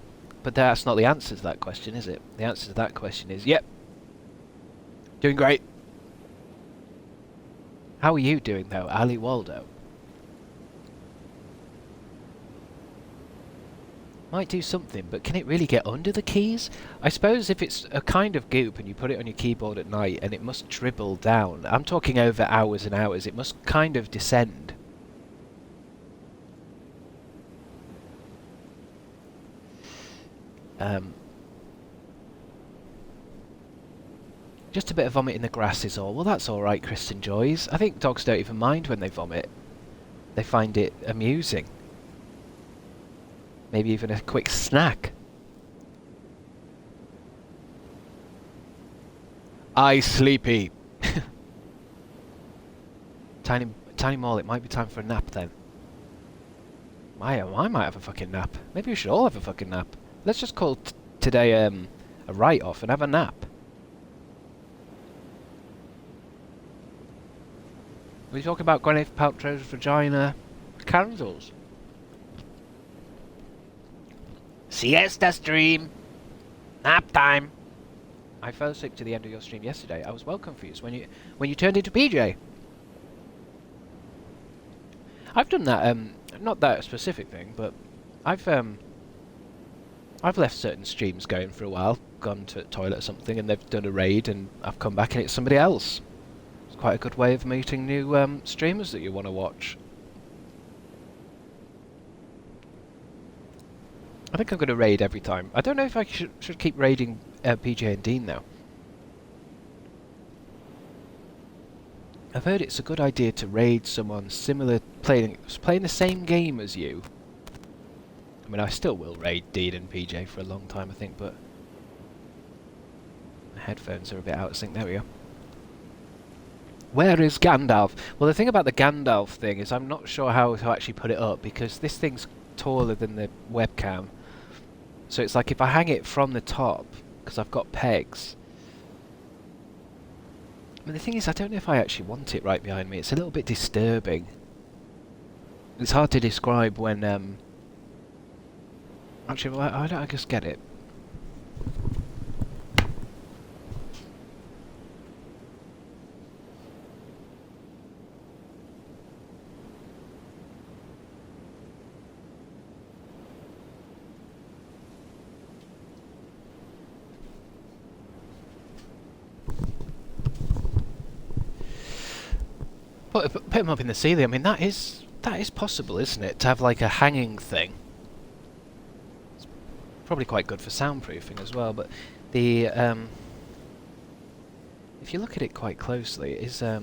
Speaker 1: But that's not the answer to that question, is it? The answer to that question is, yep. Doing great. How are you doing, though, Ali Waldo? Might do something, but can it really get under the keys? I suppose if it's a kind of goop and you put it on your keyboard at night and it must dribble down, I'm talking over hours and hours, it must kind of descend. Just a bit of vomit in the grass is all. Well, that's alright, Kristen Joys. I think dogs don't even mind when they vomit. They find it amusing. Maybe even a quick snack. I sleepy. Tiny Mall, it might be time for a nap then. I might have a fucking nap. Maybe we should all have a fucking nap. Let's just call today a write-off and have a nap. We talk about Gwyneth Paltrow's vagina candles. Siesta stream. Nap time. I fell asleep to the end of your stream yesterday. I was well confused when you turned into PJ. I've done that. Not that specific thing, but I've left certain streams going for a while, gone to the toilet or something, and they've done a raid, and I've come back and it's somebody else. It's quite a good way of meeting new streamers that you want to watch. I think I'm going to raid every time. I don't know if I should keep raiding PJ and Dean though. I've heard it's a good idea to raid someone similar, playing the same game as you. I mean, I still will raid Dean and PJ for a long time, I think, but headphones are a bit out of sync. There we go. Where is Gandalf? Well, the thing about the Gandalf thing is I'm not sure how to actually put it up, because this thing's taller than the webcam. So it's like if I hang it from the top, because I've got pegs. I mean, the thing is, I don't know if I actually want it right behind me. It's a little bit disturbing. It's hard to describe when... Actually, well, why don't I just get it? Put him up in the ceiling. I mean, that is possible, isn't it? To have like a hanging thing. It's probably quite good for soundproofing as well. But the if you look at it quite closely, it is I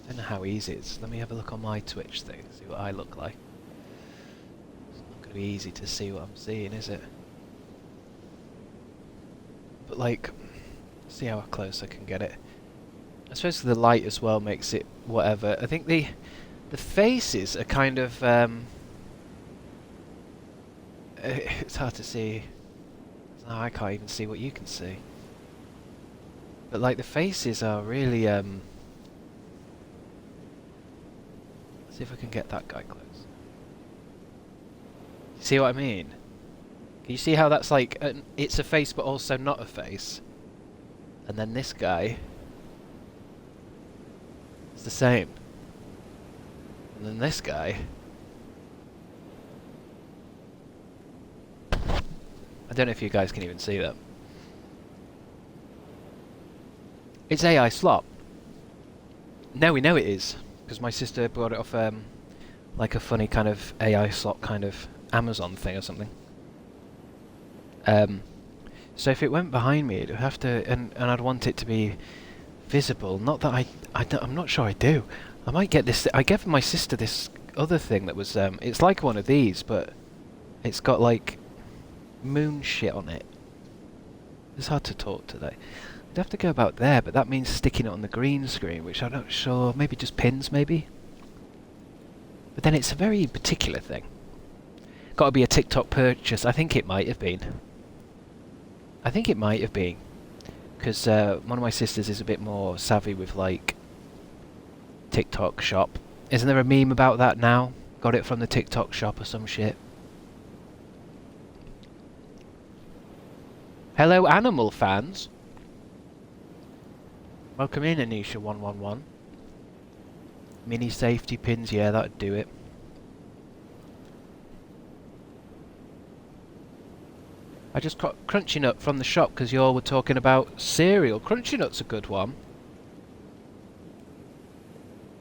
Speaker 1: don't know how easy it is. Let me have a look on my Twitch thing, see what I look like. It's not going to be easy to see what I'm seeing, is it? But like, see how close I can get it. I suppose the light as well makes it whatever. I think the faces are kind of it's hard to see. No, I can't even see what you can see. But like the faces are really let's see if I can get that guy close. See what I mean? Can you see how that's like it's a face but also not a face? And then this guy is the same. And then this guy... I don't know if you guys can even see that. It's AI slop. No, we know it is. Because my sister bought it off like a funny kind of AI slop kind of Amazon thing or something. So if it went behind me, it would have to, and I'd want it to be visible. Not that I'm not sure I do. I might get this. I gave my sister this other thing that was, it's like one of these, but it's got like moon shit on it. It's hard to talk today. I'd have to go about there, but that means sticking it on the green screen, which I'm not sure. Maybe just pins, maybe. But then it's a very particular thing. Got to be a TikTok purchase. I think it might have been. I think it might have been, because one of my sisters is a bit more savvy with like TikTok shop. Isn't there a meme about that now? Got it from the TikTok shop or some shit. Hello animal fans. Welcome in Anisha111. Mini safety pins, yeah, that'd do it. I just got Crunchy Nut from the shop because you all were talking about cereal. Crunchy Nut's a good one.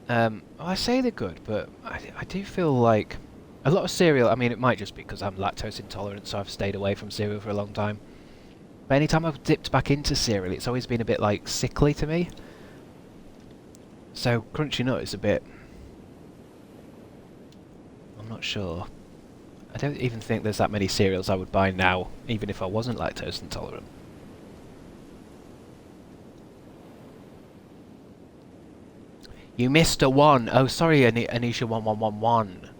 Speaker 1: I say they're good, but I do feel like a lot of cereal, I mean, it might just be because I'm lactose intolerant, so I've stayed away from cereal for a long time. But anytime I've dipped back into cereal, it's always been a bit, like, sickly to me. So, Crunchy Nut is a bit... I'm not sure. I don't even think there's that many cereals I would buy now, even if I wasn't lactose intolerant. You missed a 1. Oh, sorry, Anisha1111.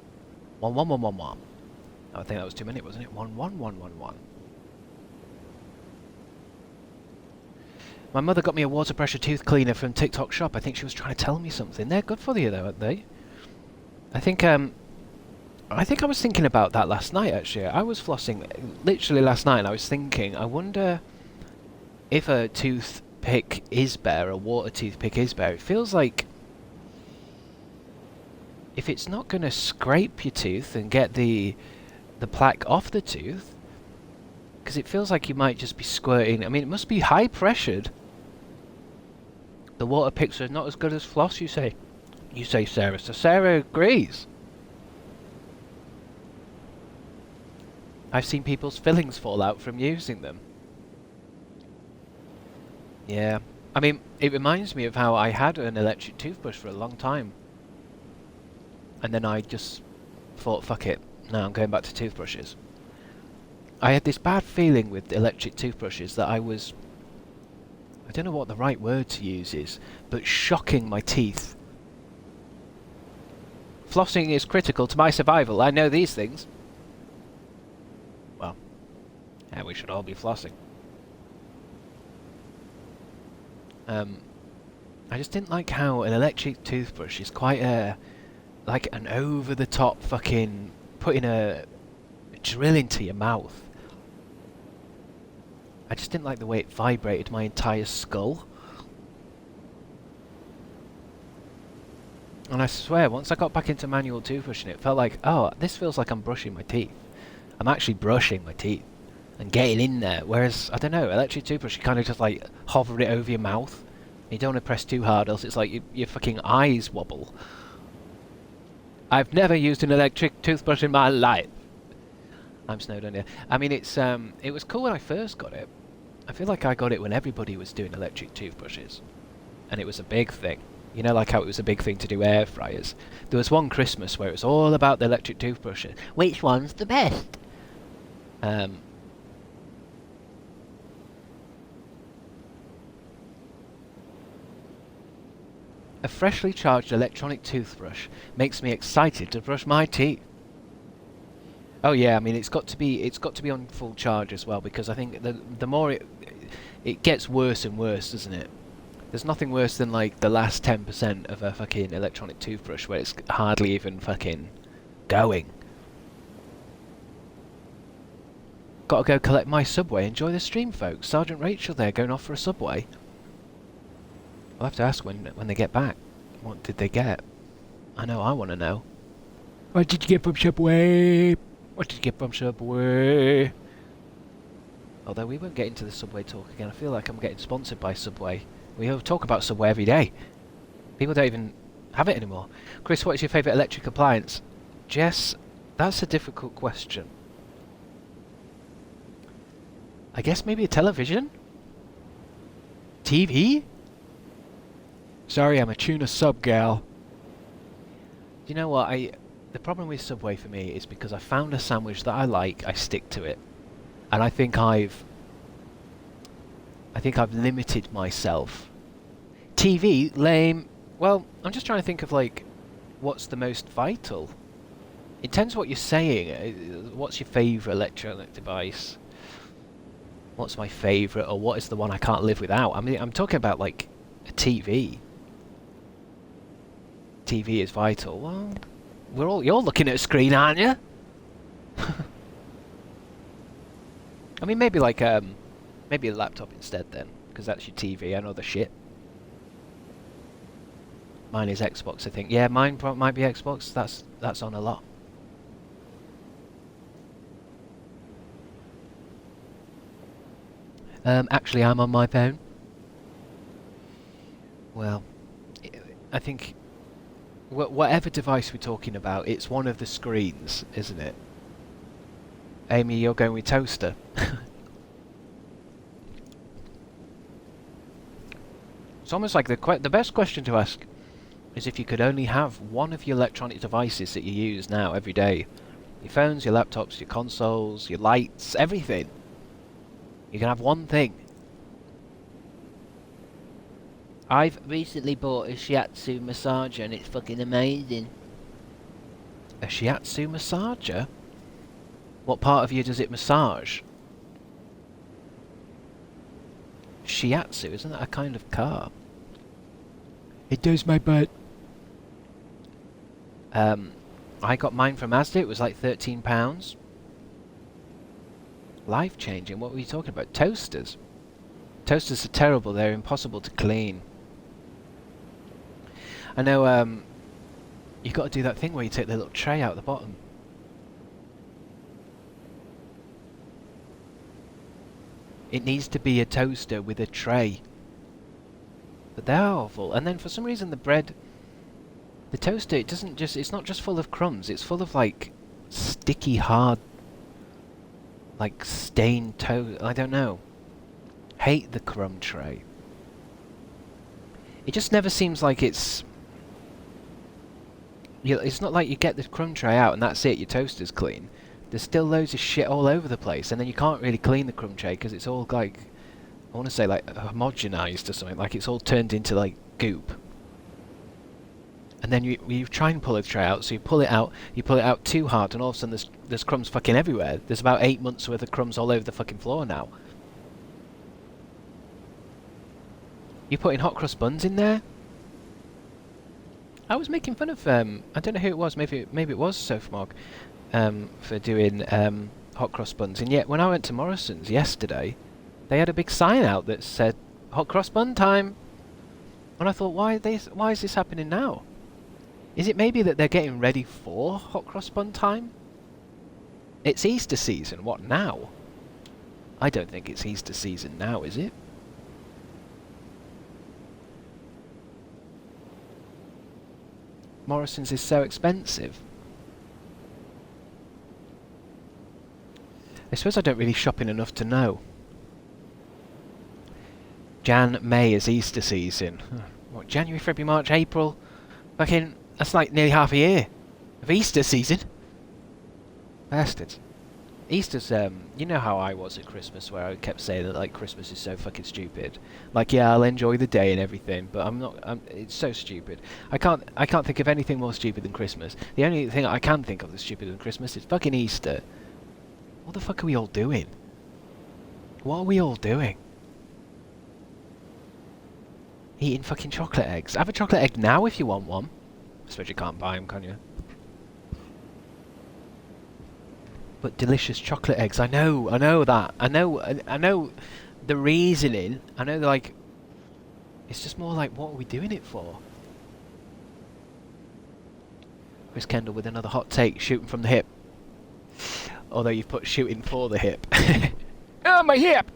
Speaker 1: 11111. I think that was too many, wasn't it? 11111. My mother got me a water pressure tooth cleaner from TikTok shop. I think she was trying to tell me something. They're good for you, though, aren't they? I think I was thinking about that last night, actually. I was flossing literally last night, and I was thinking, I wonder if a toothpick is better, a water toothpick is better. It feels like if it's not going to scrape your tooth and get the plaque off the tooth, because it feels like you might just be squirting. I mean, it must be high pressured. The water picks are not as good as floss, you say. You say, Sarah. So Sarah agrees. I've seen people's fillings fall out from using them. Yeah. I mean, it reminds me of how I had an electric toothbrush for a long time. And then I just thought, fuck it. No, I'm going back to toothbrushes. I had this bad feeling with electric toothbrushes that I don't know what the right word to use is, but shocking my teeth. Flossing is critical to my survival. I know these things. Well, yeah, we should all be flossing. I just didn't like how an electric toothbrush is quite like an over-the-top fucking putting a drill into your mouth. I just didn't like the way it vibrated my entire skull. And I swear, once I got back into manual toothbrushing, it felt like, oh, this feels like I'm brushing my teeth. I'm actually brushing my teeth and getting in there. Whereas, I don't know, electric toothbrush, you kind of just like hover it over your mouth. You don't want to press too hard, else it's like your fucking eyes wobble. I've never used an electric toothbrush in my life. I'm snowed under. I mean, it was cool when I first got it. I feel like I got it when everybody was doing electric toothbrushes. And it was a big thing. You know, like how it was a big thing to do air fryers. There was one Christmas where it was all about the electric toothbrushes.
Speaker 3: Which one's the best?
Speaker 1: A freshly charged electronic toothbrush makes me excited to brush my teeth. Oh yeah, I mean it's got to be on full charge as well, because I think the more it gets worse and worse, doesn't it? There's nothing worse than like the last 10% of a fucking electronic toothbrush where it's hardly even fucking going. Gotta go collect my Subway. Enjoy the stream, folks. Sergeant Rachel there going off for a Subway. I'll have to ask when they get back. What did they get? I know, I want to know. What did you get from Subway? What did you get from Subway? Although we won't get into the Subway talk again. I feel like I'm getting sponsored by Subway. We talk about Subway every day. People don't even have it anymore. Chris, what is your favourite electric appliance? Jess, that's a difficult question. I guess maybe a television? TV? Sorry, I'm a tuna sub gal. You know what? The problem with Subway for me is because I found a sandwich that I like, I stick to it, and I think I've limited myself. TV, lame. Well, I'm just trying to think of like what's the most vital. It depends what you're saying. What's your favourite electronic device? What's my favourite, or what is the one I can't live without? I mean, I'm talking about like a TV. TV is vital. Well, you're looking at a screen, aren't you? I mean, maybe like maybe a laptop instead then, because that's your TV. I know the shit. Mine is Xbox, I think. Yeah, mine might be Xbox. That's on a lot. Actually, I'm on my phone. Well, I think whatever device we're talking about, it's one of the screens, isn't it? Amy, you're going with toaster. It's almost like the best question to ask is if you could only have one of your electronic devices that you use now every day. Your phones, your laptops, your consoles, your lights, everything. You can have one thing.
Speaker 3: I've recently bought a shiatsu massager and it's fucking amazing.
Speaker 1: A shiatsu massager? What part of you does it massage? Shiatsu, isn't that a kind of car? It does my butt. I got mine from Asda, it was like £13. Life changing, what were you talking about? Toasters? Toasters are terrible, they're impossible to clean. I know, you've got to do that thing where you take the little tray out the bottom. It needs to be a toaster with a tray. But they're awful. And then for some reason the bread, the toaster, it's not just full of crumbs, it's full of like sticky, hard, like stained toast. I don't know. Hate the crumb tray. It just never seems like it's not like you get the crumb tray out and that's it, your toaster's clean. there's still loads of shit all over the place, and then you can't really clean the crumb tray because it's all like, I want to say like homogenized or something, like it's all turned into like goop. And then you try and pull the tray out, so you pull it out too hard, and all of a sudden there's crumbs fucking everywhere. There's about 8 months worth of crumbs all over the fucking floor now. You putting hot crust buns in there? I was making fun of I don't know who it was, maybe it was Sophmog, for doing hot crust buns, and yet when I went to Morrison's yesterday, they had a big sign out that said hot crust bun time, and I thought, why is this happening now? Is it maybe that they're getting ready for hot cross bun time? It's Easter season, what now? I don't think it's Easter season now, is it? Morrison's is so expensive. I suppose I don't really shop in enough to know. Jan, May is Easter season. What, January, February, March, April? Fucking... that's like nearly half a year of Easter season. Bastards. Easter's, you know how I was at Christmas, where I kept saying that, like, Christmas is so fucking stupid. Like, yeah, I'll enjoy the day and everything, but it's so stupid. I can't think of anything more stupid than Christmas. The only thing I can think of that's stupider than Christmas is fucking Easter. What the fuck are we all doing? What are we all doing? Eating fucking chocolate eggs. Have a chocolate egg now if you want one. I suppose you can't buy them, can you? But delicious chocolate eggs. I know that. I know the reasoning. I know, like, it's just more like, what are we doing it for? Chris Kendall with another hot take, shooting from the hip. Although you've put shooting for the hip. Oh, my hip!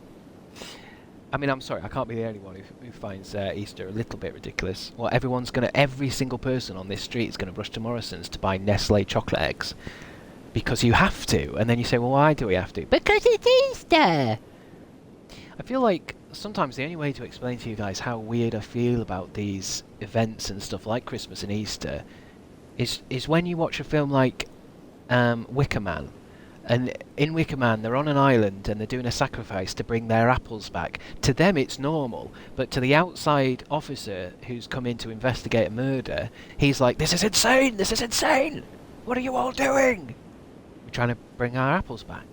Speaker 1: I mean, I'm sorry, I can't be the only one who finds Easter a little bit ridiculous. Well, every single person on this street is going to rush to Morrison's to buy Nestle chocolate eggs. Because you have to. And then you say, well, why do we have to? Because it's Easter! I feel like sometimes the only way to explain to you guys how weird I feel about these events and stuff like Christmas and Easter is when you watch a film like Wicker Man. And in Wicker Man, they're on an island and they're doing a sacrifice to bring their apples back. To them, it's normal. But to the outside officer who's come in to investigate a murder, he's like, this is insane! This is insane! What are you all doing? We're trying to bring our apples back.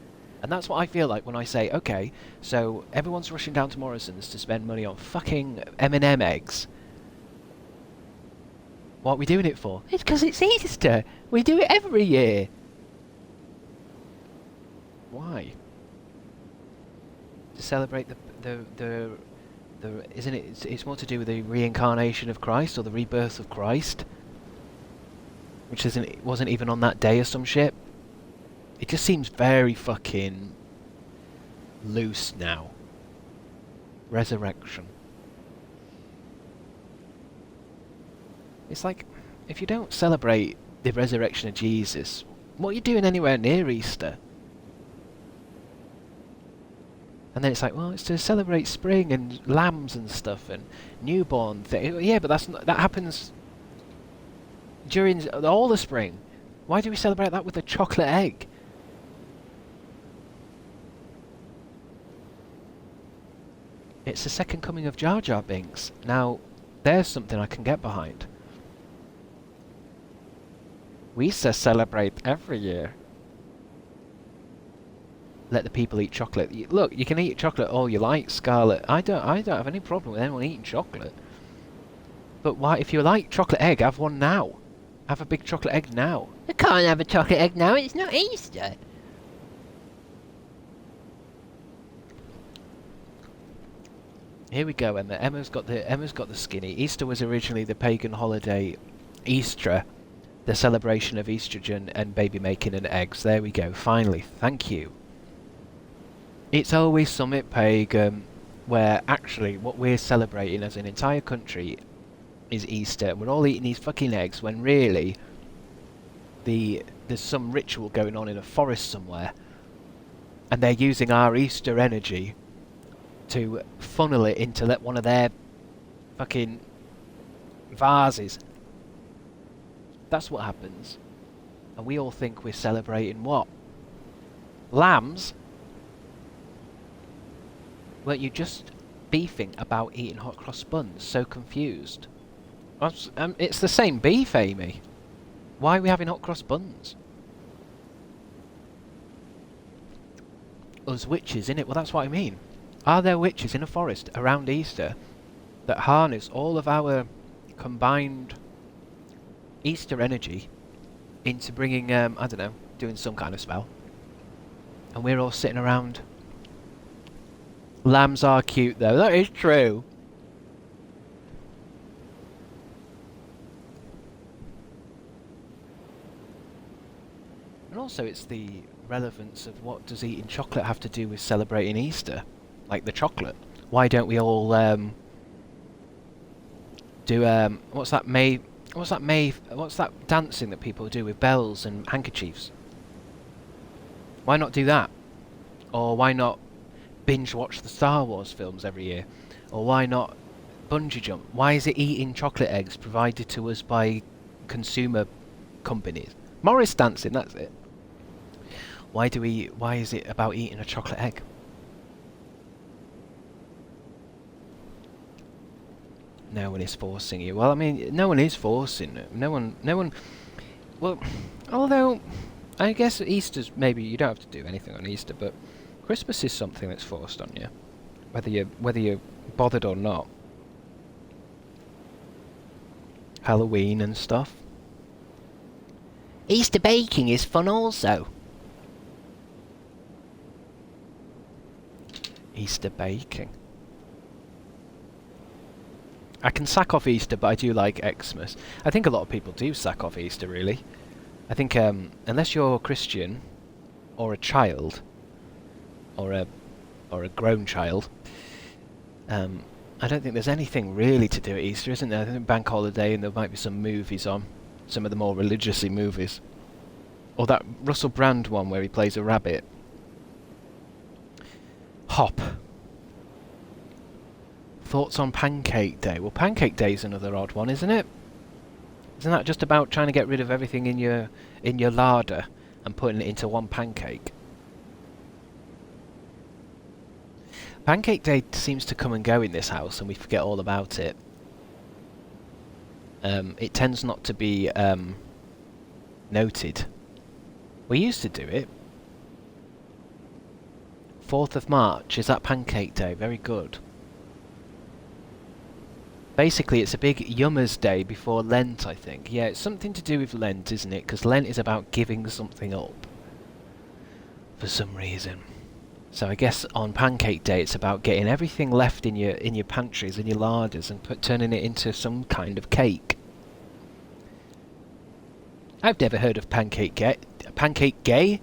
Speaker 1: And that's what I feel like when I say, okay, so everyone's rushing down to Morrison's to spend money on fucking M&M eggs. What are we doing it for? It's because it's Easter! We do it every year! Why? To celebrate the isn't it? It's more to do with the reincarnation of Christ or the rebirth of Christ, which wasn't even on that day or some shit. It just seems very fucking loose now. Resurrection. It's like, if you don't celebrate the resurrection of Jesus, what are you doing anywhere near Easter? And then it's like, well, it's to celebrate spring and lambs and stuff and newborn thing. Yeah, but that happens during all the spring. Why do we celebrate that with a chocolate egg? It's the second coming of Jar Jar Binks. Now, there's something I can get behind. We used to celebrate every year. Let the people eat chocolate. Look, you can eat chocolate all you like, Scarlet. I don't have any problem with anyone eating chocolate. But why, if you like chocolate egg, have one now. Have a big chocolate egg now.
Speaker 3: I can't have a chocolate egg now, it's not Easter.
Speaker 1: Here we go, Emma. Emma's got the skinny. Easter was originally the pagan holiday Easter, the celebration of estrogen and baby making and eggs. There we go. Finally, thank you. It's always summit pagan, where actually what we're celebrating as an entire country is Easter, and we're all eating these fucking eggs when really there's some ritual going on in a forest somewhere, and they're using our Easter energy to funnel it into one of their fucking vases. That's what happens. And we all think we're celebrating what? Lambs? Weren't you just beefing about eating hot cross buns? So confused. It's the same beef, Amy. Why are we having hot cross buns? Us witches, innit? Well, that's what I mean. Are there witches in a forest around Easter that harness all of our combined Easter energy into bringing, I don't know, doing some kind of spell? And we're all sitting around. Lambs are cute, though. That is true. And also, it's the relevance of what does eating chocolate have to do with celebrating Easter? Like the chocolate. Why don't we all do what's that dancing that people do with bells and handkerchiefs? Why not do that? Or why not binge watch the Star Wars films every year? Or why not bungee jump? Why is it eating chocolate eggs provided to us by consumer companies? Morris dancing, that's it. Why is it about eating a chocolate egg? No one is forcing you. Well, I mean, no one is forcing it. No one, well, although, I guess Easter's, maybe you don't have to do anything on Easter, but Christmas is something that's forced on you. Whether you're bothered or not. Halloween and stuff.
Speaker 3: Easter baking is fun also.
Speaker 1: Easter baking. I can sack off Easter, but I do like Xmas. I think a lot of people do sack off Easter, really. I think, unless you're Christian, or a child, or a grown child, I don't think there's anything really to do at Easter, isn't there? I think bank holiday, and there might be some movies on, some of the more religiously movies. Or that Russell Brand one where he plays a rabbit. Hop. Thoughts on Pancake Day? Well, Pancake Day's another odd one, isn't it? Isn't that just about trying to get rid of everything in your larder and putting it into one pancake? Pancake Day seems to come and go in this house, and we forget all about it. It tends not to be noted. We used to do it. 4th of March, is that Pancake Day? Very good. Basically, it's a big Yummers Day before Lent, I think. Yeah, it's something to do with Lent, isn't it? Because Lent is about giving something up. For some reason. So I guess on Pancake Day, it's about getting everything left in your pantries and your larders and turning it into some kind of cake. I've never heard of Pancake Day? Pancake Gay.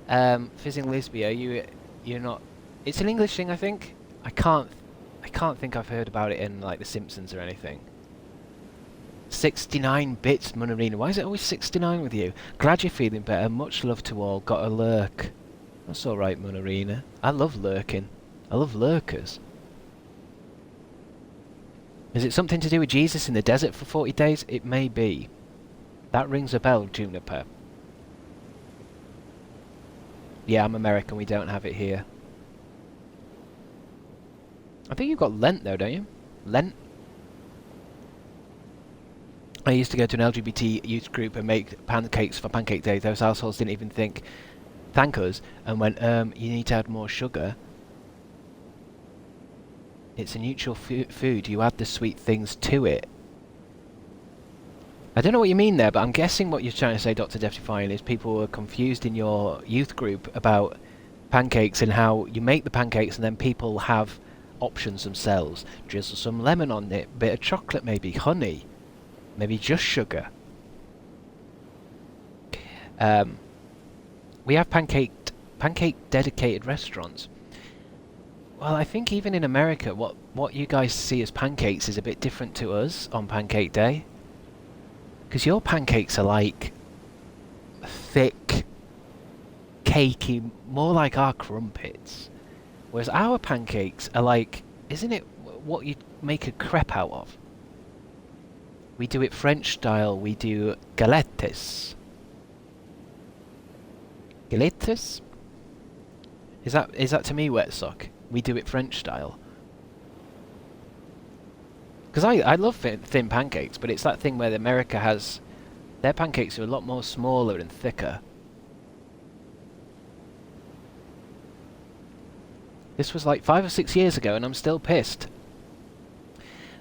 Speaker 1: Fizzing Lisbia, you're not... It's an English thing, I think. I can't think I've heard about it in, like, The Simpsons or anything. 69 bits, Munarina. Why is it always 69 with you? Glad you're feeling better. Much love to all. Got a lurk. That's alright, Munarina. I love lurking. I love lurkers. Is it something to do with Jesus in the desert for 40 days? It may be. That rings a bell, Juniper. Yeah, I'm American. We don't have it here. I think you've got Lent, though, don't you? Lent? I used to go to an LGBT youth group and make pancakes for Pancake Day. Those households didn't even thank us, and went, you need to add more sugar. It's a neutral food. You add the sweet things to it. I don't know what you mean there, but I'm guessing what you're trying to say, Dr. Defying, is people were confused in your youth group about pancakes and how you make the pancakes and then people have options themselves. Drizzle some lemon on it, bit of chocolate maybe, honey, maybe just sugar. We have pancake dedicated restaurants. Well, I think even in America, what you guys see as pancakes is a bit different to us on Pancake Day. Because your pancakes are like thick, cakey, more like our crumpets. Whereas our pancakes are like, isn't it what you make a crepe out of? We do it French style, we do galettes. Galettes? Is that to me wet sock? We do it French style. Because I love thin pancakes, but it's that thing where America has... Their pancakes are a lot more smaller and thicker. This was like 5 or 6 years ago and I'm still pissed.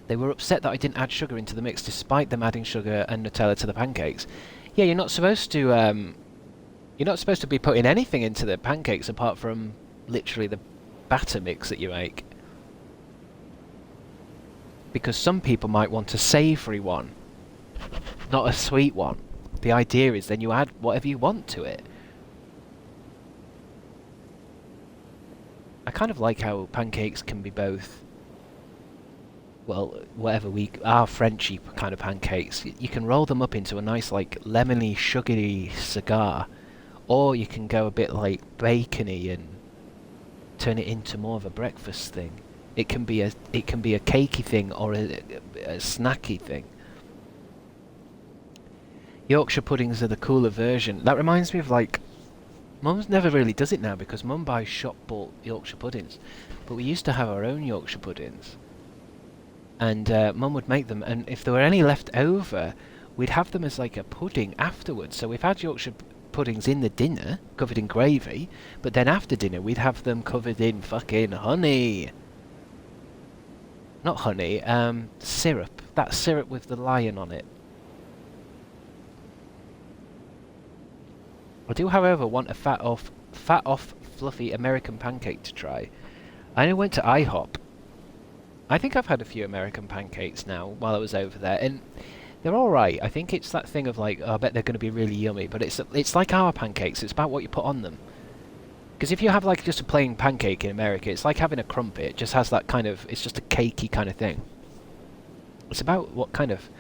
Speaker 1: They were upset that I didn't add sugar into the mix despite them adding sugar and Nutella to the pancakes. Yeah, you're not supposed to be putting anything into the pancakes apart from literally the batter mix that you make. Because some people might want a savoury one, not a sweet one. The idea is then you add whatever you want to it. I kind of like how pancakes can be both, well, whatever our Frenchy kind of pancakes. You can roll them up into a nice, like, lemony, sugary cigar, or you can go a bit like bacony and turn it into more of a breakfast thing. It can be a cakey thing or a snacky thing. Yorkshire puddings are the cooler version. That reminds me of, like, Mum's never really does it now because Mum buys shop-bought Yorkshire puddings. But we used to have our own Yorkshire puddings. And Mum would make them, and if there were any left over, we'd have them as like a pudding afterwards. So we've had Yorkshire puddings in the dinner, covered in gravy, but then after dinner we'd have them covered in fucking honey. Not honey, syrup. That syrup with the lion on it. I do, however, want a fat off, fluffy American pancake to try. I went to IHOP. I think I've had a few American pancakes now while I was over there, and they're all right. I think it's that thing of like, oh, I bet they're going to be really yummy, but it's like our pancakes. It's about what you put on them. Because if you have like just a plain pancake in America, it's like having a crumpet. It just has that kind of, it's just a cakey kind of thing. It's about what kind of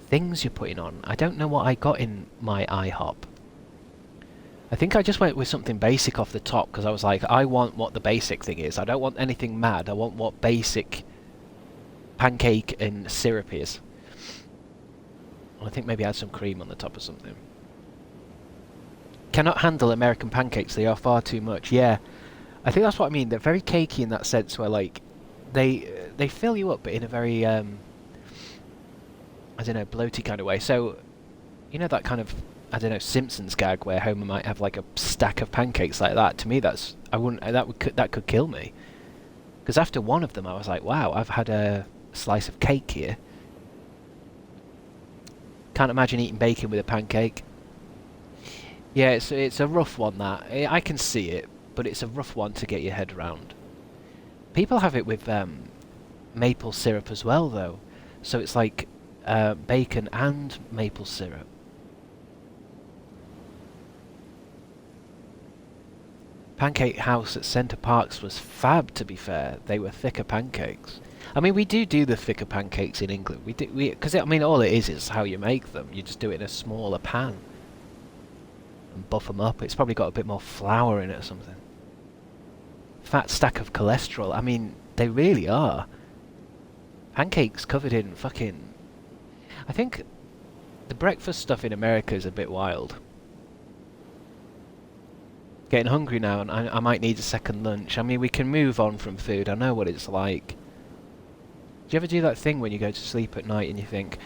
Speaker 1: things you're putting on. I don't know what I got in my IHOP. I think I just went with something basic off the top because I was like, I want what the basic thing is. I don't want anything mad. I want what basic pancake and syrup is. I think maybe add some cream on the top or something. Cannot handle American pancakes. They are far too much. Yeah, I think that's what I mean. They're very cakey in that sense where like they fill you up but in a very I don't know, bloaty kind of way. So you know that kind of, I don't know, Simpsons gag where Homer might have like a stack of pancakes like that. To me, that could kill me. Because after one of them, I was like, wow, I've had a slice of cake here. Can't imagine eating bacon with a pancake. Yeah, it's a rough one, that. I can see it, but it's a rough one to get your head around. People have it with maple syrup as well, though. So it's like bacon and maple syrup. Pancake House at Centre Parks was fab, to be fair. They were thicker pancakes. I mean, we do the thicker pancakes in England. Because I mean, all it is how you make them. You just do it in a smaller pan and buff them up. It's probably got a bit more flour in it or something. Fat stack of cholesterol. I mean, they really are. Pancakes covered in fucking... I think the breakfast stuff in America is a bit wild. Getting hungry now, and I might need a second lunch. I mean, we can move on from food. I know what it's like. Do you ever do that thing when you go to sleep at night and you think,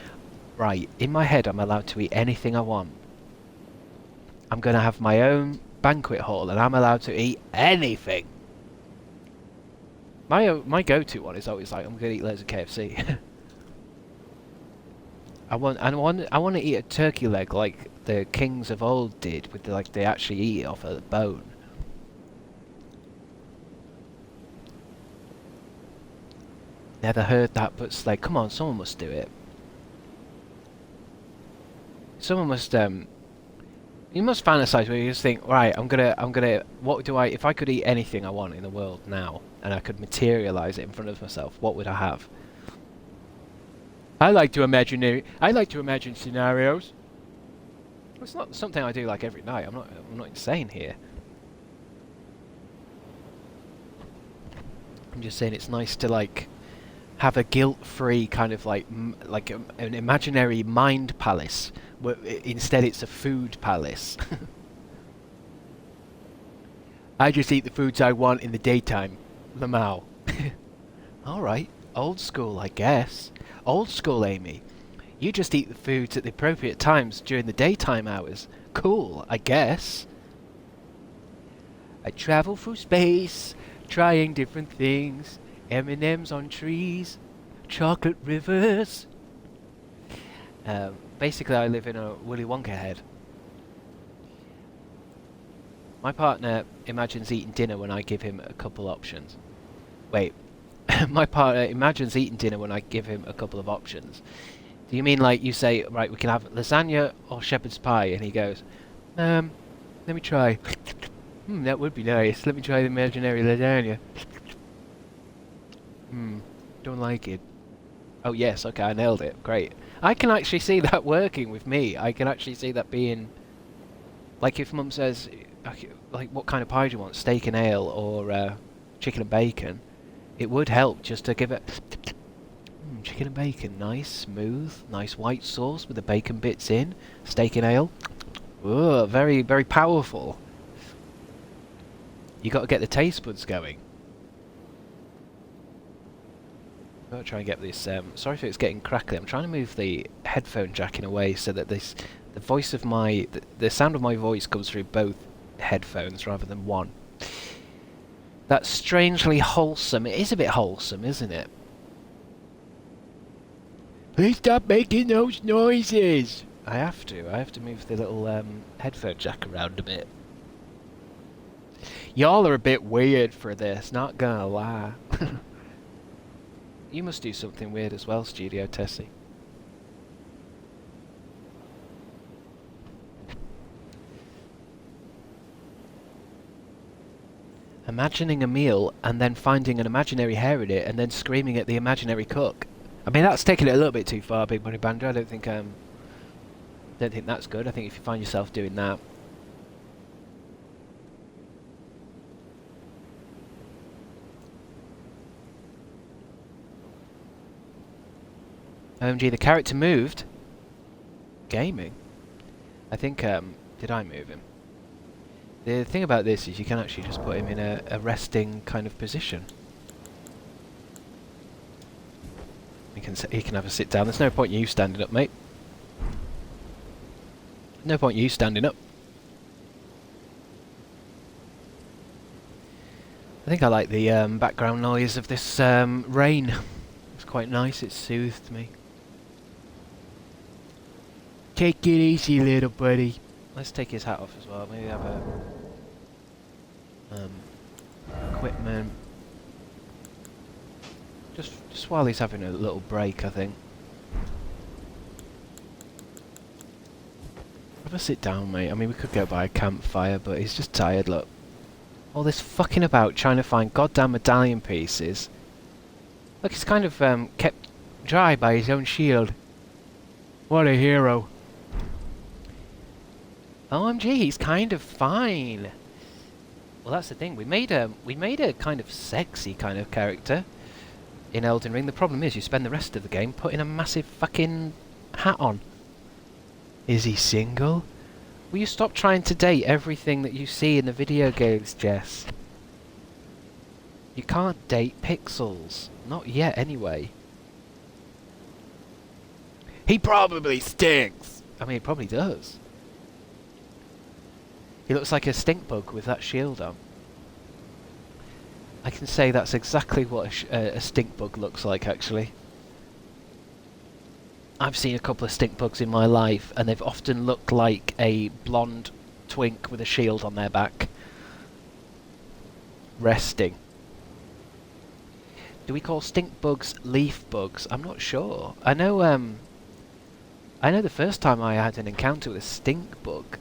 Speaker 1: right, in my head I'm allowed to eat anything I want. I'm going to have my own banquet hall and I'm allowed to eat anything. My go-to one is always like, I'm going to eat loads of KFC. I want to eat a turkey leg like the kings of old did, with like they actually eat it off a bone. Never heard that, but it's like, come on, someone must do it. Someone must you must fantasize where you just think, right, I'm gonna what do if I could eat anything I want in the world now and I could materialize it in front of myself, what would I have? I like to imagine scenarios. It's not something I do like every night. I'm not insane here. I'm just saying it's nice to like have a guilt-free kind of like an imaginary mind palace. Instead, it's a food palace. I just eat the foods I want in the daytime. Lamau. Alright, old school, I guess. Old school, Amy. You just eat the foods at the appropriate times during the daytime hours. Cool, I guess. I travel through space, trying different things. M&M's on trees, chocolate rivers. Basically, I live in a Willy Wonka head. My partner imagines eating dinner when I give him a couple options. Wait, my partner imagines eating dinner when I give him a couple of options. Do you mean like you say, right, we can have lasagna or shepherd's pie, and he goes, let me try. That would be nice. Let me try the imaginary lasagna. Don't like it. Oh yes, okay, I nailed it. Great. I can actually see that working with me. I can actually see that being... Like if Mum says, like, what kind of pie do you want? Steak and ale or chicken and bacon? It would help just to give it... chicken and bacon, nice, smooth, nice white sauce with the bacon bits in. Steak and ale. Ooh, very, very powerful. You got to get the taste buds going. I'm going to try and get this... sorry if it's getting crackly. I'm trying to move the headphone jack in a way so that this... The voice of my... The sound of my voice comes through both headphones rather than one. That's strangely wholesome. It is a bit wholesome, isn't it? Please stop making those noises! I have to move the little headphone jack around a bit. Y'all are a bit weird for this, not gonna lie. You must do something weird as well, Studio Tessie. Imagining a meal and then finding an imaginary hair in it and then screaming at the imaginary cook. I mean, that's taking it a little bit too far, Big Bunny Banjo. I don't think that's good. I think if you find yourself doing that... OMG, the character moved. Gaming. I think, did I move him? The thing about this is you can actually just put him in a resting kind of position. He can have a sit down. There's no point in you standing up, mate. No point in you standing up. I think I like the background noise of this rain. It's quite nice. It soothed me. Take it easy, little buddy. Let's take his hat off as well. Maybe have a equipment. Just while he's having a little break, I think. Have a sit down, mate. I mean, we could go by a campfire, but he's just tired, look. All this fucking about trying to find goddamn medallion pieces. Look, he's kind of kept dry by his own shield. What a hero. OMG, he's kind of fine. Well, that's the thing. We made a kind of sexy kind of character in Elden Ring. The problem is you spend the rest of the game putting a massive fucking hat on. Is he single? Will you stop trying to date everything that you see in the video games, Jess? You can't date pixels. Not yet, anyway. He probably stinks! I mean, he probably does. He looks like a stink bug with that shield on. I can say that's exactly what a stink bug looks like, actually. I've seen a couple of stink bugs in my life, and they've often looked like a blonde twink with a shield on their back. Resting. Do we call stink bugs leaf bugs? I'm not sure. I know the first time I had an encounter with a stink bug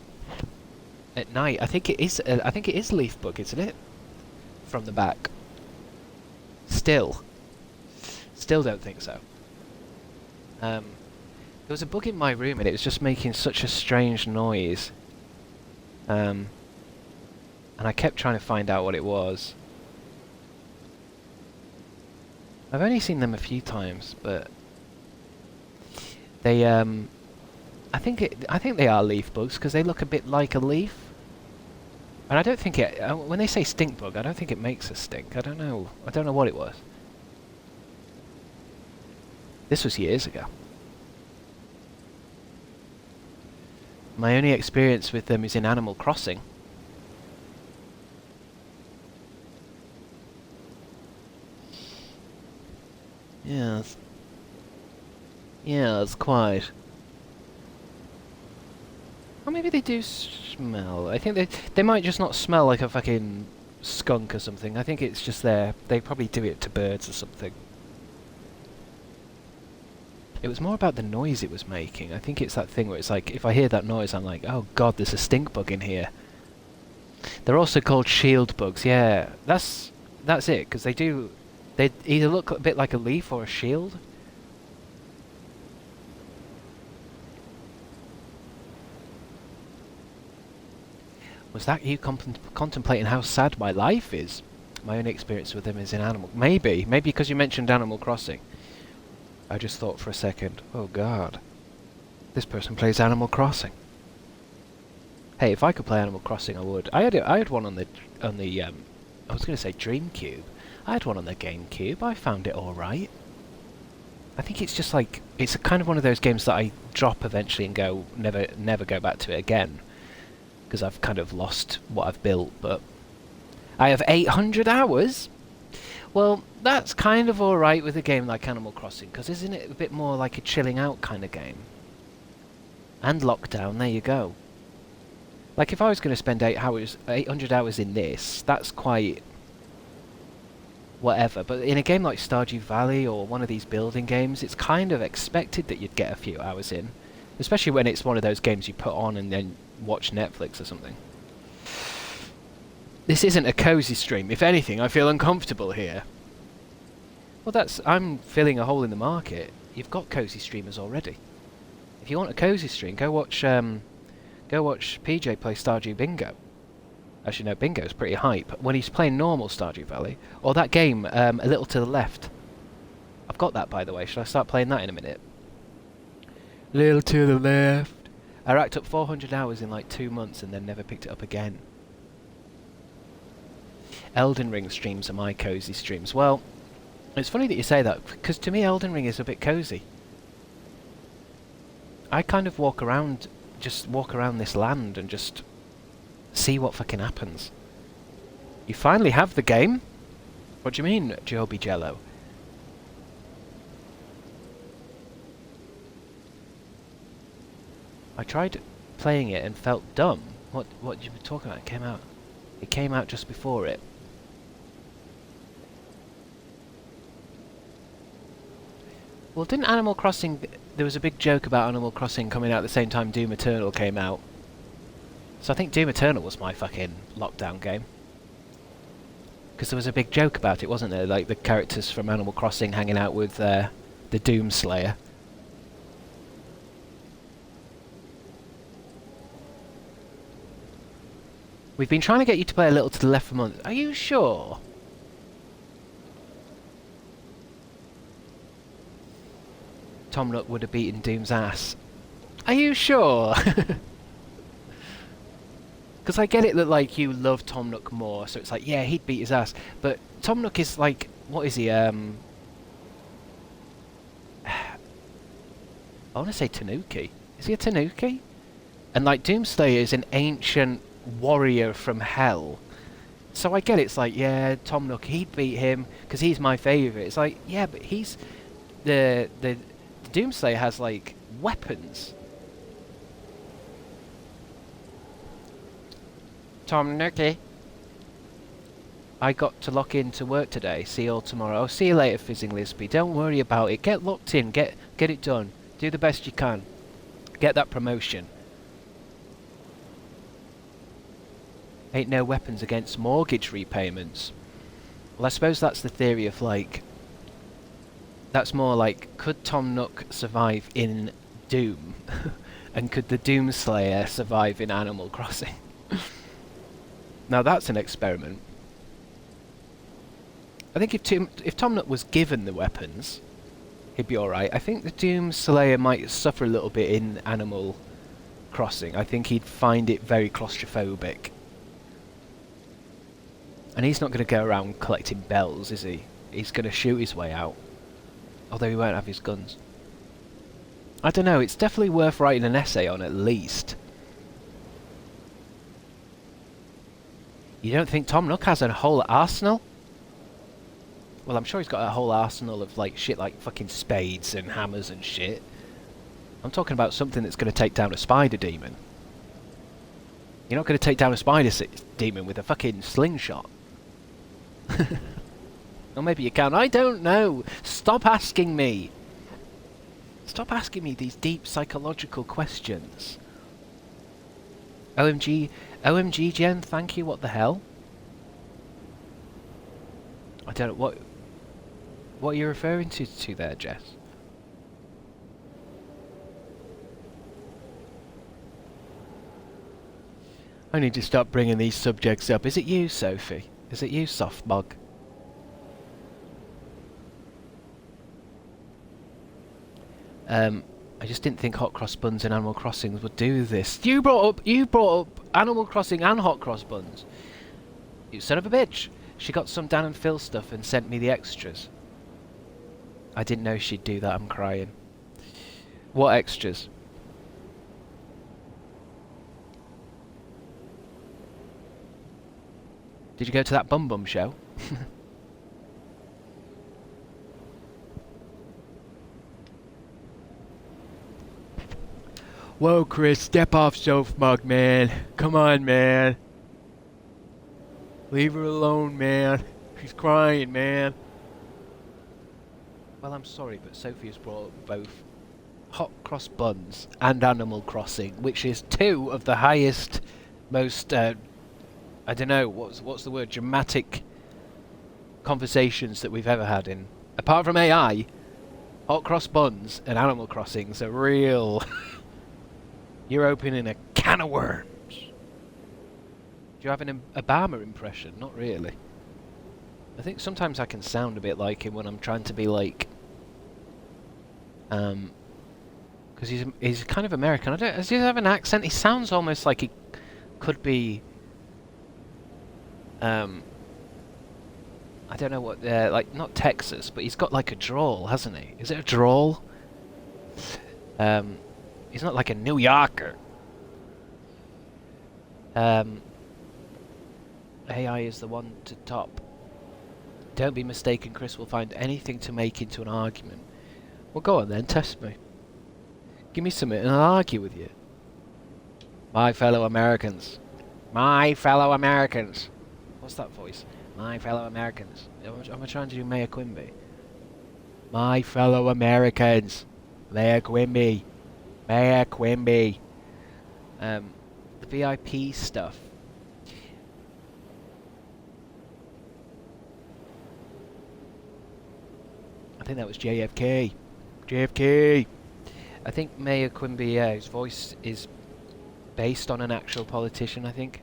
Speaker 1: at night, I think it is leaf bug, isn't it? From the back. Still don't think so. There was a bug in my room and it was just making such a strange noise. And I kept trying to find out what it was. I've only seen them a few times, but they I think they are leaf bugs because they look a bit like a leaf. And I don't think it... when they say stink bug, I don't think it makes a stink. I don't know. I don't know what it was. This was years ago. My only experience with them is in Animal Crossing. Yes. Yes, quite. Or maybe they do smell. I think they might just not smell like a fucking skunk or something. I think it's just they probably do it to birds or something. It was more about the noise it was making. I think it's that thing where it's like, if I hear that noise, I'm like, oh god, there's a stink bug in here. They're also called shield bugs. Yeah, that's it, because they either look a bit like a leaf or a shield. Was that you contemplating how sad my life is? My only experience with them is in Animal... Maybe because you mentioned Animal Crossing. I just thought for a second, oh god, this person plays Animal Crossing. Hey, if I could play Animal Crossing, I would. I had one on the I was going to say GameCube. I had one on the GameCube. I found it all right. I think it's just like, it's kind of one of those games that I drop eventually and go never go back to it again, because I've kind of lost what I've built. But I have 800 hours. Well, that's kind of alright with a game like Animal Crossing, because isn't it a bit more like a chilling out kind of game? And lockdown, there you go. Like, if I was going to spend 800 hours in this, that's quite... whatever. But in a game like Stardew Valley or one of these building games, it's kind of expected that you'd get a few hours in. Especially when it's one of those games you put on and then watch Netflix or something. This isn't a cozy stream. If anything, I feel uncomfortable here. Well, I'm filling a hole in the market. You've got cozy streamers already. If you want a cozy stream, go watch PJ play Stardew Bingo. Actually, no, Bingo's pretty hype. When he's playing normal Stardew Valley, or that game, A Little to the Left. I've got that, by the way. Should I start playing that in a minute? Little to the left. I racked up 400 hours in like 2 months and then never picked it up again. Elden Ring streams are my cozy streams. Well, it's funny that you say that, because to me Elden Ring is a bit cozy. I kind of walk around this land and just see what fucking happens. You finally have the game? What do you mean, Joby Jello? I tried playing it and felt dumb. What you were talking about? It came out just before it. Well, didn't Animal Crossing... There was a big joke about Animal Crossing coming out at the same time Doom Eternal came out. So I think Doom Eternal was my fucking lockdown game. Because there was a big joke about it, wasn't there? Like the characters from Animal Crossing hanging out with the Doom Slayer. We've been trying to get you to play A Little to the Left for months. Are you sure? Tom Nook would have beaten Doom's ass. Are you sure? Because I get it that, like, you love Tom Nook more, so it's like, yeah, he'd beat his ass. But Tom Nook is, like, what is he, I want to say Tanuki. Is he a Tanuki? And, like, Doomslayer is an ancient warrior from hell. So I get it's like, yeah, Tom Nook, he'd beat him, because he's my favourite. It's like, yeah, but he's... The Doomslayer has, like, weapons. Tom Nookie. I got to lock in to work today. See you all tomorrow. See you later, Fizzing Lisby. Don't worry about it. Get locked in. Get it done. Do the best you can. Get that promotion. Ain't no weapons against mortgage repayments. Well, I suppose that's the theory of, like... That's more like, could Tom Nook survive in Doom? And could the Doomslayer survive in Animal Crossing? Now that's an experiment. I think if Tom Nook was given the weapons, he'd be alright. I think the Doomslayer might suffer a little bit in Animal Crossing. I think he'd find it very claustrophobic. And he's not going to go around collecting bells, is he? He's going to shoot his way out. Although he won't have his guns. I don't know, it's definitely worth writing an essay on at least. You don't think Tom Nook has a whole arsenal? Well, I'm sure he's got a whole arsenal of like shit like fucking spades and hammers and shit. I'm talking about something that's going to take down a spider demon. You're not going to take down a spider demon with a fucking slingshot. Or maybe you can. I don't know. Stop asking me. Stop asking me these deep psychological questions. OMG, OMG, Jen, thank you. What the hell? I don't know what you're referring to there, Jess. I need to stop bringing these subjects up. Is it you, Sophie? Is it you, soft mug? I just didn't think hot cross buns and Animal Crossings would do this. You brought up Animal Crossing and hot cross buns. You son of a bitch. She got some Dan and Phil stuff and sent me the extras. I didn't know she'd do that. I'm crying. What extras? Did you go to that Bum Bum show? Whoa, Chris, step off Soph Mug, man. Come on, man. Leave her alone, man. She's crying, man. Well, I'm sorry, but Sophie has brought up both hot cross buns and Animal Crossing, which is two of the highest, most, I don't know, what's the word, dramatic conversations that we've ever had in, apart from AI, hot cross buns and Animal Crossing's a real... You're opening a can of worms. Do you have an Obama impression? Not really. I think sometimes I can sound a bit like him when I'm trying to be like... Because he's kind of American. Does he have an accent? He sounds almost like he could be... I don't know what... like, not Texas, but he's got like a drawl, hasn't he? Is it a drawl? He's not like a New Yorker. AI is the one to top. Don't be mistaken, Chris will find anything to make into an argument. Well, go on then, test me. Give me something and I'll argue with you. My fellow Americans. My fellow Americans. What's that voice? My fellow Americans. Am I trying to do Mayor Quimby? My fellow Americans. Mayor Quimby. Mayor Quimby. The VIP stuff. I think that was JFK. JFK. I think Mayor Quimby, his voice is based on an actual politician, I think.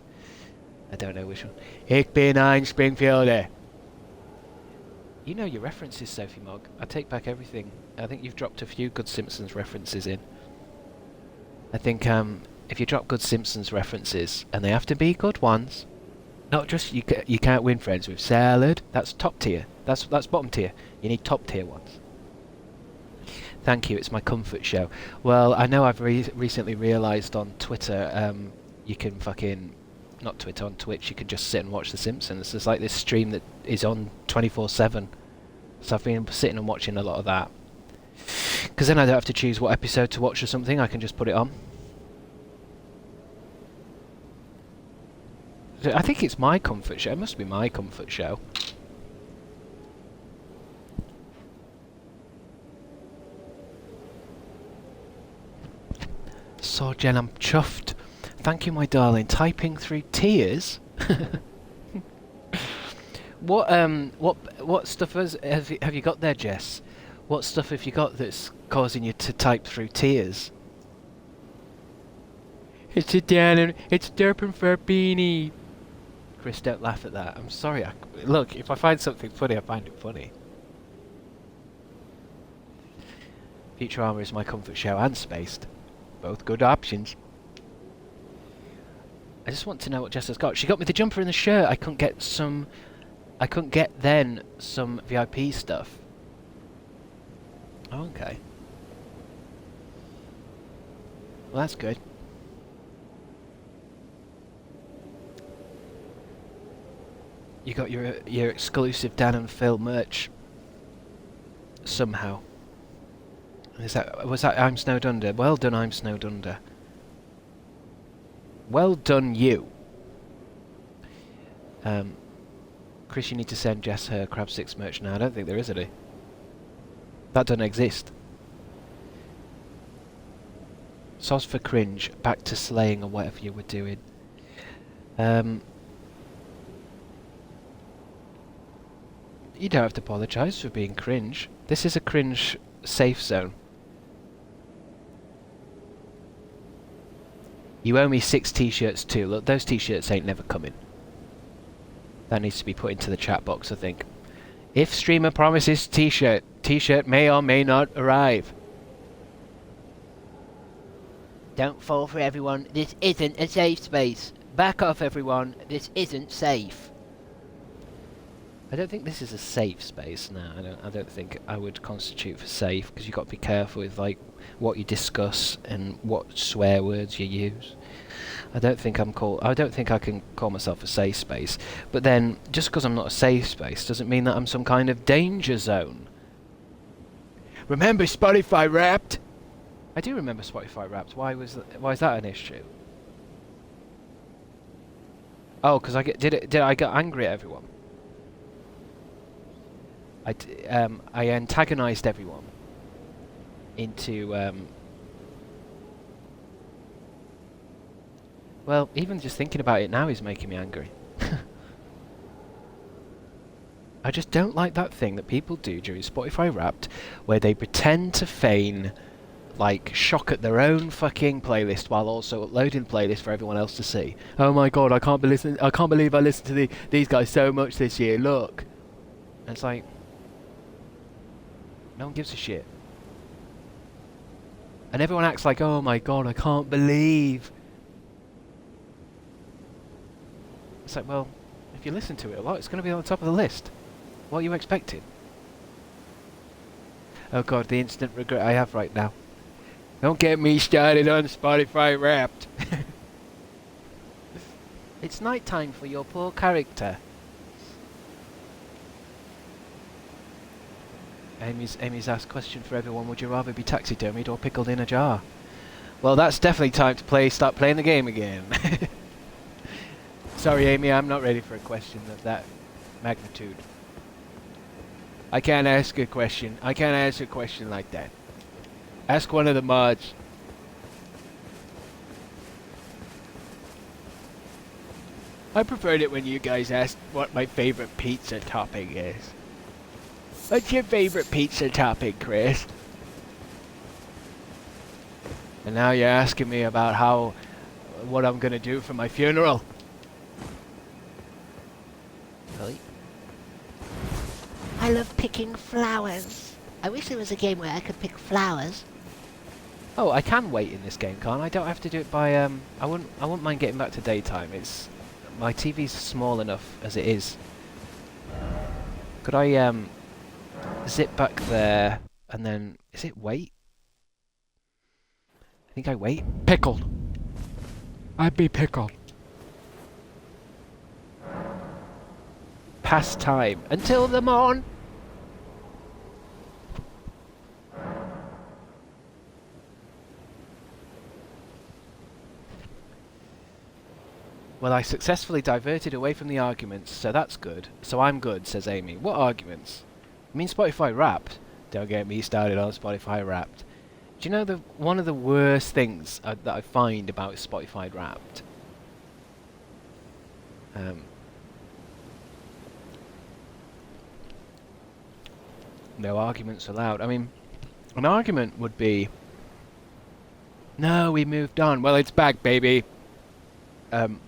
Speaker 1: I don't know which one. Ich bin ein Springfielder. You know your references, Sophie Mogg. I take back everything. I think you've dropped a few good Simpsons references in. I think if you drop good Simpsons references, and they have to be good ones, not just you can't win friends with salad. That's top tier. That's bottom tier. You need top tier ones. Thank you. It's my comfort show. Well, I know I've recently realised on Twitter, you can fucking not Twitter on Twitch. You can just sit and watch The Simpsons. There's like this stream that is on 24/7. So I've been sitting and watching a lot of that. Because then I don't have to choose what episode to watch or something. I can just put it on. I think it's my comfort show. It must be my comfort show. So Jen, I'm chuffed. Thank you, my darling. Typing through tears. What stuff have you got there, Jess? What stuff have you got that's causing you to type through tears? It's a Dan. It's derping for a beanie. Chris, don't laugh at that. I'm sorry. Look, if I find something funny, I find it funny. Futurama is my comfort show and Spaced. Both good options. I just want to know what Jessa's got. She got me the jumper and the shirt. I couldn't get some... I couldn't get then some VIP stuff. Oh, okay. Well, that's good. You got your exclusive Dan and Phil merch somehow. Was that I'm Snowed Under? Well done, I'm Snowed Under. Well done, you. Chris, you need to send Jess her Crabstickz merch now. I don't think there is any. That doesn't exist. Soz for cringe. Back to slaying or whatever you were doing. You don't have to apologise for being cringe. This is a cringe safe zone. You owe me 6 t-shirts too. Look, those t-shirts ain't never coming. That needs to be put into the chat box, I think. If streamer promises t-shirt, t-shirt may or may not arrive.
Speaker 3: Don't fall for everyone. This isn't a safe space. Back off, everyone. This isn't safe.
Speaker 1: I don't think this is a safe space. No, I don't think I would constitute for safe, because you've got to be careful with like what you discuss and what swear words you use. I don't think I can call myself a safe space. But then, just because I'm not a safe space doesn't mean that I'm some kind of danger zone. Remember Spotify Wrapped? I do remember Spotify Wrapped. Why is that an issue? Oh, because did I get angry at everyone? I antagonised everyone into well, even just thinking about it now is making me angry. I just don't like that thing that people do during Spotify Wrapped, where they pretend to feign like shock at their own fucking playlist while also uploading playlists for everyone else to see. Oh my god, I can't believe I listened to these guys so much this year. Look, and it's like, no one gives a shit. And everyone acts like, oh my god, I can't believe. It's like, well, if you listen to it a lot, it's going to be on the top of the list. What are you expecting? Oh god, the instant regret I have right now. Don't get me started on Spotify Wrapped. It's night time for your poor character. Amy's asked, question for everyone, would you rather be taxidermied or pickled in a jar? Well, that's definitely time to start playing the game again. Sorry, Amy, I'm not ready for a question of that magnitude. I can't ask a question. I can't answer a question like that. Ask one of the mods. I preferred it when you guys asked what my favorite pizza topping is. What's your favorite pizza topping, Chris? And now you're asking me about what I'm gonna do for my funeral.
Speaker 3: Really? I love picking flowers. I wish there was a game where I could pick flowers.
Speaker 1: Oh, I can wait in this game, can't I? I don't have to do it by I wouldn't mind getting back to daytime. My TV's small enough as it is. Could I zip back there and then is it wait? I think I wait. Pickled. I'd be pickled. Past time until the morn. Well, I successfully diverted away from the arguments, so that's good. So I'm good, says Amy. What arguments? I mean Spotify Wrapped. Don't get me started on Spotify Wrapped. Do you know one of the worst things that I find about Spotify Wrapped? No arguments allowed. I mean, an argument would be, no, we moved on. Well, it's back, baby. An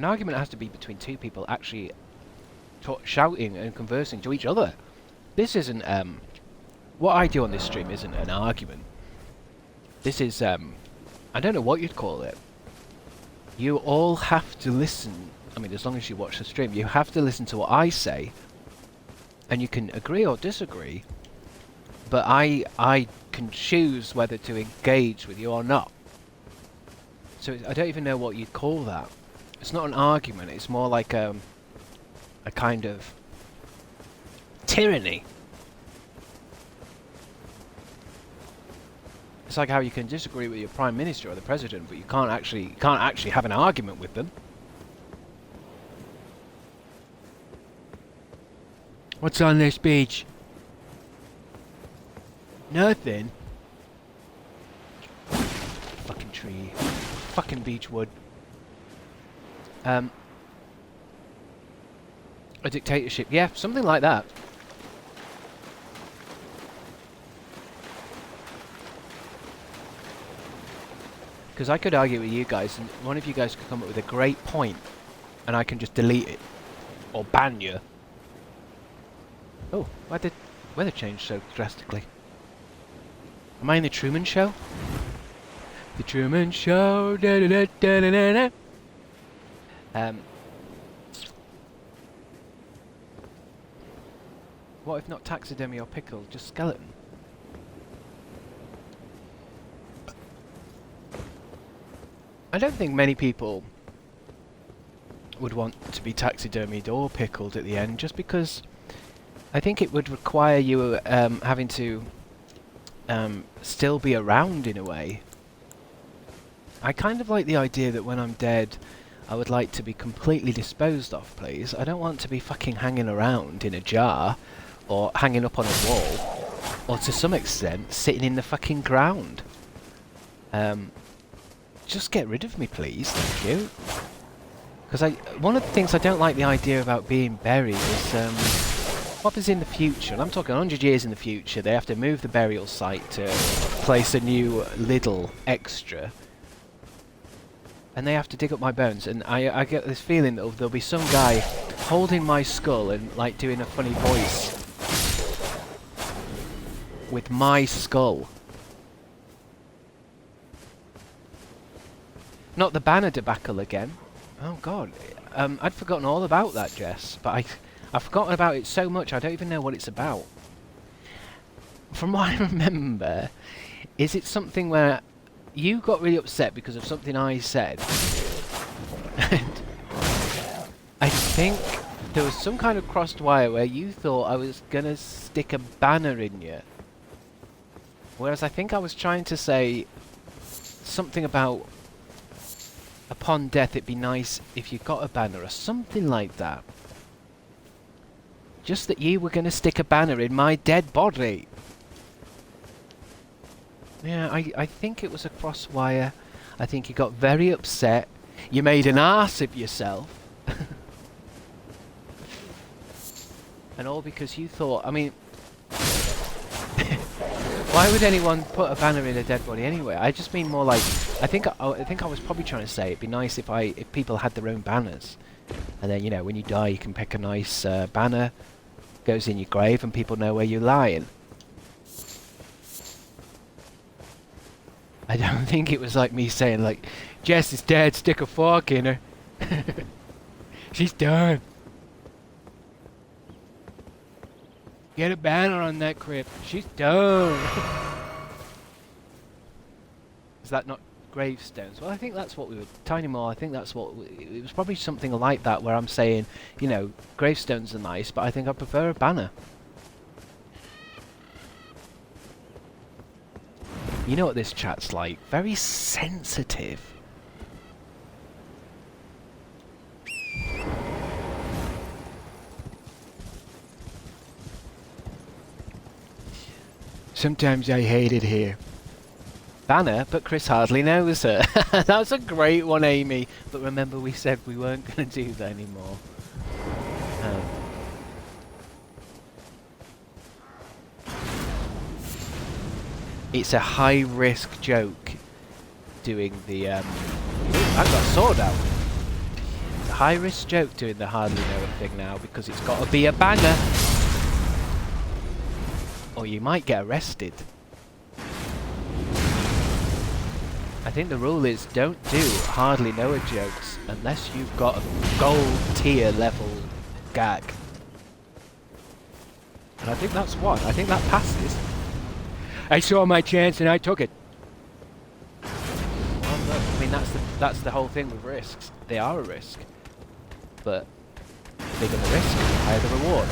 Speaker 1: argument has to be between two people actually shouting and conversing to each other. This isn't, what I do on this stream isn't an argument. This is, I don't know what you'd call it. You all have to listen. I mean, as long as you watch the stream, you have to listen to what I say, and you can agree or disagree. But I can choose whether to engage with you or not. So I don't even know what you'd call that. It's not an argument. It's more like a kind of tyranny. It's like how you can disagree with your prime minister or the president, but you can't actually have an argument with them. What's on this beach? Nothing. Fucking tree. Fucking beech wood. A dictatorship. Yeah, something like that. Because I could argue with you guys, and one of you guys could come up with a great point, and I can just delete it. Or ban you. Oh, why did weather change so drastically? Am I in the Truman Show? The Truman Show. Da, da, da, da, da, da, da. What if not taxidermy or pickle, just skeleton? I don't think many people would want to be taxidermied or pickled at the end, just because I think it would require you having to still be around in a way. I kind of like the idea that when I'm dead, I would like to be completely disposed of, please. I don't want to be fucking hanging around in a jar, or hanging up on a wall, or to some extent, sitting in the fucking ground. Just get rid of me, please, thank you. Because one of the things I don't like the idea about being buried is, what happens in the future? And I'm talking 100 years in the future, they have to move the burial site to place a new little extra. And they have to dig up my bones, and I get this feeling that there'll be some guy holding my skull and like doing a funny voice with my skull. Not the banner debacle again. Oh god, I'd forgotten all about that, Jess, but I've forgotten about it so much I don't even know what it's about. From what I remember, is it something where you got really upset because of something I said? And I think there was some kind of crossed wire where you thought I was gonna stick a banner in you. Whereas I think I was trying to say something about upon death it'd be nice if you got a banner or something like that. Just that you were gonna stick a banner in my dead body. Yeah, I think it was a cross wire. I think you got very upset. You made an arse of yourself. And all because you thought, I mean, why would anyone put a banner in a dead body anyway? I just mean more like, I think I was probably trying to say it'd be nice if people had their own banners. And then, you know, when you die you can pick a nice banner, goes in your grave and people know where you're lying. I don't think it was like me saying like, Jess is dead, stick a fork in her. She's done. Get a banner on that crypt. She's done. Is that not gravestones? Well, I think that's what we were... Tiny More, I think that's what... It was probably something like that where I'm saying, you know, gravestones are nice, but I think I prefer a banner. You know what this chat's like? Very sensitive. Sometimes I hate it here. Banner, but Chris hardly knows her. That's a great one, Amy. But remember we said we weren't going to do that anymore. It's a high-risk joke doing the... I've got a sword out. It's a high-risk joke doing the hardly known thing now because it's got to be a banger. Or you might get arrested. I think the rule is don't do hardly knower jokes unless you've got a gold tier level gag. And I think that's one. I think that passes. I saw my chance and I took it. Well, look, I mean that's the whole thing with risks. They are a risk, but bigger the risk, higher the reward.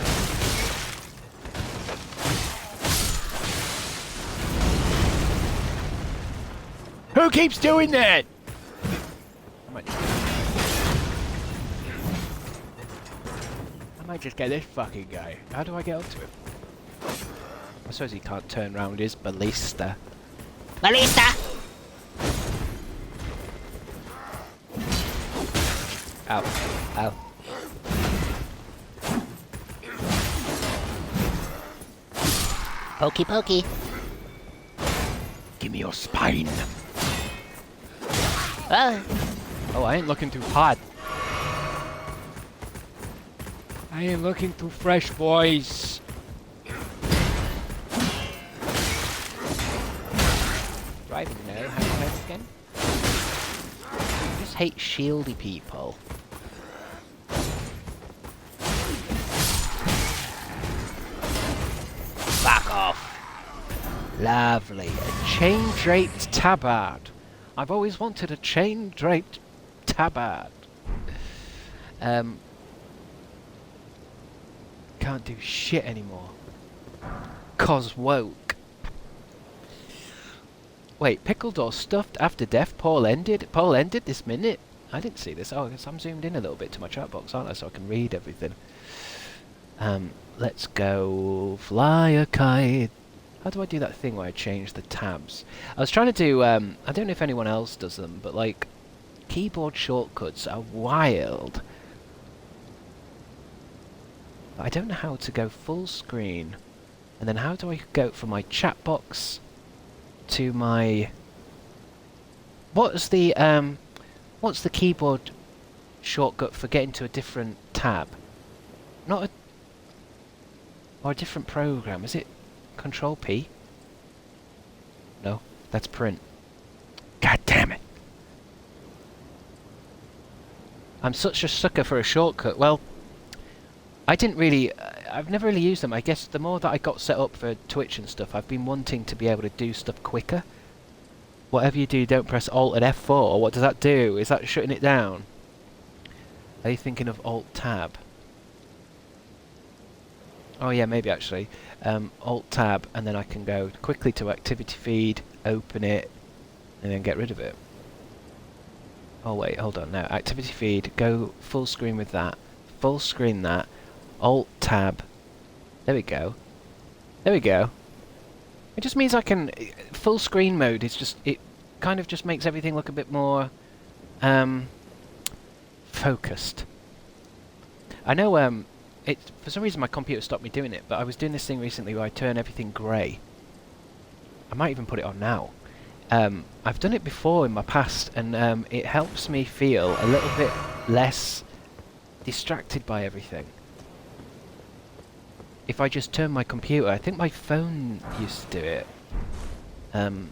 Speaker 1: Who keeps doing that? I might just get this fucking guy. How do I get up to him? I suppose he can't turn round his ballista.
Speaker 3: Ballista!
Speaker 1: Ow. Ow.
Speaker 3: Pokey pokey.
Speaker 1: Give me your spine.
Speaker 3: Oh,
Speaker 1: I ain't looking too hot. I ain't looking too fresh, boys. Do I even know how to play this game? I just hate shieldy people. Back off. Lovely. A chain-draped tabard. I've always wanted a chain-draped tabard. Can't do shit anymore. 'Cause woke. Wait, pickled or stuffed after death? Paul ended? Paul ended this minute? I didn't see this. Oh, I guess I'm zoomed in a little bit to my chat box, aren't I? So I can read everything. Let's go fly a kite. How do I do that thing where I change the tabs? I was trying to do, I don't know if anyone else does them, but like, keyboard shortcuts are wild. But I don't know how to go full screen. And then how do I go from my chat box to my... What's the keyboard shortcut for getting to a different tab? Not a... Or a different program, is it? Control P? No, that's print. God damn it! I'm such a sucker for a shortcut. Well, I didn't really... I've never really used them. I guess the more that I got set up for Twitch and stuff, I've been wanting to be able to do stuff quicker. Whatever you do, don't press Alt and F4. What does that do? Is that shutting it down? Are you thinking of Alt Tab? Oh yeah, maybe actually. Alt Tab, and then I can go quickly to Activity Feed, open it, and then get rid of it. Oh wait, hold on now. Activity Feed, go full screen with that. Full screen that. Alt Tab. There we go. There we go. It just means I can... Full screen mode is just... It kind of just makes everything look a bit more... focused. I know, for some reason my computer stopped me doing it, but I was doing this thing recently where I turn everything grey. I might even put it on now. I've done it before in my past, and it helps me feel a little bit less distracted by everything. If I just turn my computer, I think my phone used to do it. Then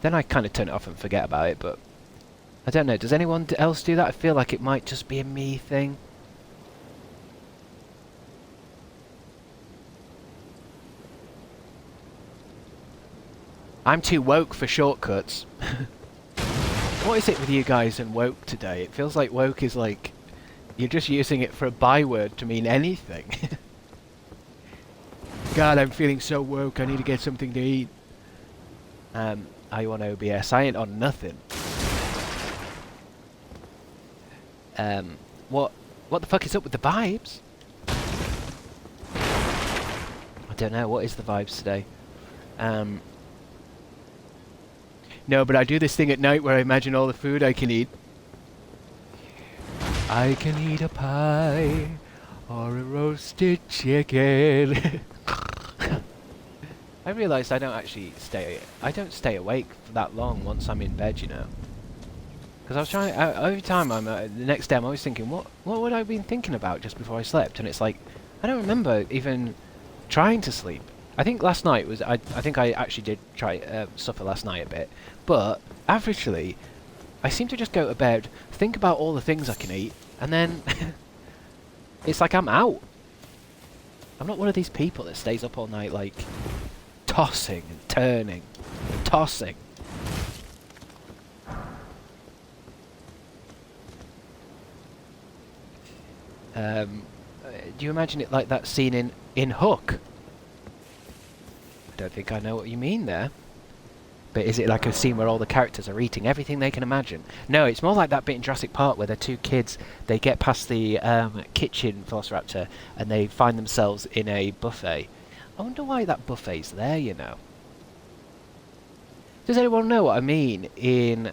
Speaker 1: I kind of turn it off and forget about it, but I don't know. Does anyone else do that? I feel like it might just be a me thing. I'm too woke for shortcuts. What is it with you guys and woke today? It feels like woke is like... You're just using it for a byword to mean anything. God, I'm feeling so woke, I need to get something to eat. Are you on OBS? I ain't on nothing. What the fuck is up with the vibes? I don't know, what is the vibes today? No, but I do this thing at night where I imagine all the food I can eat. I can eat a pie or a roasted chicken. I realised I don't actually stay awake for that long once I'm in bed, you know. Because I was trying, every time I'm, the next day I'm always thinking, what would I have been thinking about just before I slept? And it's like, I don't remember even trying to sleep. I think last night was... I think I actually did try suffer last night a bit. But, averagely, I seem to just go to bed, think about all the things I can eat, and then... it's like I'm out. I'm not one of these people that stays up all night, like, tossing and turning and tossing. Do you imagine it like that scene in Hook? I don't think I know what you mean there. But is it like a scene where all the characters are eating everything they can imagine? No, it's more like that bit in Jurassic Park where the two kids, they get past the kitchen velociraptor and they find themselves in a buffet. I wonder why that buffet's there, you know. Does anyone know what I mean in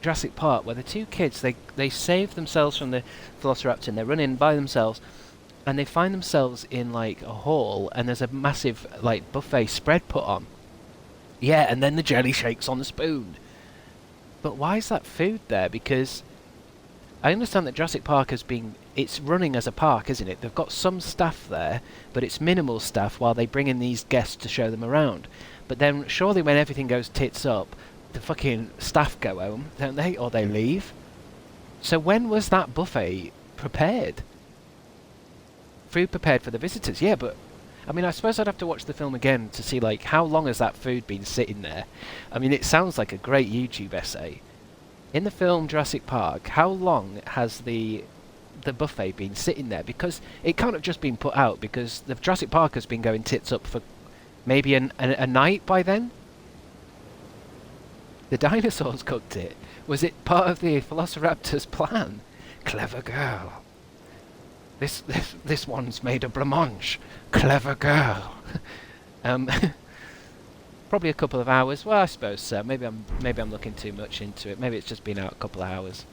Speaker 1: Jurassic Park, where the two kids, they save themselves from the velociraptor and they're running by themselves and they find themselves in like a hall and there's a massive like buffet spread put on. Yeah, and then the jelly shakes on the spoon. But why is that food there? Because I understand that Jurassic Park it's running as a park, isn't it? They've got some staff there, but it's minimal staff while they bring in these guests to show them around. But then surely when everything goes tits up, the fucking staff go home, don't they? Or they leave. So when was that buffet prepared? Food prepared for the visitors, yeah, but I mean, I suppose I'd have to watch the film again to see, like, how long has that food been sitting there? I mean, it sounds like a great YouTube essay. In the film Jurassic Park, how long has the buffet been sitting there? Because it can't have just been put out, because the Jurassic Park has been going tits up for maybe a night by then. The dinosaurs cooked it. Was it part of the Velociraptor's plan? Clever girl. This one's made a blancmange. Clever girl. Probably a couple of hours. Well, I suppose so. Maybe I'm looking too much into it. Maybe it's just been out a couple of hours.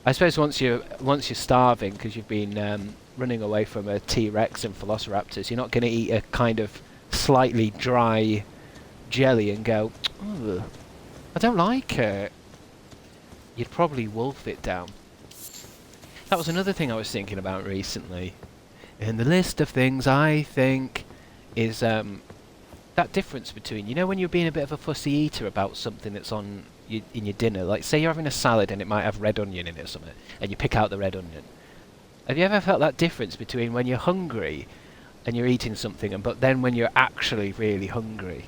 Speaker 1: I suppose once you're starving because you've been running away from a T-Rex and Velociraptors, you're not going to eat a kind of slightly dry jelly and go, ugh, I don't like it. You'd probably wolf it down. That was another thing I was thinking about recently. In the list of things I think is that difference between, you know, when you're being a bit of a fussy eater about something that's in your dinner, like say you're having a salad and it might have red onion in it or something, and you pick out the red onion. Have you ever felt that difference between when you're hungry and you're eating something, but then when you're actually really hungry?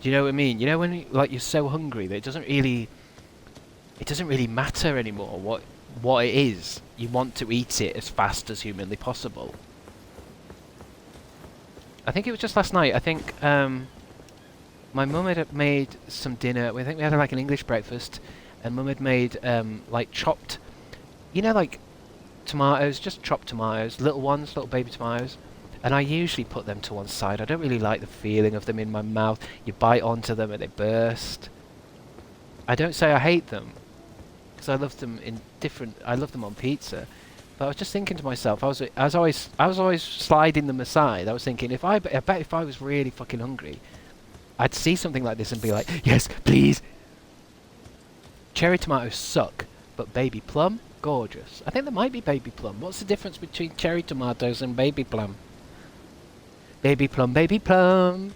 Speaker 1: Do you know what I mean? You know when you're so hungry that it doesn't really matter anymore what it is. You want to eat it as fast as humanly possible. I think it was just last night. I think my mum had made some dinner. I think we had like an English breakfast, and mum had made like chopped, you know, like tomatoes, just chopped tomatoes, little ones, little baby tomatoes. And I usually put them to one side. I don't really like the feeling of them in my mouth. You bite onto them and they burst. I don't say I hate them, because I love them I love them on pizza. But I was just thinking to myself, I was always sliding them aside. I was thinking, I bet if I was really fucking hungry, I'd see something like this and be like, yes, please. Cherry tomatoes suck, but baby plum, gorgeous. I think there might be baby plum. What's the difference between cherry tomatoes and baby plum? Baby plum, baby plum.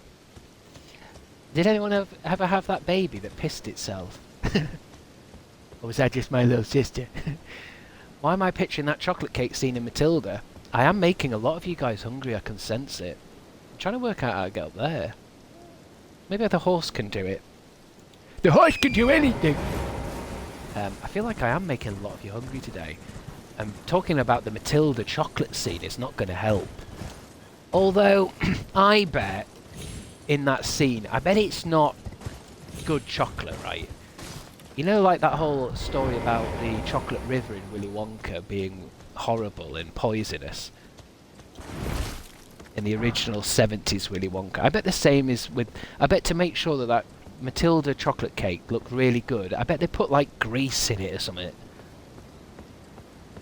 Speaker 1: Did anyone ever have that baby that pissed itself? Or was that just my little sister? Why am I picturing that chocolate cake scene in Matilda? I am making a lot of you guys hungry, I can sense it. I'm trying to work out how to get up there. Maybe the horse can do it. The horse can do anything! I feel like I am making a lot of you hungry today. And talking about the Matilda chocolate scene is not going to help. Although, I bet in that scene, I bet it's not good chocolate, right? You know, like that whole story about the chocolate river in Willy Wonka being horrible and poisonous in the original 70s Willy Wonka. I bet the same is with... I bet to make sure that Matilda chocolate cake looked really good, I bet they put like grease in it or something.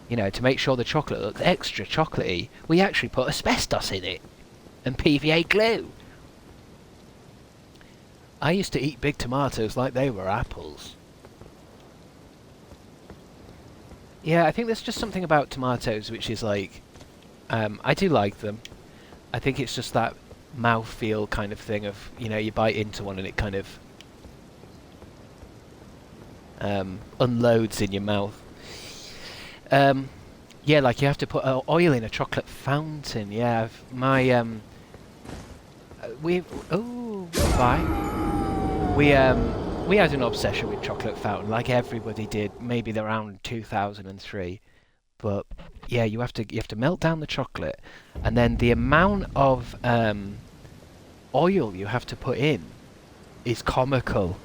Speaker 1: You know, to make sure the chocolate looked extra chocolatey, we actually put asbestos in it and PVA glue. I used to eat big tomatoes like they were apples. Yeah, I think there's just something about tomatoes which is like... I do like them. I think it's just that mouthfeel kind of thing of, you know, you bite into one and it kind of unloads in your mouth. Yeah, like you have to put oil in a chocolate fountain. Yeah, we had an obsession with chocolate fountain, like everybody did, maybe around 2003. But yeah, you have to melt down the chocolate, and then the amount of oil you have to put in is comical.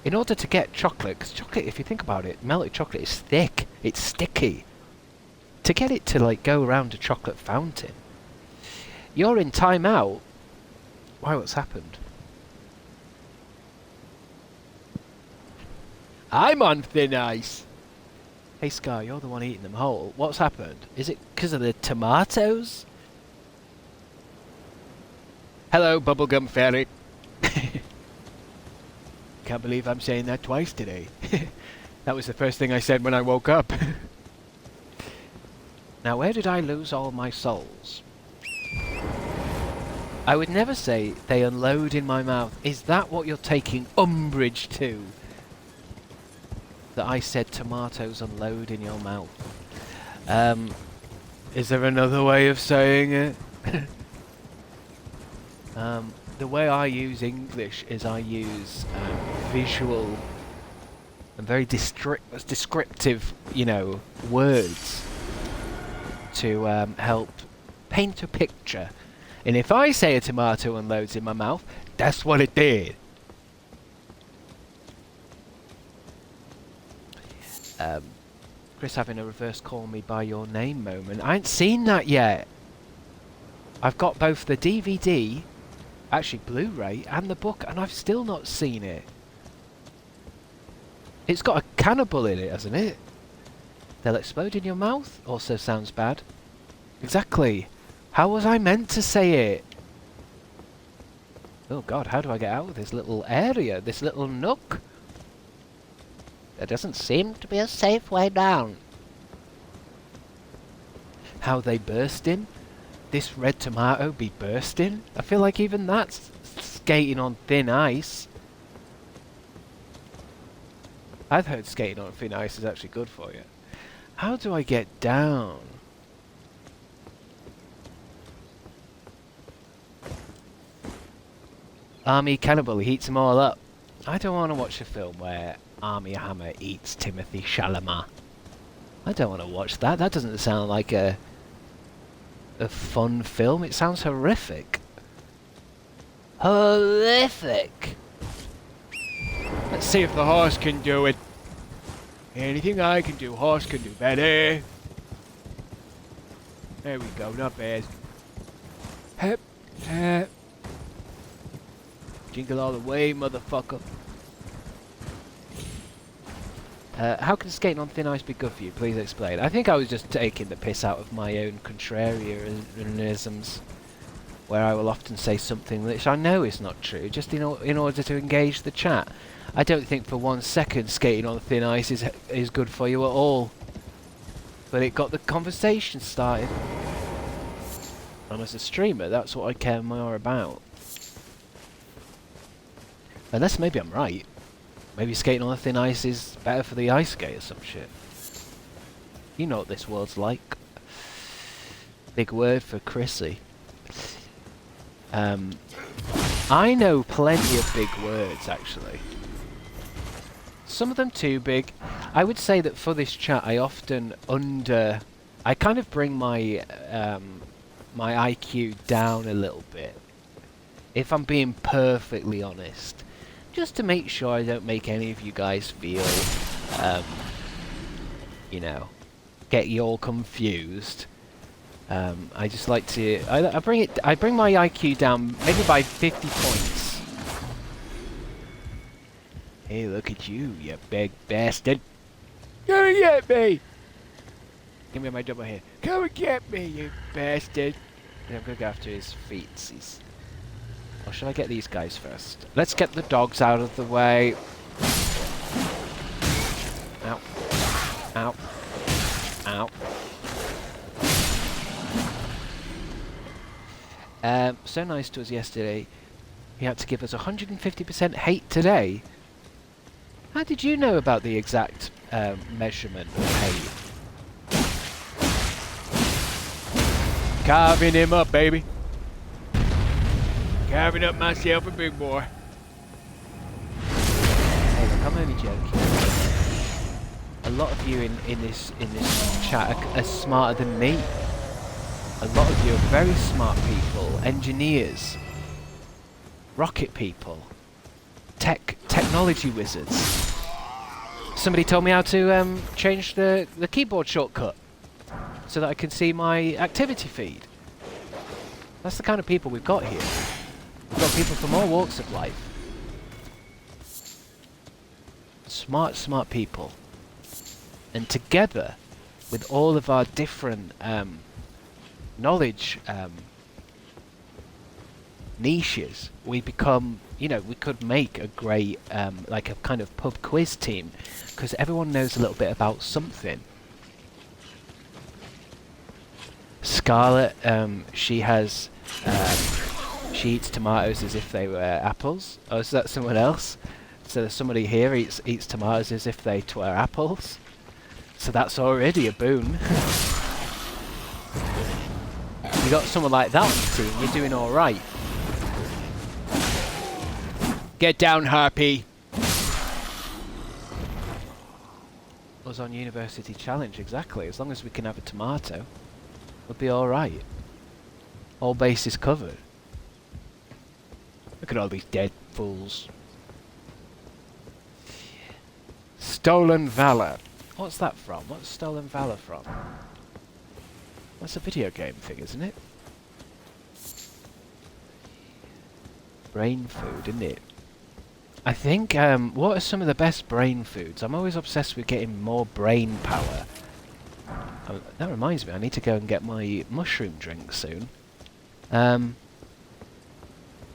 Speaker 1: In order to get chocolate, because chocolate, if you think about it, melted chocolate is thick, it's sticky. To get it to like go around a chocolate fountain, you're in timeout. Why? What's happened? I'm on thin ice. Hey Scar, you're the one eating them whole. What's happened? Is it because of the tomatoes? Hello, bubblegum fairy. Can't believe I'm saying that twice today. That was the first thing I said when I woke up. Now, where did I lose all my souls? I would never say they unload in my mouth. Is that what you're taking umbrage to? That I said tomatoes unload in your mouth. Is there another way of saying it? The way I use English is I use visual and very descriptive, you know, words to help paint a picture. And if I say a tomato unloads in my mouth, that's what it did. Chris having a reverse call me by your name moment. I ain't seen that yet. I've got both the DVD, actually Blu-ray, and the book, and I've still not seen it. It's got a cannibal in it, hasn't it? They'll explode in your mouth? Also sounds bad. Exactly. How was I meant to say it? Oh god, how do I get out of this little area, this little nook? There doesn't seem to be a safe way down. How they bursting? This red tomato be bursting? I feel like even that's skating on thin ice. I've heard skating on thin ice is actually good for you. How do I get down? Army Cannibal, he eats them all up. I don't want to watch a film where Army Hammer eats Timothy Chalamet. I don't want to watch that. That doesn't sound like a fun film. It sounds horrific. Horrific! Let's see if the horse can do it. Anything I can do, horse can do better. There we go, not bad. Hep, hep. Jingle all the way, motherfucker. How can skating on thin ice be good for you? Please explain. I think I was just taking the piss out of my own contrarianisms, where I will often say something which I know is not true, just in order to engage the chat. I don't think for 1 second skating on thin ice is good for you at all. But it got the conversation started. And as a streamer, that's what I care more about. Unless maybe I'm right. Maybe skating on the thin ice is better for the ice skate or some shit. You know what this world's like. Big word for Chrissy. I know plenty of big words, actually. Some of them too big. I would say that for this chat, I often I kind of bring my my IQ down a little bit. If I'm being perfectly honest. Just to make sure I don't make any of you guys feel, you know, get you all confused. I just like to, I bring my IQ down maybe by 50 points. Hey, look at you, you big bastard. Come and get me! Give me my double here. Come and get me, you bastard! And I'm gonna go after his feet. Or should I get these guys first? Let's get the dogs out of the way. Ow. Ow. Ow. So nice to us yesterday. He had to give us 150% hate today. How did you know about the exact measurement of hate? Carving him up, baby. Carving up myself a big boy. Hey, look, I'm only joking. A lot of you in this chat are smarter than me. A lot of you are very smart people, engineers, rocket people, technology wizards. Somebody told me how to change the keyboard shortcut so that I can see my activity feed. That's the kind of people we've got here. We've got people from all walks of life. Smart people. And together, with all of our different knowledge niches, we become, you know, we could make a great, like a kind of pub quiz team, because everyone knows a little bit about something. Scarlett, she eats tomatoes as if they were apples. Oh, is that someone else? So somebody here eats tomatoes as if they were apples. So that's already a boon. You got someone like that on the team, you're doing alright. Get down, Harpy! Us on University Challenge, exactly. As long as we can have a tomato, we'll be alright. All bases covered. Look at all these dead fools. Stolen Valor. What's that from? What's Stolen Valor from? That's a video game thing, isn't it? Brain food, isn't it? I think, what are some of the best brain foods? I'm always obsessed with getting more brain power. That reminds me, I need to go and get my mushroom drink soon.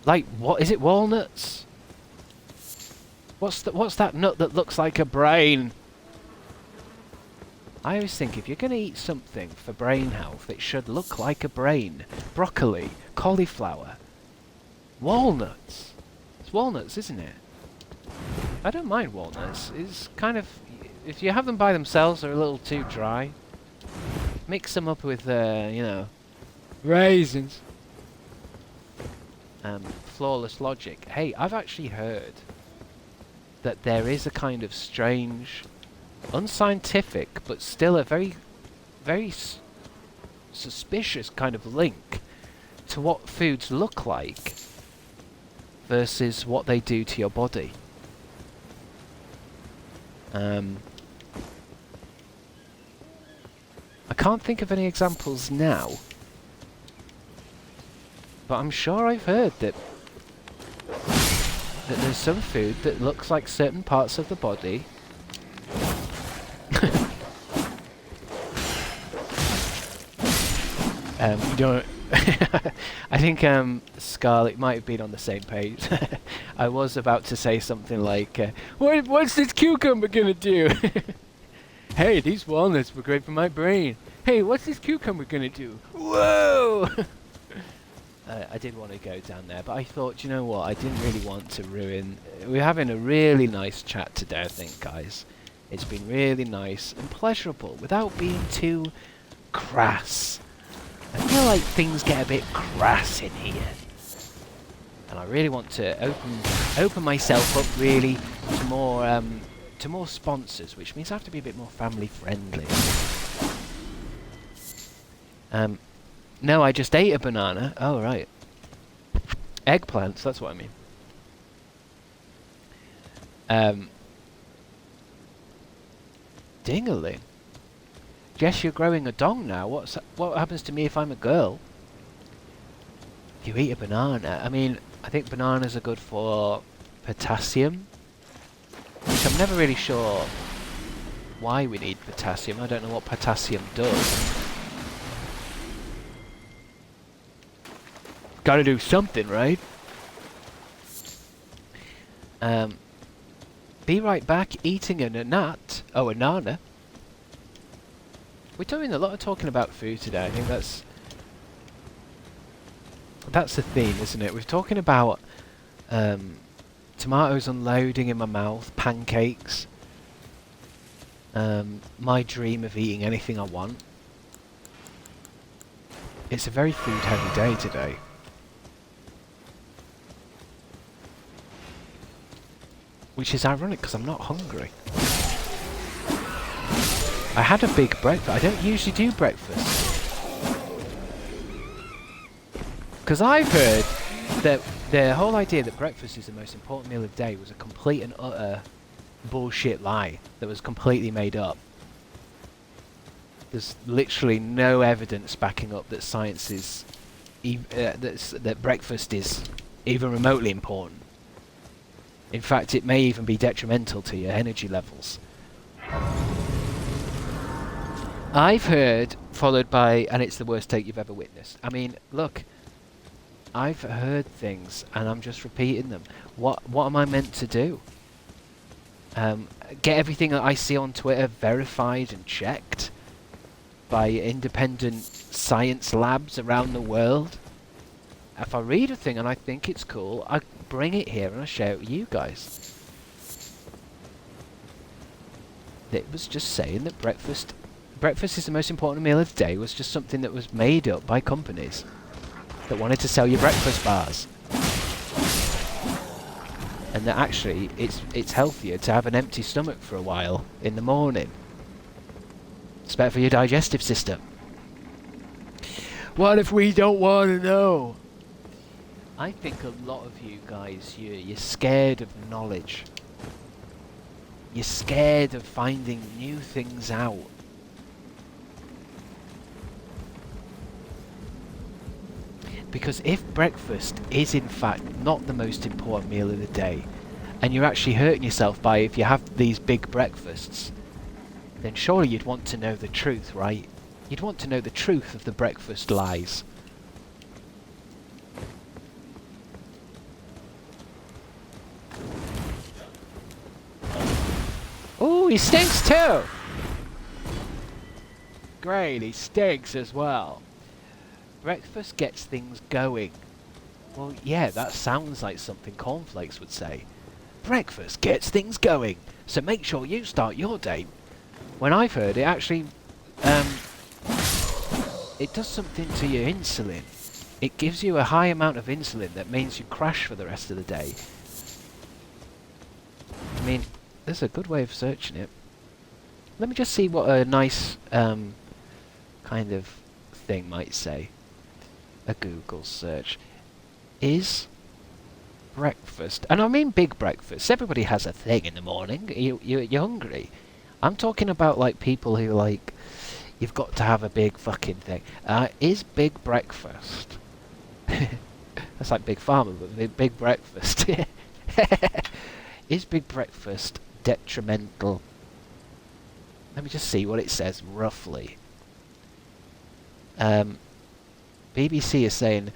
Speaker 1: Like, what is it? Walnuts? What's that nut that looks like a brain? I always think if you're going to eat something for brain health, it should look like a brain. Broccoli, cauliflower, walnuts. It's walnuts, isn't it? I don't mind walnuts. It's kind of, if you have them by themselves, they're a little too dry. Mix them up with, you know, raisins. Flawless logic. Hey, I've actually heard that there is a kind of strange, unscientific, but still a very suspicious kind of link to what foods look like versus what they do to your body. I can't think of any examples now, but I'm sure I've heard that there's some food that looks like certain parts of the body you don't I think Scarlett might have been on the same page. I was about to say something like, what's this cucumber gonna do? Hey, these walnuts were great for my brain. Hey, what's this cucumber gonna do? Whoa! I did want to go down there, but I thought, you know what, I didn't really want to ruin... We're having a really nice chat today, I think, guys. It's been really nice and pleasurable, without being too crass. I feel like things get a bit crass in here. And I really want to open myself up, really, to more sponsors, which means I have to be a bit more family friendly. No, I just ate a banana. Oh, right. Eggplants, that's what I mean. Dingaling. Jess, you're growing a dong now. What happens to me if I'm a girl? You eat a banana. I mean, I think bananas are good for potassium, which I'm never really sure why we need potassium. I don't know what potassium does. Gotta do something, right? Be right back eating a nut. Oh, a nana. We're doing a lot of talking about food today. I think That's the theme, isn't it? We're talking about tomatoes unloading in my mouth, pancakes, my dream of eating anything I want. It's a very food-heavy day today. Which is ironic because I'm not hungry. I had a big breakfast. I don't usually do breakfast. Because I've heard that the whole idea that breakfast is the most important meal of the day was a complete and utter bullshit lie that was completely made up. There's literally no evidence backing up that science is... that breakfast is even remotely important. In fact, it may even be detrimental to your energy levels. I've heard, followed by, and it's the worst take you've ever witnessed. I mean, look, I've heard things, and I'm just repeating them. What am I meant to do? Get everything that I see on Twitter verified and checked by independent science labs around the world? If I read a thing and I think it's cool, I bring it here and I share it with you guys. It was just saying that breakfast is the most important meal of the day was just something that was made up by companies that wanted to sell you breakfast bars. And that actually it's healthier to have an empty stomach for a while in the morning. It's better for your digestive system. What if we don't want to know? I think a lot of you guys, you're scared of knowledge. You're scared of finding new things out. Because if breakfast is in fact not the most important meal of the day, and you're actually hurting yourself by if you have these big breakfasts, then surely you'd want to know the truth, right? You'd want to know the truth of the breakfast lies. Ooh, he stinks too! Great, he stinks as well. Breakfast gets things going. Well, yeah, that sounds like something Cornflakes would say. Breakfast gets things going, so make sure you start your day. When I've heard it, actually, it does something to your insulin. It gives you a high amount of insulin that means you crash for the rest of the day. I mean, there's a good way of searching it. Let me just see what a nice kind of thing might say. A Google search. Is breakfast, and I mean big breakfast. Everybody has a thing in the morning. You're hungry. I'm talking about like people who like, you've got to have a big fucking thing. Is big breakfast? That's like Big Pharma, but big breakfast. Is big breakfast detrimental? Let me just see what it says roughly. BBC is saying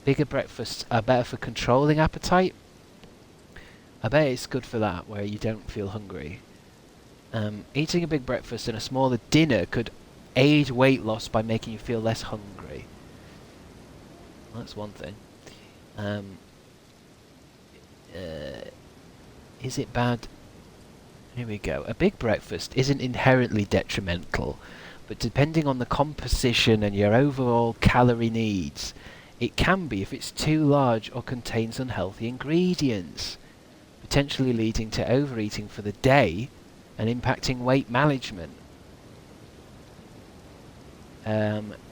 Speaker 1: bigger breakfasts are better for controlling appetite. I bet it's good for that, where you don't feel hungry. Eating a big breakfast and a smaller dinner could aid weight loss by making you feel less hungry. Well, that's one thing. Is it bad? Here we go. A big breakfast isn't inherently detrimental, but depending on the composition and your overall calorie needs, it can be if it's too large or contains unhealthy ingredients, potentially leading to overeating for the day and impacting weight management.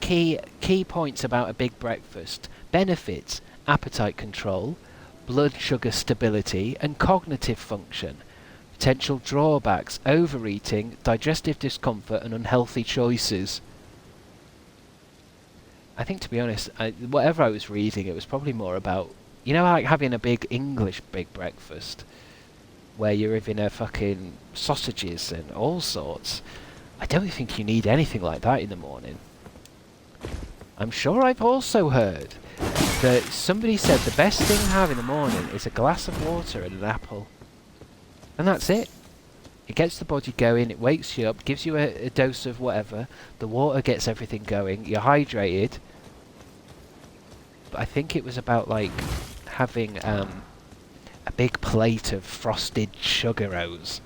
Speaker 1: Key points about a big breakfast: benefits, appetite control, blood sugar stability, and cognitive function. Potential drawbacks: overeating, digestive discomfort, and unhealthy choices. I think, to be honest, whatever I was reading, it was probably more about, you know, like having a big English big breakfast, where you're having a fucking sausages and all sorts. I don't think you need anything like that in the morning. I'm sure I've also heard that somebody said the best thing to have in the morning is a glass of water and an apple. And that's it. It gets the body going, it wakes you up, gives you a dose of whatever, the water gets everything going, you're hydrated. but I think it was about like having a big plate of frosted sugaros.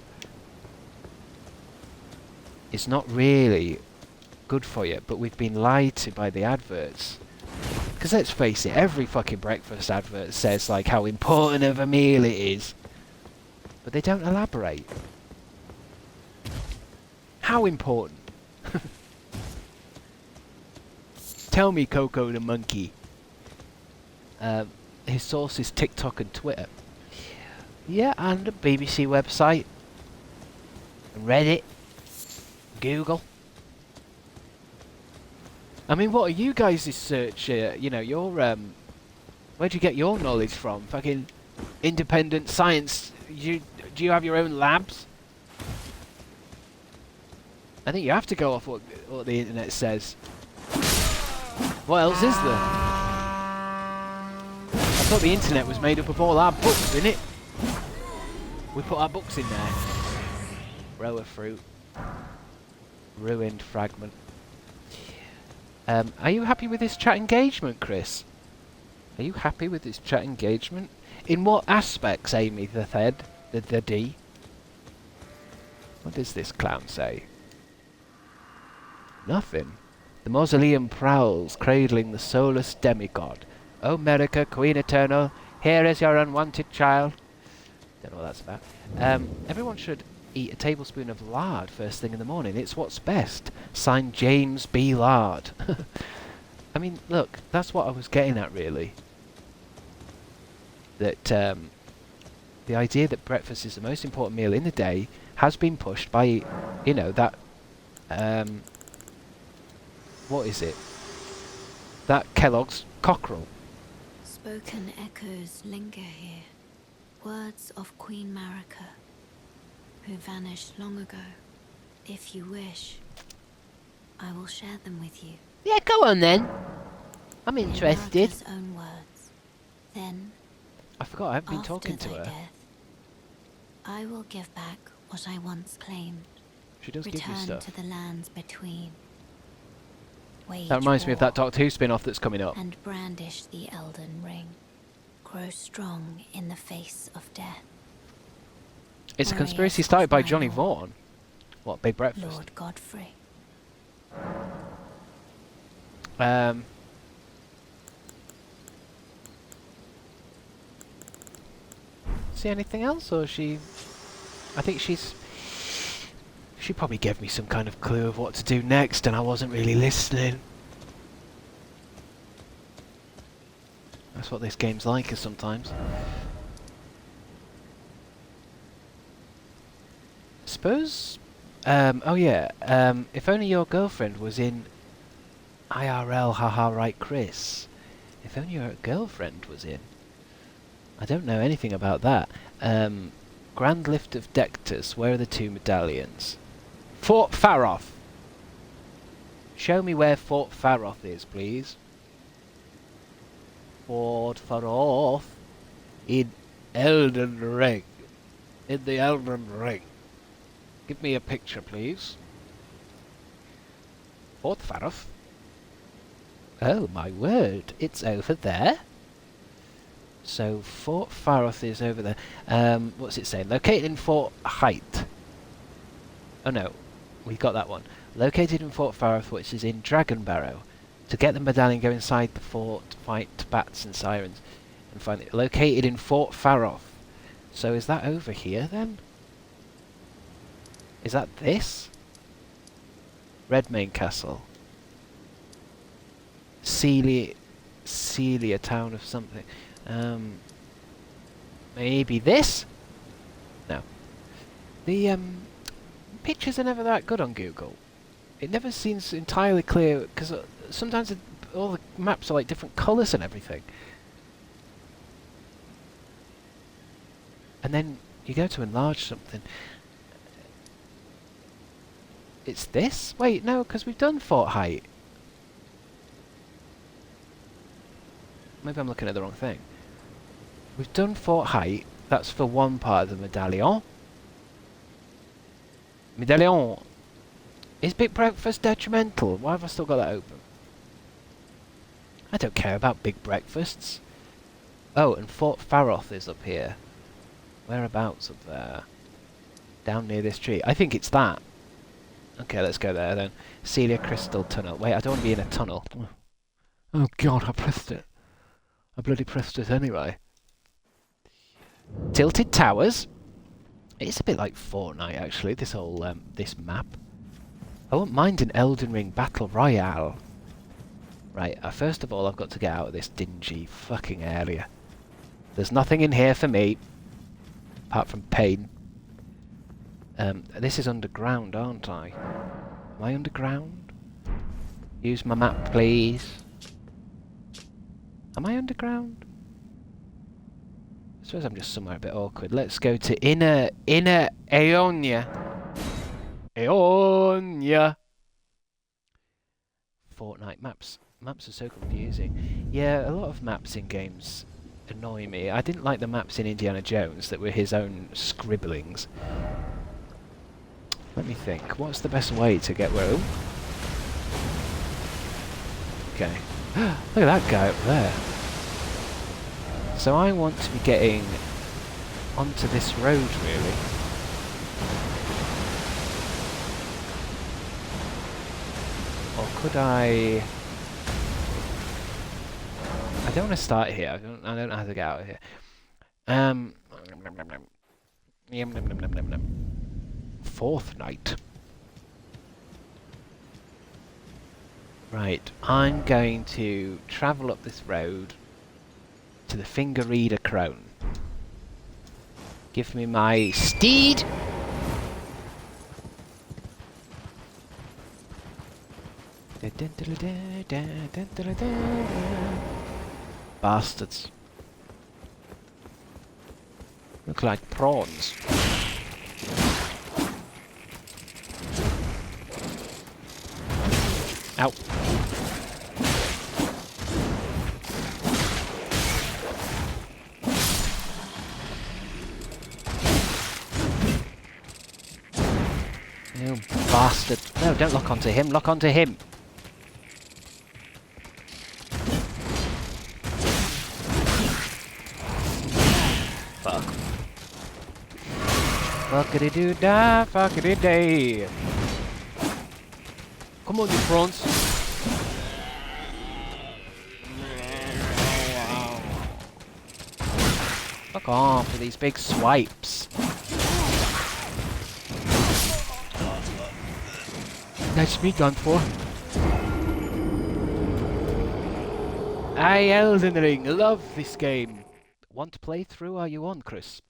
Speaker 1: It's not really good for you, but we've been lied to by the adverts. Because let's face it, every fucking breakfast advert says like how important of a meal it is, but they don't elaborate. How important? Tell me, Coco the monkey. His source is TikTok and Twitter. Yeah, and the BBC website, Reddit, Google. I mean, what are you guys' search? You know, your where'd you get your knowledge from? Fucking independent science. Do you have your own labs? I think you have to go off what the internet says. What else is there? I thought the internet was made up of all our books, innit? We put our books in there. Row of fruit. Ruined fragment. Are you happy with this chat engagement, Chris? Are you happy with this chat engagement? In what aspects, Amy the Thed? The D? What does this clown say? Nothing. The mausoleum prowls, cradling the soulless demigod. O America, Queen Eternal, here is your unwanted child. Don't know what that's about. Everyone should eat a tablespoon of lard first thing in the morning. It's what's best. Signed, James B. Lard. I mean, look, that's what I was getting at, really. That the idea that breakfast is the most important meal in the day has been pushed by, you know, that... what is it? That Kellogg's cockerel.
Speaker 4: Spoken echoes linger here. Words of Queen Marika, who vanished long ago. If you wish, I will share them with you.
Speaker 3: Yeah, go on then. I'm
Speaker 4: In
Speaker 3: interested.
Speaker 4: Marika's own words. Then,
Speaker 1: I forgot, I haven't been
Speaker 4: after
Speaker 1: talking to
Speaker 4: thy
Speaker 1: her.
Speaker 4: death, I will give back what I once claimed.
Speaker 1: She does give you
Speaker 4: Return
Speaker 1: stuff.
Speaker 4: to the lands between. Wage
Speaker 1: That reminds me of
Speaker 4: war,
Speaker 1: that Doctor Who spin-off that's coming up.
Speaker 4: and brandish the Elden Ring. Grow strong in the face of death.
Speaker 1: It's a
Speaker 4: Warriors
Speaker 1: conspiracy
Speaker 4: of
Speaker 1: started by
Speaker 4: my
Speaker 1: Johnny
Speaker 4: lord.
Speaker 1: Vaughan. What, Big Breakfast?
Speaker 4: Lord Godfrey.
Speaker 1: See anything else, or she... I think she's... She probably gave me some kind of clue of what to do next, and I wasn't really listening. That's what this game's like sometimes. Suppose... oh yeah, if only your girlfriend was in IRL, haha, right, Chris. If only your girlfriend was in. I don't know anything about that. Grand Lift of Dectus, where are the two medallions? Fort Faroth! Show me where Fort Faroth is, please. Fort Faroth. In Elden Ring. In the Elden Ring. Give me a picture, please. Fort Faroth. Oh my word, it's over there. So Fort Faroth is over there. What's it saying? Located in Fort Height. Oh no, we got that one. Located in Fort Faroth, which is in Dragonbarrow. To get the medallion, go inside the fort, fight bats and sirens, and find it. Located in Fort Faroth. So is that over here then? Is that this? Redmayne Castle. Celia town of something. Maybe this? No. The pictures are never that good on Google. It never seems entirely clear, because sometimes all the maps are like different colours and everything. And then you go to enlarge something. It's this? Wait, no, because we've done Fort Height. Maybe I'm looking at the wrong thing. We've done Fort Height. That's for one part of the medallion. Medallion. Is Big Breakfast detrimental? Why have I still got that open? I don't care about big breakfasts. Oh, and Fort Faroth is up here. Whereabouts up there? Down near this tree. I think it's that. Okay, let's go there then. Celia Crystal Tunnel. Wait, I don't want to be in a tunnel. Oh god, I pressed it. I bloody pressed it anyway. Tilted Towers. It's a bit like Fortnite, actually, this whole, this map. I won't mind an Elden Ring Battle Royale. Right, first of all, I've got to get out of this dingy fucking area. There's nothing in here for me, apart from pain. This is underground, aren't I? Am I underground? Use my map, please. Am I underground? I suppose I'm just somewhere a bit awkward. Let's go to Inner Aeonia. Aeonia. Fortnite maps. Maps are so confusing. Yeah, a lot of maps in games annoy me. I didn't like the maps in Indiana Jones that were his own scribblings. Let me think. What's the best way to get where? Okay. Look at that guy up there. So I want to be getting onto this road, really. Or could I... I don't want to start here. I don't know how to get out of here. Fourth night. Right, I'm going to travel up this road to the Finger Reader Crone. Give me my steed! Bastards. Look like prawns. Ow. You bastard. No, don't lock onto him. Lock onto him. Fuck. Fuckity-doo-dah, fuckity-day. Come on, you prawns. Fuck off with these big swipes. Nice meat gone for. Elden Ring, love this game. Want to play through? Are you on, Chris?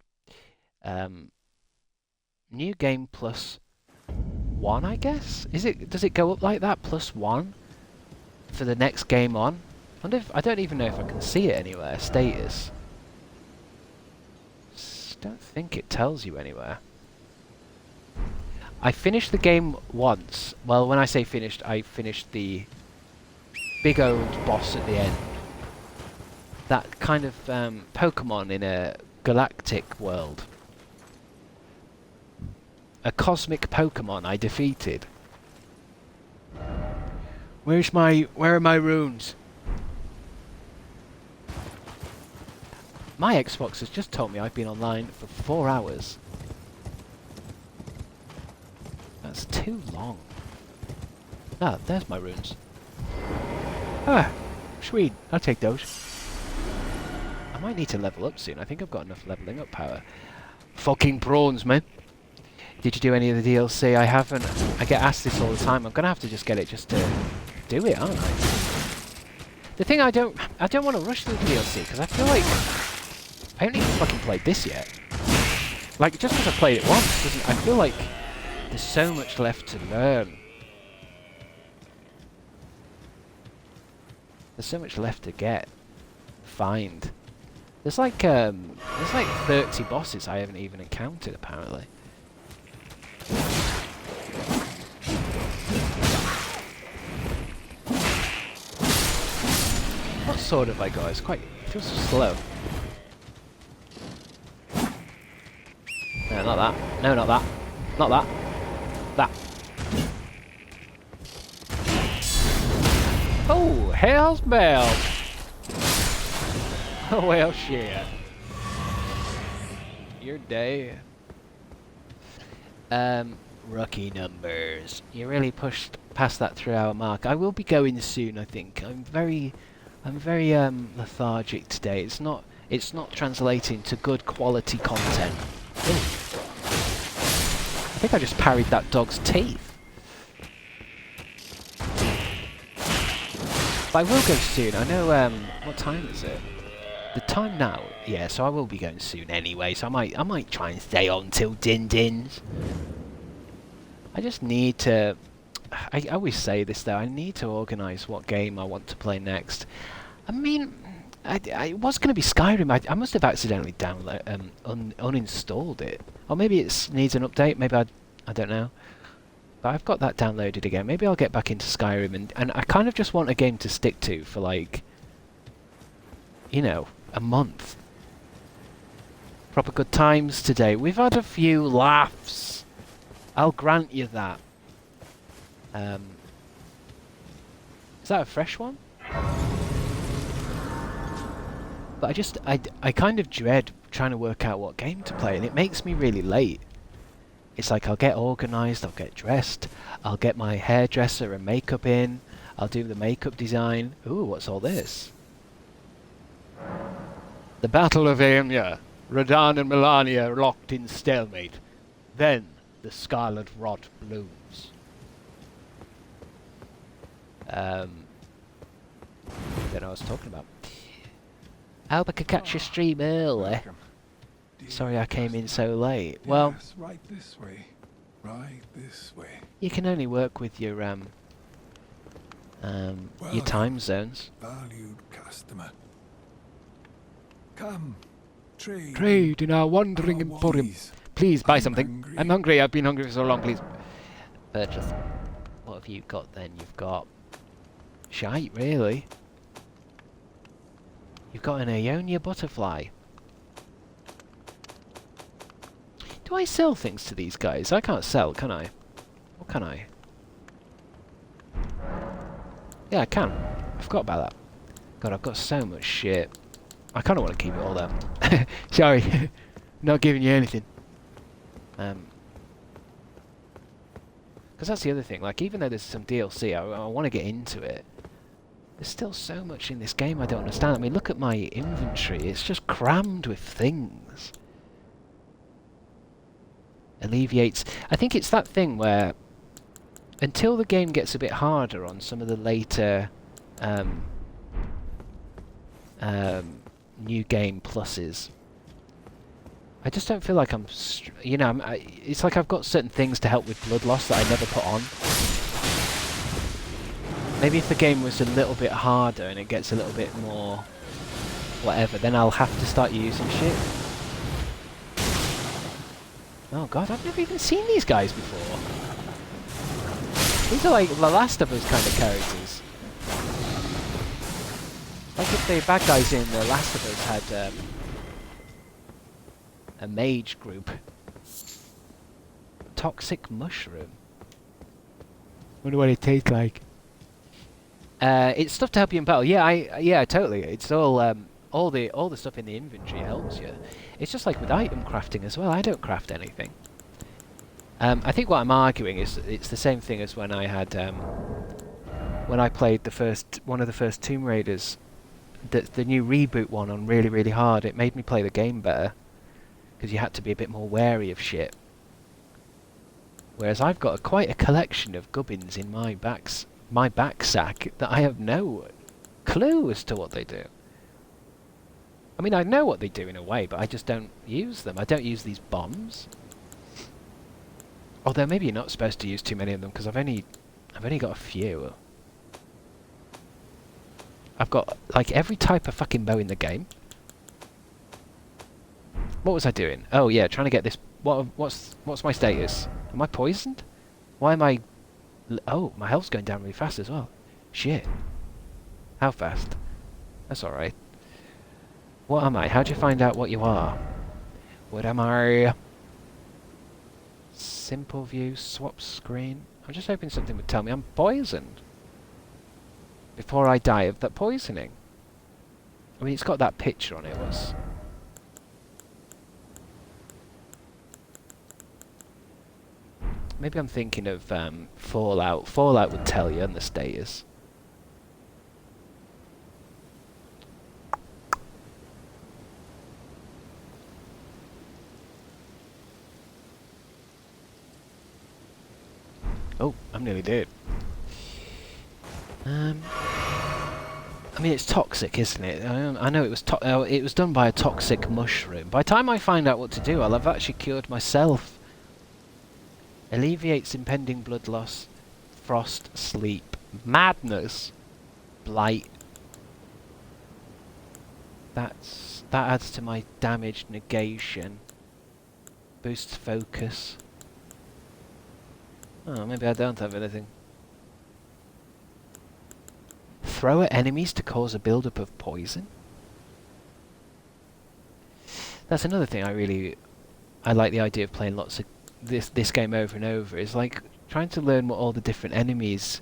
Speaker 1: New game plus 1, I guess? Does it go up like that? Plus 1 for the next game on? I don't even know if I can see it anywhere. Status. Don't think it tells you anywhere. I finished the game once. Well, when I say finished, I finished the big old boss at the end. That kind of Pokemon in a galactic world. A cosmic Pokemon I defeated. Where are my runes? My Xbox has just told me I've been online for 4 hours. That's too long. Ah, there's my runes. Ah, sweet. I'll take those. I might need to level up soon. I think I've got enough leveling up power. Fucking prawns, man. Did you do any of the DLC? I haven't. I get asked this all the time. I'm gonna have to just get it just to do it, aren't I? The thing I don't want to rush through the DLC because I feel like I haven't even fucking played this yet. Like just because I played it once, I feel like there's so much left to learn. There's so much left to find. There's like 30 bosses I haven't even encountered apparently. What sword have I got? It feels slow. No, not that. No, not that. Not that. That. Oh, hell's bell. Well, shit. Your day. Rookie numbers. You really pushed past that 3-hour mark. I will be going soon, I think. I'm very lethargic today. It's not translating to good quality content. Ooh. I think I just parried that dog's teeth. But I will go soon. I know, what time is it? The time now? Yeah, so I will be going soon anyway, so I might try and stay on till din-dins. I just need to... I always say this though, I need to organise what game I want to play next. I mean, it was going to be Skyrim. I must have accidentally uninstalled it. Or maybe it needs an update, maybe I don't know. But I've got that downloaded again. Maybe I'll get back into Skyrim, and I kind of just want a game to stick to for like, you know, a month. Proper good times today. We've had a few laughs. I'll grant you that. Is that a fresh one? But I kind of dread trying to work out what game to play, and it makes me really late. It's like I'll get organised, I'll get dressed, I'll get my hairdresser and makeup in, I'll do the makeup design. Ooh, what's all this? The Battle of Aemia. Radahn and Melania locked in stalemate. Then the Scarlet Rot blooms. Don't know what I was talking about. I hope I could catch your stream early. Sorry I came in so late. Well,
Speaker 5: yes, right this way. Right this way.
Speaker 1: you can only work with your time zones.
Speaker 5: Valued customer. Come, trade.
Speaker 1: Trade in our wandering emporium.
Speaker 5: Wise.
Speaker 1: Please buy
Speaker 5: I'm
Speaker 1: something.
Speaker 5: hungry.
Speaker 1: I'm hungry. I've been hungry for so long. Please purchase. What have you got then? You've got shite, really. You've got an Aeonia butterfly. Do I sell things to these guys? I can't sell, can I? Or can I? Yeah, I can. I forgot about that. God, I've got so much shit. I kind of want to keep it all though. Sorry, not giving you anything. Because that's the other thing. Like, even though there's some DLC, I want to get into it. There's still so much in this game I don't understand. I mean, look at my inventory. It's just crammed with things. Alleviates... I think it's that thing where... until the game gets a bit harder on some of the later... new game pluses, I just don't feel like I'm... you know, it's like I've got certain things to help with blood loss that I never put on. Maybe if the game was a little bit harder and it gets a little bit more... whatever, then I'll have to start using shit. Oh god, I've never even seen these guys before. These are like The Last of Us kind of characters. Like if the bad guys in The Last of Us had a mage group. Toxic mushroom. Wonder what it tastes like. It's stuff to help you in battle. Yeah, yeah, totally. It's all the stuff in the inventory helps you. It's just like with item crafting as well. I don't craft anything. I think what I'm arguing is it's the same thing as when I had when I played one of the first Tomb Raiders, the new reboot one on really, really hard. It made me play the game better because you had to be a bit more wary of shit. Whereas I've got quite a collection of gubbins in my backsack that I have no clue as to what they do. I mean, I know what they do in a way, but I just don't use them. I don't use these bombs. Although maybe you're not supposed to use too many of them because I've only got a few. I've got like every type of fucking bow in the game. What was I doing? Oh yeah, trying to get this. What's my status? Am I poisoned? Why am I? Oh, my health's going down really fast as well. Shit. How fast? That's all right. What am I? How'd you find out what you are? What am I? Simple view, swap screen. I'm just hoping something would tell me I'm poisoned before I die of that poisoning. I mean, it's got that picture on it. What's... Maybe I'm thinking of Fallout. Fallout would tell you on the status. Oh, I'm nearly dead. I mean, it's toxic, isn't it? I know it was it was done by a toxic mushroom. By the time I find out what to do, I'll have actually cured myself. Alleviates impending blood loss, frost, sleep, madness, blight. That adds to my damage negation. Boosts focus. Oh, maybe I don't have anything. Throw at enemies to cause a build-up of poison. That's another thing I like the idea of playing lots of this game over and over. Is like trying to learn what all the different enemies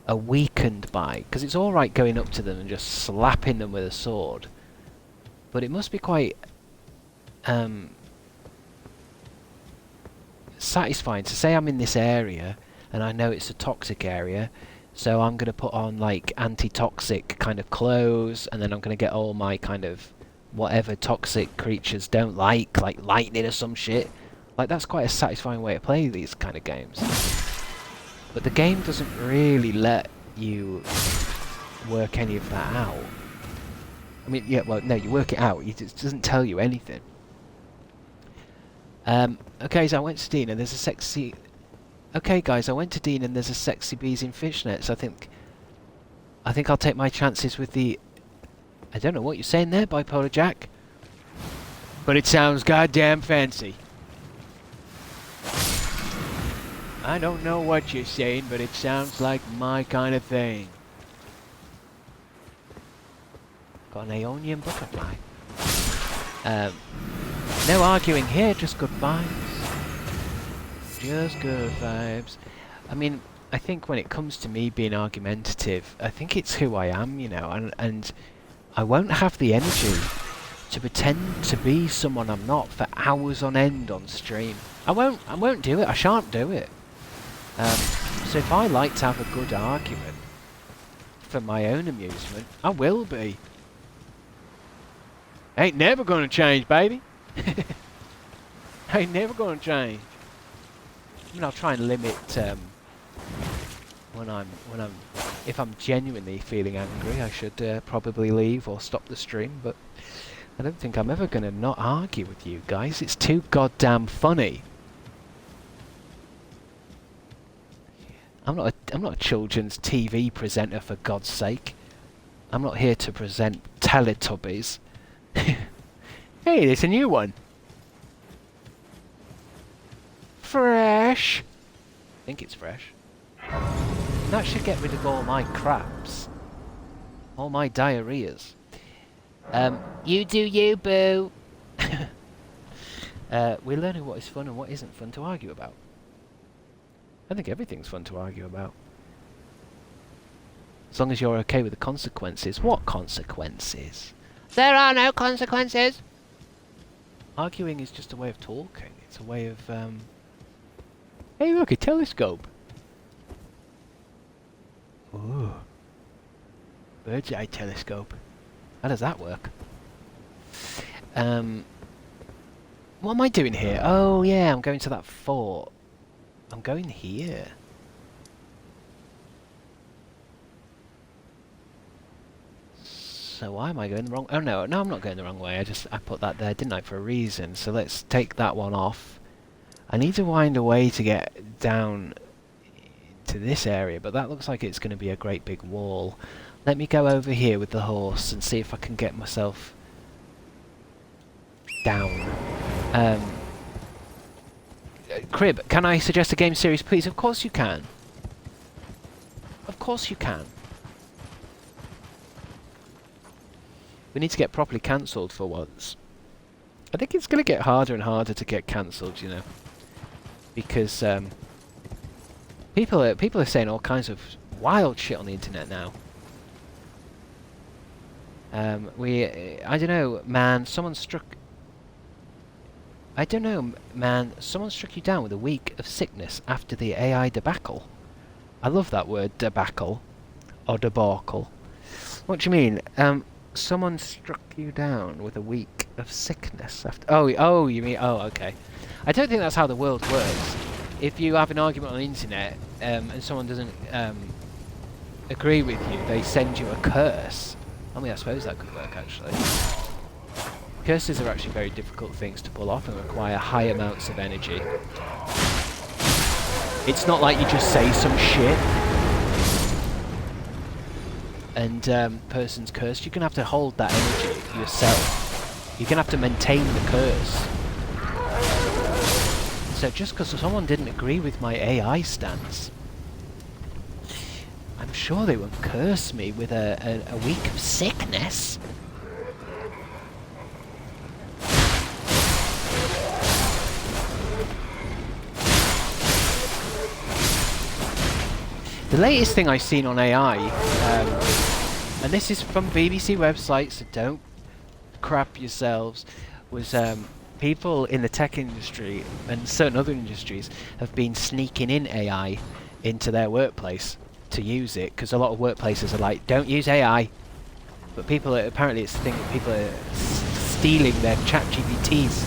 Speaker 1: are weakened by. Because it's all right going up to them and just slapping them with a sword, but it must be quite satisfying to say I'm in this area and I know it's a toxic area, so I'm going to put on like anti-toxic kind of clothes, and then I'm going to get all my kind of whatever toxic creatures don't like lightning or some shit. Like, that's quite a satisfying way to play these kind of games. But the game doesn't really let you work any of that out. I mean, yeah, well, no, you work it out. It doesn't tell you anything. Okay, so I went to Dean and there's a sexy... Okay, guys, I went to Dean and there's a sexy bees in fishnets. I think I'll take my chances with the... I don't know what you're saying there, Bipolar Jack. But it sounds goddamn fancy. I don't know what you're saying, but it sounds like my kind of thing. Got an Aeonian butterfly. No arguing here, just good vibes. Just good vibes. I mean, I think when it comes to me being argumentative, I think it's who I am, you know, and I won't have the energy to pretend to be someone I'm not for hours on end on stream. I won't do it. I shan't do it. So if I like to have a good argument for my own amusement, I will be. Ain't never gonna change, baby. Ain't never gonna change. I mean, I'll try and limit if I'm genuinely feeling angry, I should probably leave or stop the stream. But I don't think I'm ever gonna not argue with you guys. It's too goddamn funny. I'm not a children's TV presenter, for God's sake. I'm not here to present Teletubbies. Hey, there's a new one. Fresh. I think it's fresh. That should get rid of all my craps. All my diarrheas.
Speaker 3: You do you, boo.
Speaker 1: We're learning what is fun and what isn't fun to argue about. I think everything's fun to argue about. As long as you're okay with the consequences. What consequences?
Speaker 3: There are no consequences.
Speaker 1: Arguing is just a way of talking. It's a way of, Hey, look, a telescope. Ooh. Bird's eye telescope. How does that work? What am I doing here? Oh, yeah, I'm going to that fort. I'm going here. So why am I going the wrong... Oh, no, I'm not going the wrong way. I put that there, didn't I, for a reason. So let's take that one off. I need to wind a way to get down to this area, but that looks like it's going to be a great big wall. Let me go over here with the horse and see if I can get myself down. Crib, can I suggest a game series, please? Of course you can. Of course you can. We need to get properly cancelled for once. I think it's going to get harder and harder to get cancelled, you know. Because people are saying all kinds of wild shit on the internet now. I don't know, man. Someone struck. I don't know, man. Someone struck you down with a week of sickness after the AI debacle. I love that word, debacle, or debacle. What do you mean? Someone struck you down with a week of sickness after. Oh, you mean? Oh, okay. I don't think that's how the world works. If you have an argument on the internet and someone doesn't agree with you, they send you a curse. I mean, I suppose that could work actually. Curses are actually very difficult things to pull off and require high amounts of energy. It's not like you just say some shit and person's cursed. You're going to have to hold that energy yourself. You're going to have to maintain the curse. So just because someone didn't agree with my AI stance, I'm sure they won't curse me with a week of sickness. The latest thing I've seen on AI, and this is from BBC websites, so don't crap yourselves, was people in the tech industry and certain other industries have been sneaking in AI into their workplace to use it, because a lot of workplaces are like, don't use AI. But people are, apparently it's the thing that people are stealing their chat GPTs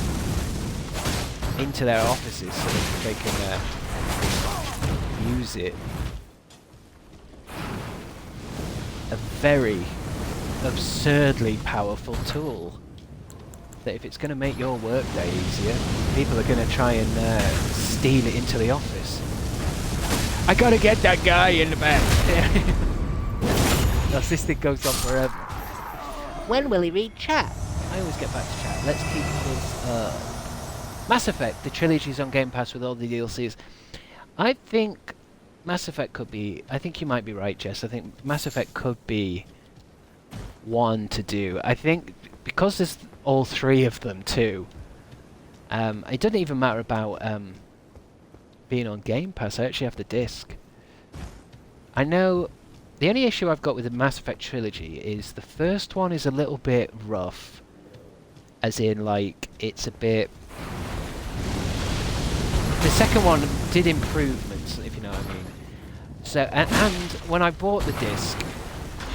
Speaker 1: into their offices so that they can use it. A very absurdly powerful tool that if it's going to make your workday easier, people are going to try and steal it into the office. I gotta get that guy in the back. This thing goes on forever.
Speaker 3: When will he read chat?
Speaker 1: I always get back to chat. Let's keep this Mass Effect, the trilogy's on Game Pass with all the DLCs. I think Mass Effect could be... I think you might be right, Jess. I think Mass Effect could be one to do. I think because there's all three of them too, it doesn't even matter about being on Game Pass. I actually have the disc. I know the only issue I've got with the Mass Effect trilogy is the first one is a little bit rough, as in like it's a bit... The second one did improvements, if you know what I mean. So and when I bought the disc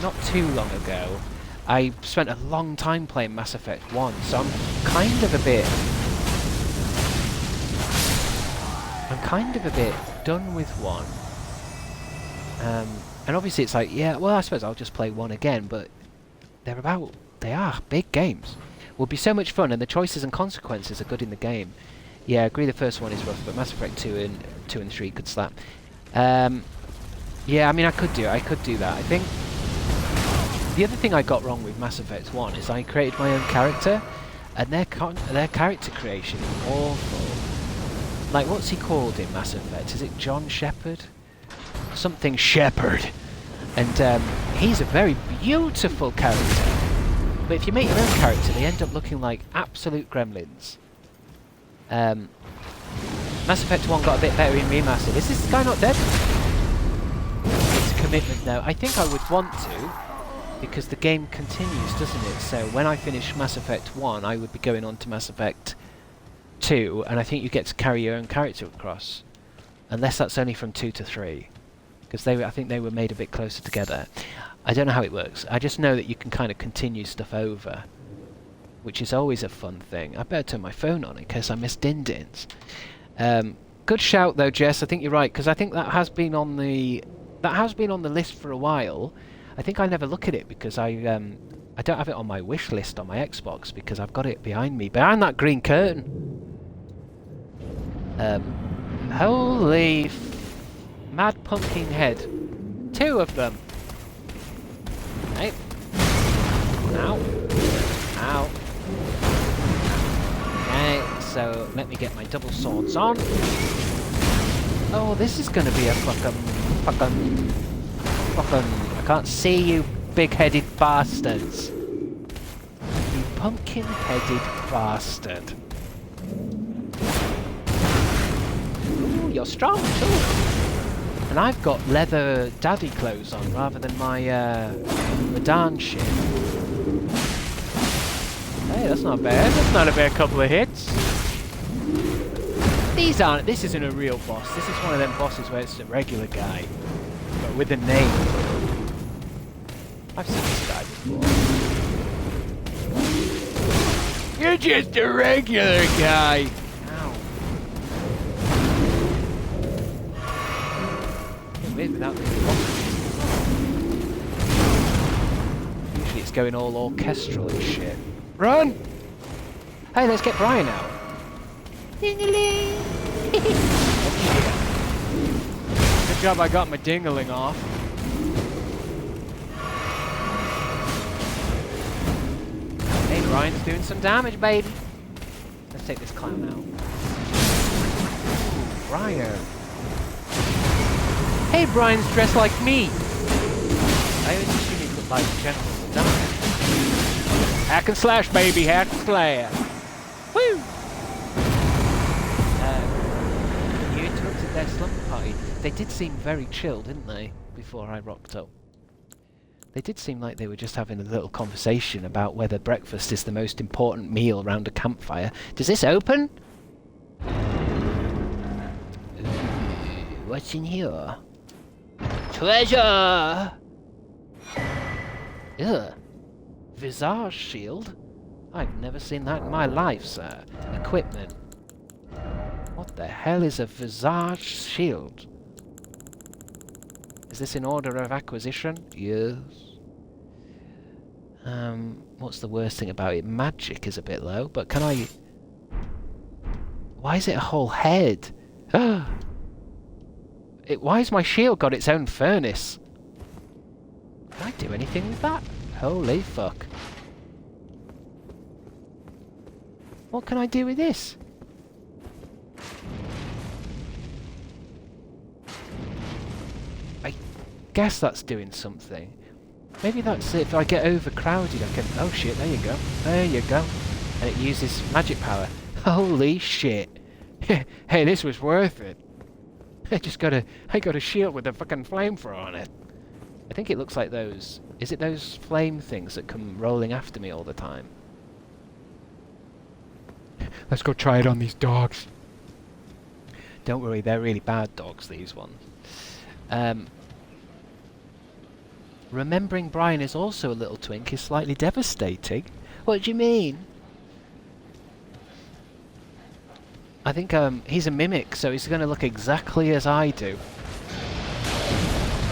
Speaker 1: not too long ago, I spent a long time playing Mass Effect 1, so I'm kind of a bit done with 1. And obviously it's like, yeah, well I suppose I'll just play 1 again, but they are big games. Will be so much fun, and the choices and consequences are good in the game. Yeah, I agree the first one is rough, but Mass Effect 2 and 3 could slap. Yeah, I mean I could do that. I think the other thing I got wrong with Mass Effect 1 is I created my own character, and their character creation is awful. Like, what's he called in Mass Effect? Is it John Shepard? Something Shepard. And he's a very beautiful character. But if you make your own character, they end up looking like absolute gremlins. Mass Effect 1 got a bit better in remastered. Is this guy not dead? It's a commitment now. I think I would want to, because the game continues, doesn't it? So when I finish Mass Effect 1, I would be going on to Mass Effect 2, and I think you get to carry your own character across. Unless that's only from 2 to 3. Because I think they were made a bit closer together. I don't know how it works. I just know that you can kind of continue stuff over, which is always a fun thing. I better turn my phone on in case I miss din-dins. Good shout though, Jess. I think you're right, because I think that has been on the list for a while. I think I never look at it because I don't have it on my wish list on my Xbox because I've got it behind me, behind that green curtain. Holy mad pumpkin head. 2 of them. Right. Ow. Ow. Okay, so let me get my double swords on. Oh, this is gonna be a fucking... I can't see you, big-headed bastards. You pumpkin-headed bastard. Ooh, you're strong too. And I've got leather daddy clothes on rather than my Radan shit. That's not bad. That's not a bad couple of hits. These aren't... This isn't a real boss. This is one of them bosses where it's a regular guy. But with a name. I've seen this guy before. You're just a regular guy! Ow. Weird without the usually it's going all orchestral and shit. Run! Hey, let's get Brian out. Ding-a-ling! Good job I got my ding-a-ling off. Hey, Brian's doing some damage, baby. Let's take this clown out. Ooh, Brian. Hey, Brian's dressed like me. I always assume he looked like General Zidane. Hack and slash, baby, hack and slash. Woo! You interrupted their slumber party. They did seem very chill, didn't they? Before I rocked up. They did seem like they were just having a little conversation about whether breakfast is the most important meal around a campfire. Does this open? What's in here? Treasure! Ugh. Visage shield? I've never seen that in my life, sir. Equipment. What the hell is a visage shield? Is this in order of acquisition? Yes. What's the worst thing about it? Magic is a bit low, but can I... Why is it a whole head? Why has my shield got its own furnace? Can I do anything with that? Holy fuck. What can I do with this? I guess that's doing something. Maybe that's it. If I get overcrowded, I can... Oh shit, there you go. There you go. And it uses magic power. Holy shit. Hey, this was worth it. I got a shield with a fucking flamethrower on it. I think it looks like those... Is it those flame things that come rolling after me all the time? Let's go try it on these dogs. Don't worry, they're really bad dogs, these ones. Remembering Brian is also a little twink is slightly devastating. What do you mean? I think he's a mimic, so he's going to look exactly as I do.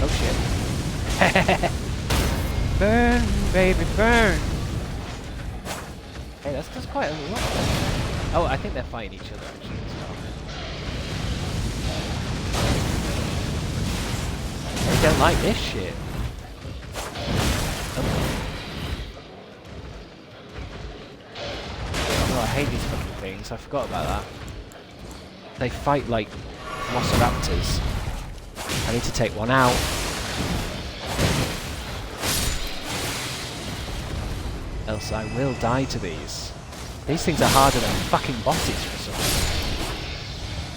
Speaker 1: Oh shit. Burn, baby, burn! Hey, that's quite a lot. Oh, I think they're fighting each other actually as well. They don't like this shit. Oh, I hate these fucking things. I forgot about that. They fight like velociraptors. I need to take one out. Else I will die to these. These things are harder than fucking bosses for some reason.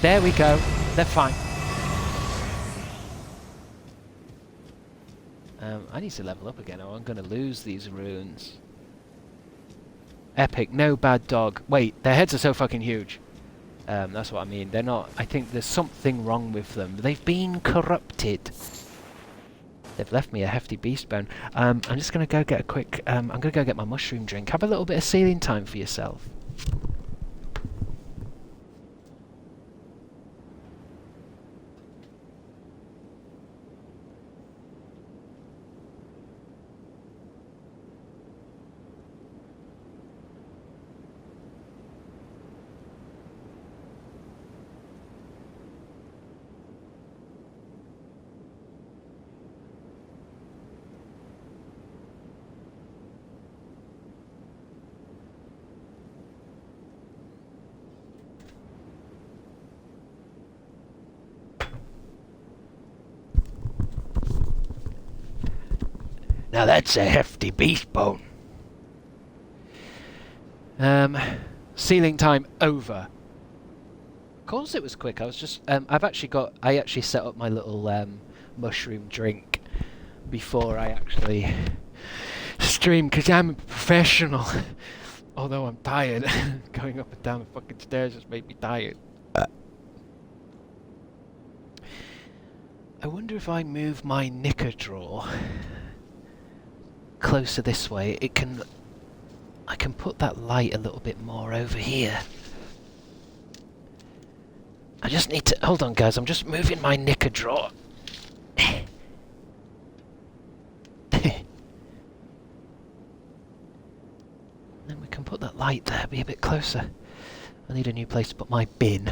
Speaker 1: There we go. They're fine. I need to level up again or I'm going to lose these runes. Epic. No bad dog. Wait, their heads are so fucking huge. That's what I mean. They're not... I think there's something wrong with them. They've been corrupted. They've left me a hefty beast bone. I'm just going to go get a quick... I'm going to go get my mushroom drink. Have a little bit of ceiling time for yourself. Now that's a hefty beast bone. Ceiling time over. Of course it was quick. I was just... I actually set up my little mushroom drink before I actually stream, because I'm a professional. Although I'm tired. Going up and down the fucking stairs just made me tired. I wonder if I move my knicker drawer closer this way, I can put that light a little bit more over here. I just need to... Hold on, guys. I'm just moving my knicker drawer. Then we can put that light there, be a bit closer. I need a new place to put my bin.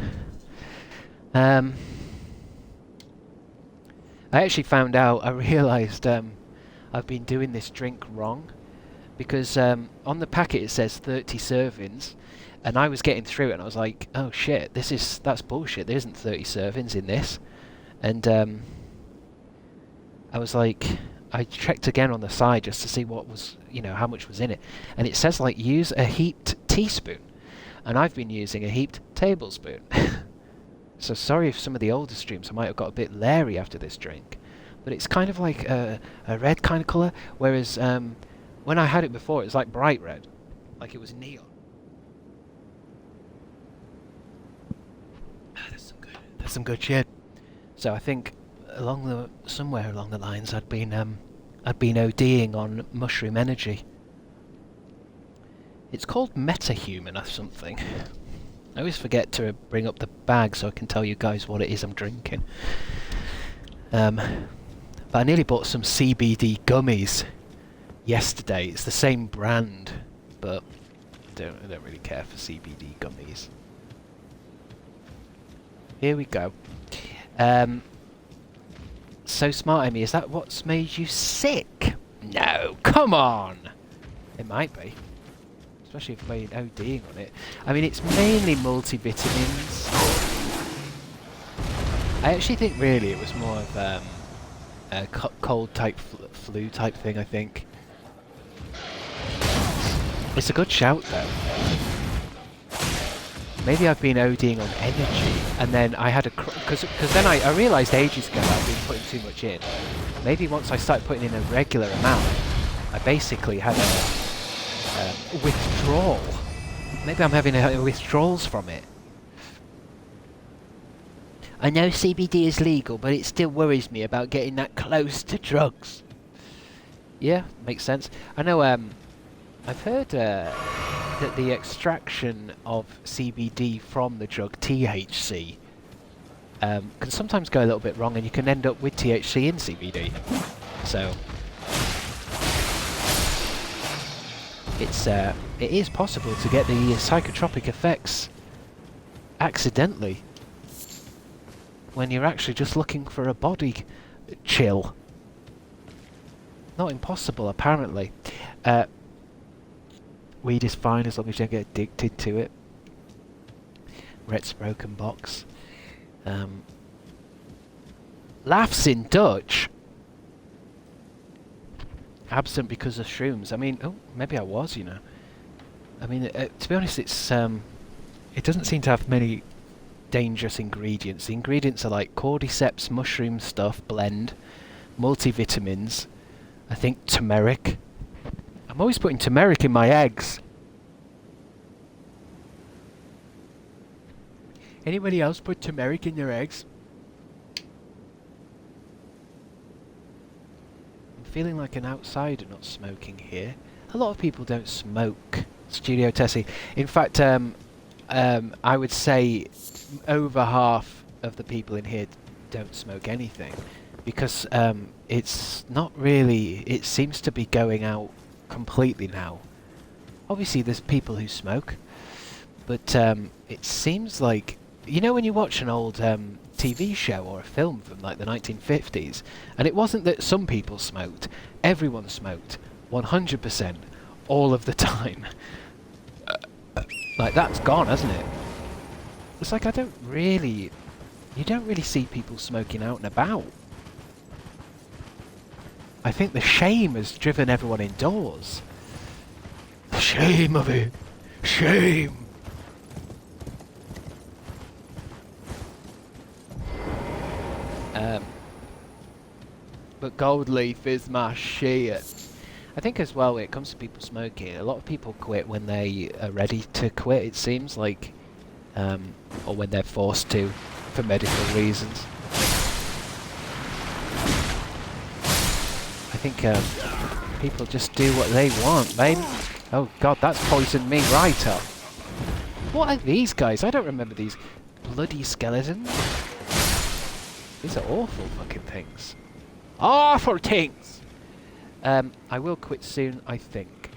Speaker 1: I actually found out, I realised I've been doing this drink wrong. Because on the packet it says 30 servings, and I was getting through it and I was like, oh shit, that's bullshit, there isn't 30 servings in this. And I was like, I checked again on the side just to see what was, how much was in it. And it says like, use a heaped teaspoon. And I've been using a heaped tablespoon. So sorry if some of the older streams I might have got a bit leery after this drink. But it's kind of like a red kind of colour, whereas when I had it before, it was like bright red, like it was neon. There's some good shit. So I think somewhere along the lines, I'd been ODing on mushroom energy. It's called metahuman or something. I always forget to bring up the bag so I can tell you guys what it is I'm drinking. But I nearly bought some CBD gummies yesterday. It's the same brand, but I don't really care for CBD gummies. Here we go. So smart, Amy. Is that what's made you sick? No, come on. It might be, especially if we're ODing on it. I mean, it's mainly multivitamins. I actually think really it was more of a cold type flu type thing. I think. It's a good shout though. Maybe I've been ODing on energy, and then I had because then I realised ages ago I'd been putting too much in. Maybe once I started putting in a regular amount, I basically had a withdrawal. Maybe I'm having withdrawals from it. I know CBD is legal, but it still worries me about getting that close to drugs. Yeah, makes sense. I know. I've heard that the extraction of CBD from the drug THC can sometimes go a little bit wrong, and you can end up with THC in CBD. So it is possible to get the psychotropic effects accidentally when you're actually just looking for a body chill. Not impossible, apparently. Weed is fine as long as you don't get addicted to it. Rhett's broken box. Laughs in Dutch. Absent because of shrooms. I mean, oh, maybe I was, I mean, to be honest, it's it doesn't seem to have many dangerous ingredients. The ingredients are like cordyceps mushroom stuff blend, multivitamins, I think turmeric. I'm always putting turmeric in my eggs. Anybody else put turmeric in their eggs? I'm feeling like an outsider not smoking here. A lot of people don't smoke. Studio Tessie. In fact, I would say over half of the people in here don't smoke anything. Because it's not really... It seems to be going out completely now. Obviously there's people who smoke, but it seems like, when you watch an old TV show or a film from like the 1950s, and it wasn't that some people smoked, everyone smoked 100% all of the time. Like, that's gone, hasn't it? It's like you don't really see people smoking out and about. I think the shame has driven everyone indoors. The shame of it. Shame. But gold leaf is my shit. I think as well, when it comes to people smoking, a lot of people quit when they are ready to quit, it seems like, or when they're forced to, for medical reasons. I think people just do what they want, mate. Oh god, that's poisoned me right up. What are these guys? I don't remember these bloody skeletons. These are awful fucking things. Awful things! I will quit soon, I think.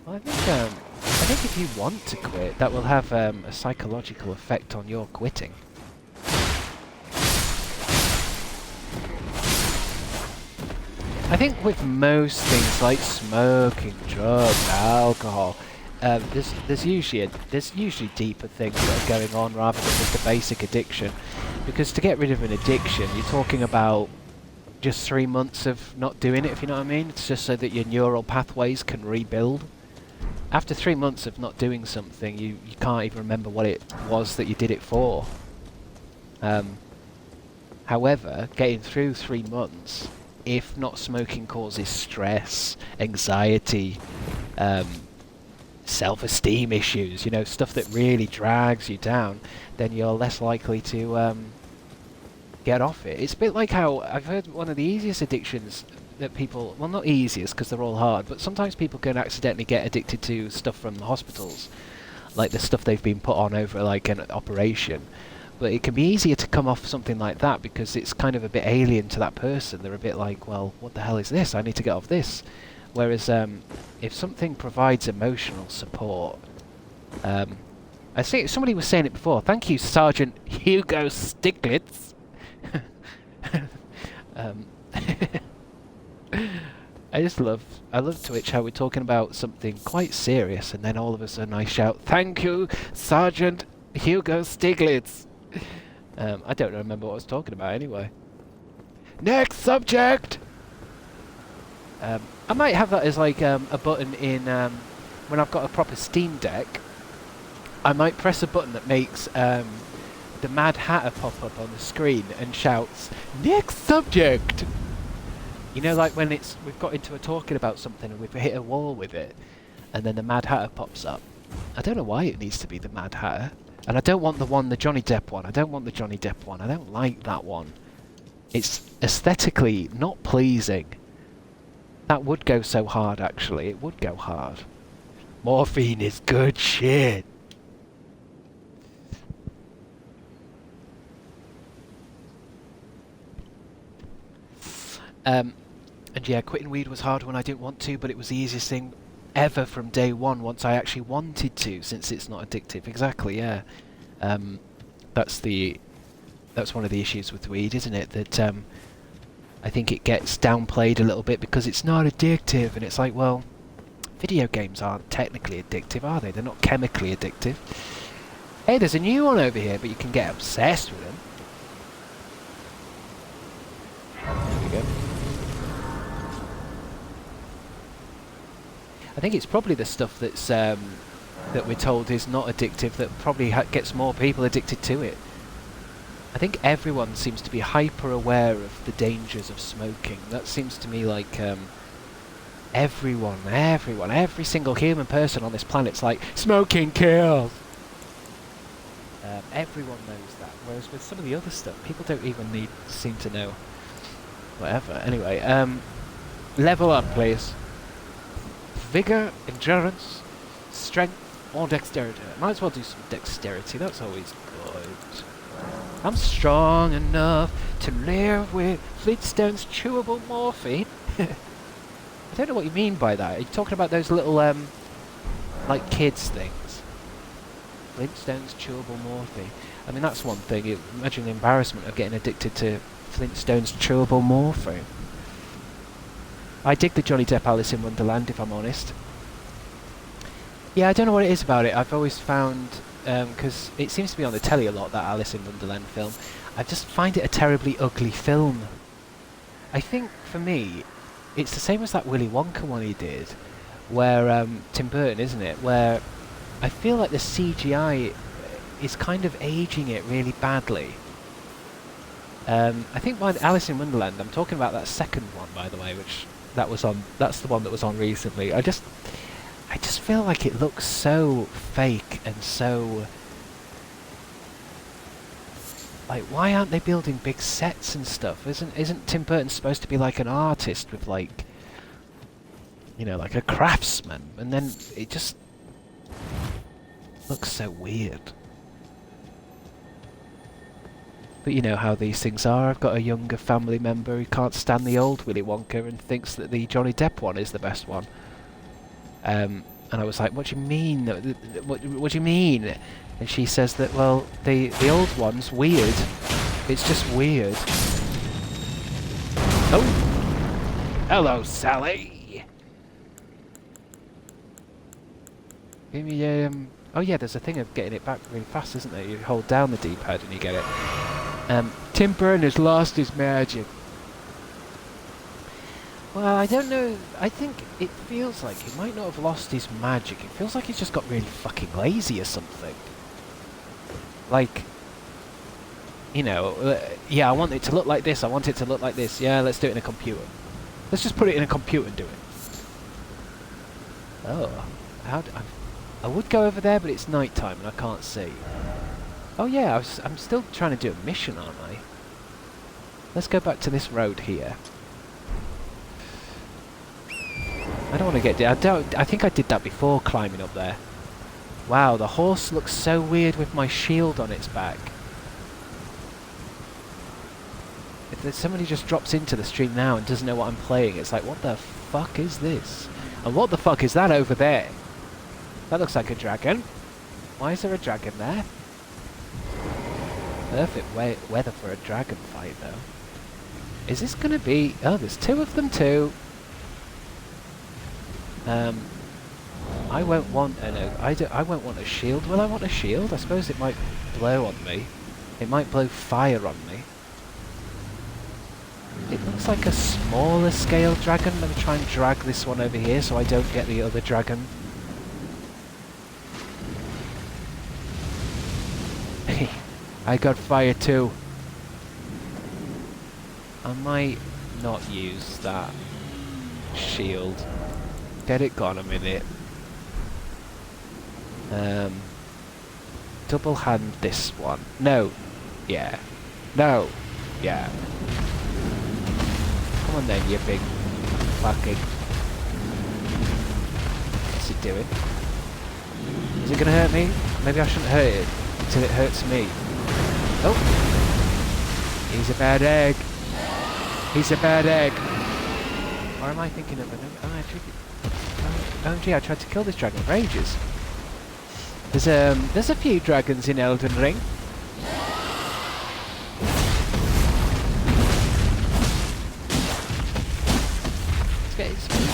Speaker 1: Well, I think if you want to quit, that will have a psychological effect on your quitting. I think with most things like smoking, drugs, alcohol, there's usually deeper things that are going on rather than just a basic addiction. Because to get rid of an addiction, you're talking about just 3 months of not doing it, if you know what I mean. It's just so that your neural pathways can rebuild. After 3 months of not doing something, you can't even remember what it was that you did it for. However, getting through 3 months, if not smoking causes stress, anxiety, self-esteem issues, you know, stuff that really drags you down, then you're less likely to get off it. It's a bit like how I've heard one of the easiest addictions that people, well, not easiest because they're all hard, but sometimes people can accidentally get addicted to stuff from the hospitals, like the stuff they've been put on over like an operation. But it can be easier to come off something like that because it's kind of a bit alien to that person. They're a bit like, well, what the hell is this? I need to get off this. Whereas if something provides emotional support, I think somebody was saying it before. Thank you, Sergeant Hugo Stiglitz. I love Twitch how we're talking about something quite serious and then all of a sudden I shout, "Thank you, Sergeant Hugo Stiglitz." I don't remember what I was talking about anyway. Next subject! I might have that as like a button in when I've got a proper Steam Deck. I might press a button that makes the Mad Hatter pop up on the screen and shouts, "Next subject!" You know, like when we've got into a talking about something and we've hit a wall with it, and then the Mad Hatter pops up. I don't know why it needs to be the Mad Hatter. And I don't want the Johnny Depp one. I don't want the Johnny Depp one. I don't like that one. It's aesthetically not pleasing. That would go so hard, actually. It would go hard. Morphine is good shit. And yeah, quitting weed was hard when I didn't want to, but it was the easiest thing ever from day one once I actually wanted to, since it's not addictive. Exactly, yeah. That's one of the issues with weed, isn't it? That I think it gets downplayed a little bit because it's not addictive, and it's like, well, video games aren't technically addictive, are they? They're not chemically addictive. Hey, there's a new one over here, but you can get obsessed with them. There we go. I think it's probably the stuff that's that we're told is not addictive that probably gets more people addicted to it. I think everyone seems to be hyper aware of the dangers of smoking. That seems to me like every single human person on this planet's like, smoking kills. Everyone knows that. Whereas with some of the other stuff, people don't even seem to know. Whatever. Anyway, level up, please. Vigor, endurance, strength, or dexterity. Might as well do some dexterity, that's always good. I'm strong enough to live with Flintstone's chewable morphine. I don't know what you mean by that. Are you talking about those little, like kids things? Flintstone's chewable morphine. I mean, that's one thing. Imagine the embarrassment of getting addicted to Flintstone's chewable morphine. I dig the Johnny Depp Alice in Wonderland, if I'm honest. Yeah, I don't know what it is about it. I've always found, because it seems to be on the telly a lot, that Alice in Wonderland film. I just find it a terribly ugly film. I think, for me, it's the same as that Willy Wonka one he did, where, Tim Burton, isn't it? Where I feel like the CGI is kind of aging it really badly. I think by Alice in Wonderland, I'm talking about that second one, by the way, which that was on. That's the one that was on recently. I just feel like it looks so fake and so. Like, why aren't they building big sets and stuff? Isn't Tim Burton supposed to be like an artist with like, you know, like a craftsman? And then it just looks so weird. But you know how these things are. I've got a younger family member who can't stand the old Willy Wonka and thinks that the Johnny Depp one is the best one. And I was like, what do you mean? What do you mean? And she says that, well, the old one's weird. It's just weird. Oh! Hello, Sally! Give me, oh yeah, there's a thing of getting it back really fast, isn't there? You hold down the D-pad and you get it. Tim Burton has lost his magic. Well, I don't know. I think it feels like he might not have lost his magic. It feels like he's just got really fucking lazy or something. Like, you know, yeah, I want it to look like this, I want it to look like this. Yeah, let's do it in a computer. Let's just put it in a computer and do it. Oh, I would go over there, but it's night time and I can't see. Oh yeah, I'm still trying to do a mission, aren't I? Let's go back to this road here. I don't want to get... I think I did that before, climbing up there. Wow, the horse looks so weird with my shield on its back. If somebody just drops into the stream now and doesn't know what I'm playing, it's like, what the fuck is this? And what the fuck is that over there? That looks like a dragon. Why is there a dragon there? Perfect weather for a dragon fight, though. Is this gonna be... Oh, there's two of them too. I won't want I won't want a shield. Will I want a shield? I suppose it might blow on me. It might blow fire on me. It looks like a smaller scale dragon. Let me try and drag this one over here so I don't get the other dragon. I got fire too. I might not use that shield. Get it gone a minute. Double hand this one. No. Yeah. No. Yeah. Come on then, you big fucking... What's it doing? Is it gonna hurt me? Maybe I shouldn't hurt it until it hurts me. Oh! He's a bad egg. He's a bad egg. Or am I thinking of an... Oh, gee, I tried to kill this dragon for ages. There's a few dragons in Elden Ring. Let's get his speed.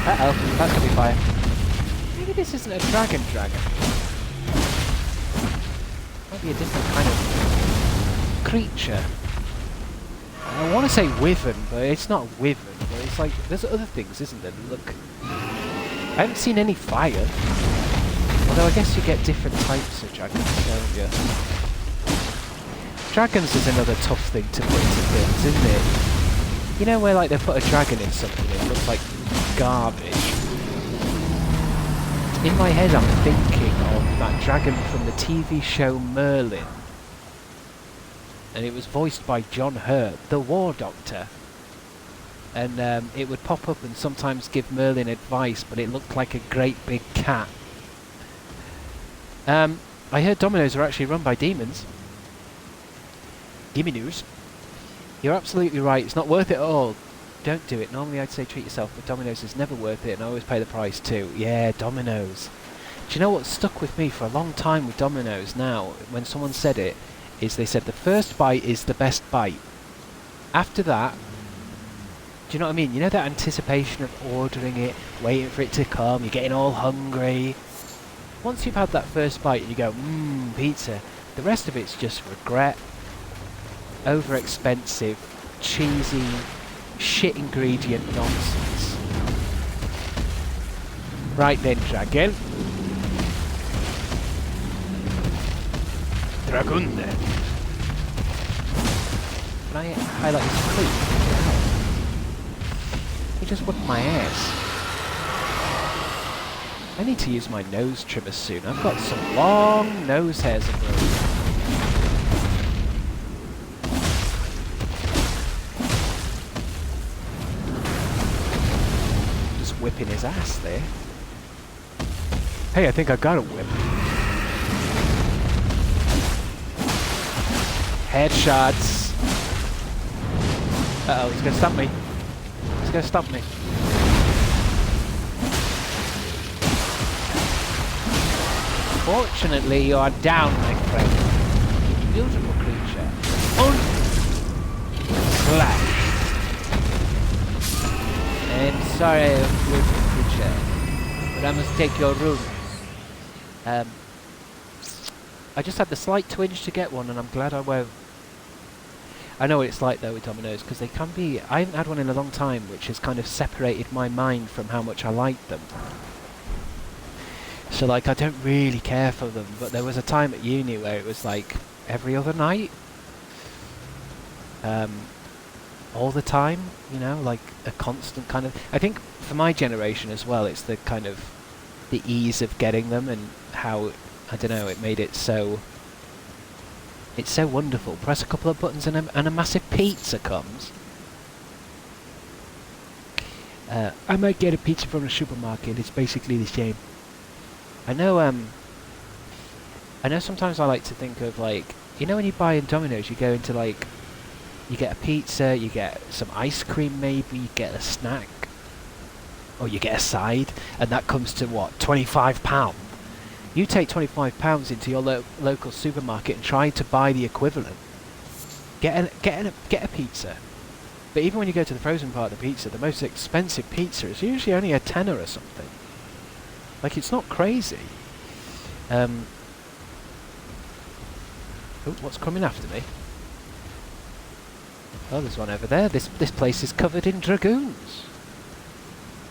Speaker 1: Uh-oh, that's gonna be fire. Maybe this isn't a dragon. Might be a different kind of creature. I want to say wyvern, but it's not wyvern. But it's like, there's other things, isn't there? Look, I haven't seen any fire. Although I guess you get different types of dragons, don't you? Dragons is another tough thing to put into things, isn't it? You know where like they put a dragon in something and it looks like garbage? In my head I'm thinking of that dragon from the TV show Merlin. And it was voiced by John Hurt, the War Doctor. And it would pop up and sometimes give Merlin advice, but it looked like a great big cat. I heard Dominoes are actually run by demons. Gimme news. You're absolutely right, it's not worth it at all. Don't do it. Normally I'd say treat yourself, but Dominoes is never worth it and I always pay the price too. Yeah, Dominoes. Do you know what stuck with me for a long time with Dominoes now, when someone said it, is they said the first bite is the best bite. After that, do you know what I mean? You know that anticipation of ordering it, waiting for it to come, you're getting all hungry. Once you've had that first bite and you go, pizza, the rest of it's just regret, over-expensive, cheesy, shit ingredient nonsense. Right then, dragon. Dragoon there. Can I highlight his cleat? He just whipped my ass. I need to use my nose trimmer soon. I've got some long nose hairs of growing. Just whipping his ass there. Hey, I think I got a whip. Headshots. Uh-oh, he's gonna stump me. He's gonna stump me. Fortunately, you are down, my friend. Beautiful creature. Slash. I'm sorry, beautiful creature, but I must take your rune. I just had the slight twinge to get one, and I'm glad I won't. I know what it's like though with dominoes, because they can be... I haven't had one in a long time, which has kind of separated my mind from how much I like them. So like, I don't really care for them, but there was a time at uni where it was like every other night. All the time, you know, like a constant kind of... I think for my generation as well, it's the kind of... the ease of getting them and how, I don't know, it made it so... It's so wonderful. Press a couple of buttons and a massive pizza comes. I might get a pizza from the supermarket. It's basically the same. I know sometimes I like to think of like, you know when you buy in Domino's, you go into like, you get a pizza, you get some ice cream maybe, you get a snack, or you get a side, and that comes to what, £25? You take £25 into your local supermarket and try to buy the equivalent. Get a pizza. But even when you go to the frozen part of the pizza, the most expensive pizza is usually only a tenner or something. Like, it's not crazy. Oh, what's coming after me? Oh, there's one over there. This place is covered in dragoons.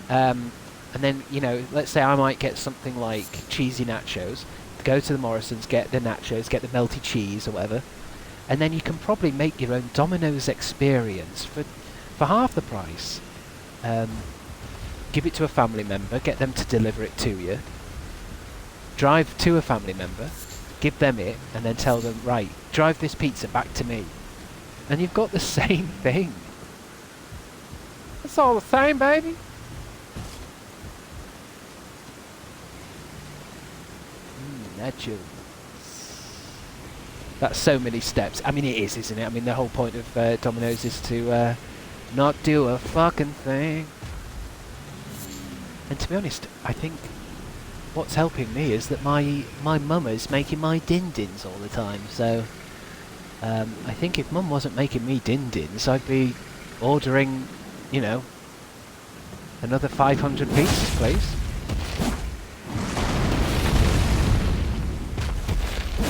Speaker 1: And then, you know, let's say I might get something like cheesy nachos. Go to the Morrisons, get the nachos, get the melty cheese or whatever. And then you can probably make your own Domino's experience for half the price. Give it to a family member, get them to deliver it to you. Drive to a family member, give them it, and then tell them, right, drive this pizza back to me. And you've got the same thing. It's all the same, baby. Nachos. That's so many steps. I mean, it is, isn't it? I mean, the whole point of Domino's is to not do a fucking thing. And to be honest, I think what's helping me is that my mum is making my din-dins all the time. So I think if mum wasn't making me din-dins, I'd be ordering, you know, another 500 pizzas, please.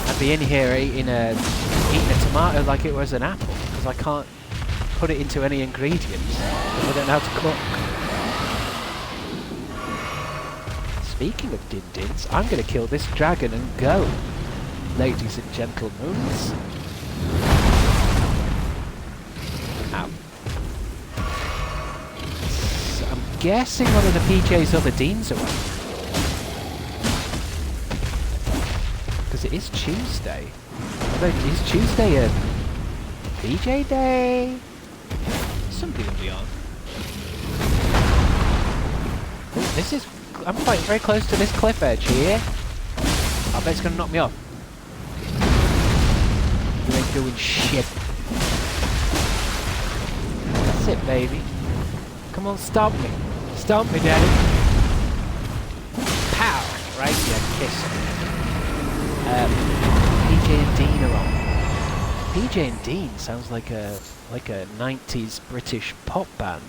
Speaker 1: I'd be in here eating a tomato like it was an apple, because I can't put it into any ingredients. I don't know how to cook. Speaking of din-dins, I'm going to kill this dragon and go, ladies and gentlemen. Ow. So I'm guessing one of the PJ's other deans are on. Because it is Tuesday. Although, is Tuesday a PJ day? Somebody will be on. Oh, this is... I'm quite very close to this cliff edge here. I bet it's going to knock me off. You ain't doing shit. That's it, baby. Come on, stomp me. Stomp me, daddy. Pow! Right, yeah, kiss. PJ and Dean are on. PJ and Dean sounds like a 90s British pop band.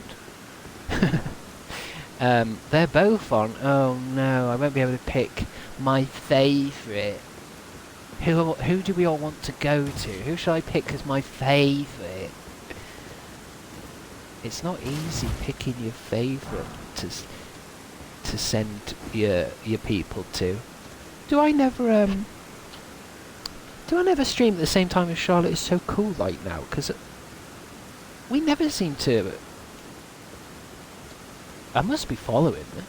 Speaker 1: They're both on. Oh no, I won't be able to pick my favourite. Who do we all want to go to? Who shall I pick as my favourite? It's not easy picking your favourite to send your people to. Do I never Do I never stream at the same time as Charlotte is so cool right now? Because we never seem to... I must be following her.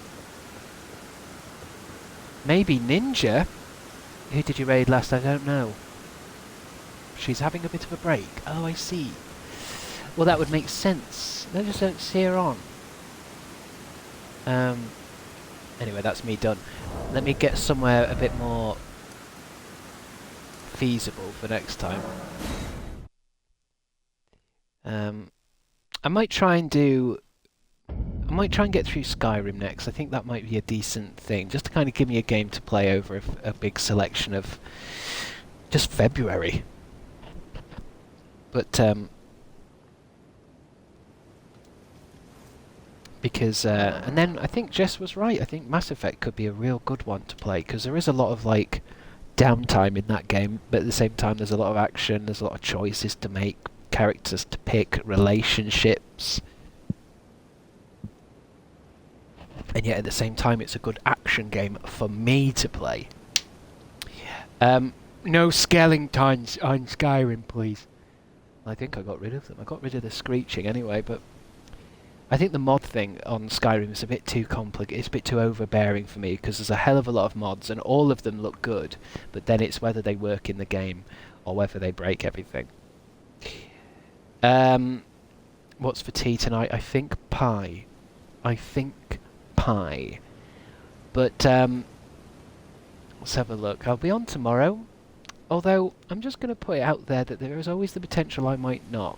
Speaker 1: Maybe Ninja? Who did you raid last? I don't know. She's having a bit of a break. Oh, I see. Well, that would make sense. I just don't see her on. Anyway, that's me done. Let me get somewhere a bit more feasible for next time. I might try and get through Skyrim next. I think that might be a decent thing, just to kind of give me a game to play over a big selection of just February. But because and then I think Jess was right. I think Mass Effect could be a real good one to play because there is a lot of like downtime in that game, but at the same time there's a lot of action, there's a lot of choices to make, characters to pick, relationships, and yet at the same time it's a good action game for me to play. No skeletons on Skyrim, please. I think I got rid of them. I got rid of the screeching anyway, but I think the mod thing on Skyrim is a bit too complicated. It's a bit too overbearing for me because there's a hell of a lot of mods and all of them look good, but then it's whether they work in the game or whether they break everything. What's for tea tonight? I think pie. But let's have a look. I'll be on tomorrow, although I'm just going to put it out there that there is always the potential I might not.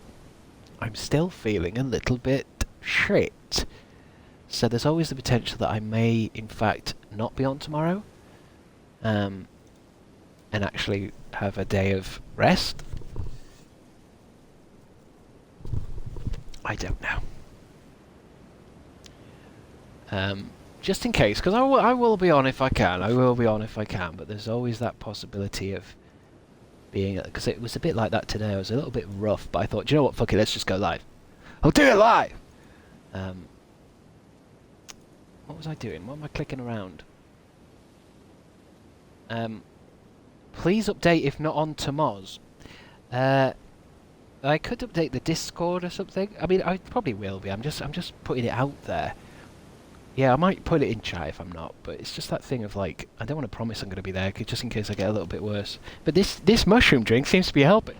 Speaker 1: I'm still feeling a little bit shit. So there's always the potential that I may, in fact, not be on tomorrow. And actually have a day of rest. I don't know. Just in case, because I will be on if I can. I will be on if I can, but there's always that possibility of being... Because it was a bit like that today. I was a little bit rough, but I thought, do you know what, fuck it, let's just go live. I'll do it live! What was I doing? What am I clicking around? Please update if not on Tomoz. I could update the Discord or something. I mean, I probably will be. I'm just putting it out there. Yeah, I might put it in chat if I'm not, but it's just that thing of like, I don't want to promise I'm going to be there, just in case I get a little bit worse. But this mushroom drink seems to be helping.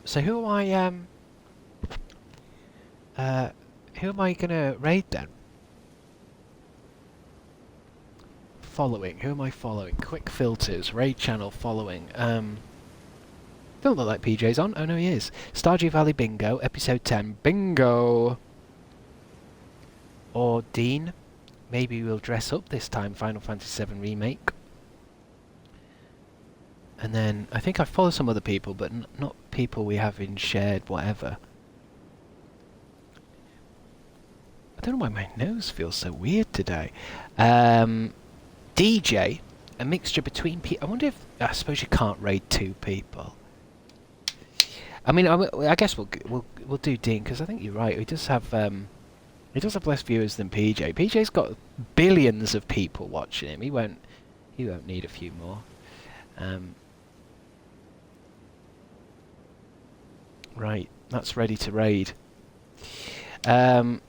Speaker 1: So who am I gonna raid then? Following. Who am I following? Quick filters. Raid channel following. Don't look like PJ's on. Oh no, he is. Stardew Valley Bingo, episode 10. Bingo! Or Dean. Maybe we'll dress up this time. Final Fantasy VII Remake. And then, I think I follow some other people, but not people we have in shared whatever. I don't know why my nose feels so weird today. DJ, a mixture between people. I wonder if... I suppose you can't raid two people. I mean, I guess we'll do Dean, because I think you're right. He does have less viewers than PJ. PJ's got billions of people watching him. He won't need a few more. Right, that's ready to raid. Half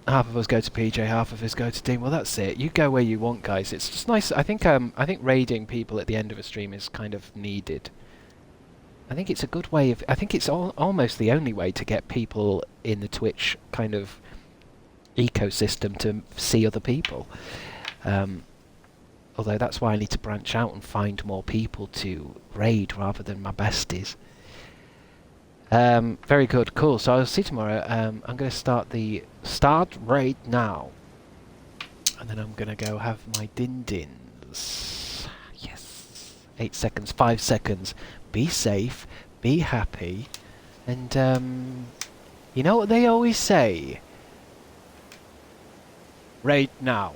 Speaker 1: of us go to PJ, half of us go to Dean. Well, that's it. You go where you want, guys. It's just nice. I think raiding people at the end of a stream is kind of needed. I think it's a good way of... I think it's almost the only way to get people in the Twitch kind of ecosystem to see other people. Although that's why I need to branch out and find more people to raid rather than my besties. Very good, cool. So I'll see you tomorrow. I'm going to start raid now. And then I'm going to go have my din-dins. Yes. 8 seconds, 5 seconds. Be safe, be happy, and you know what they always say? Raid now.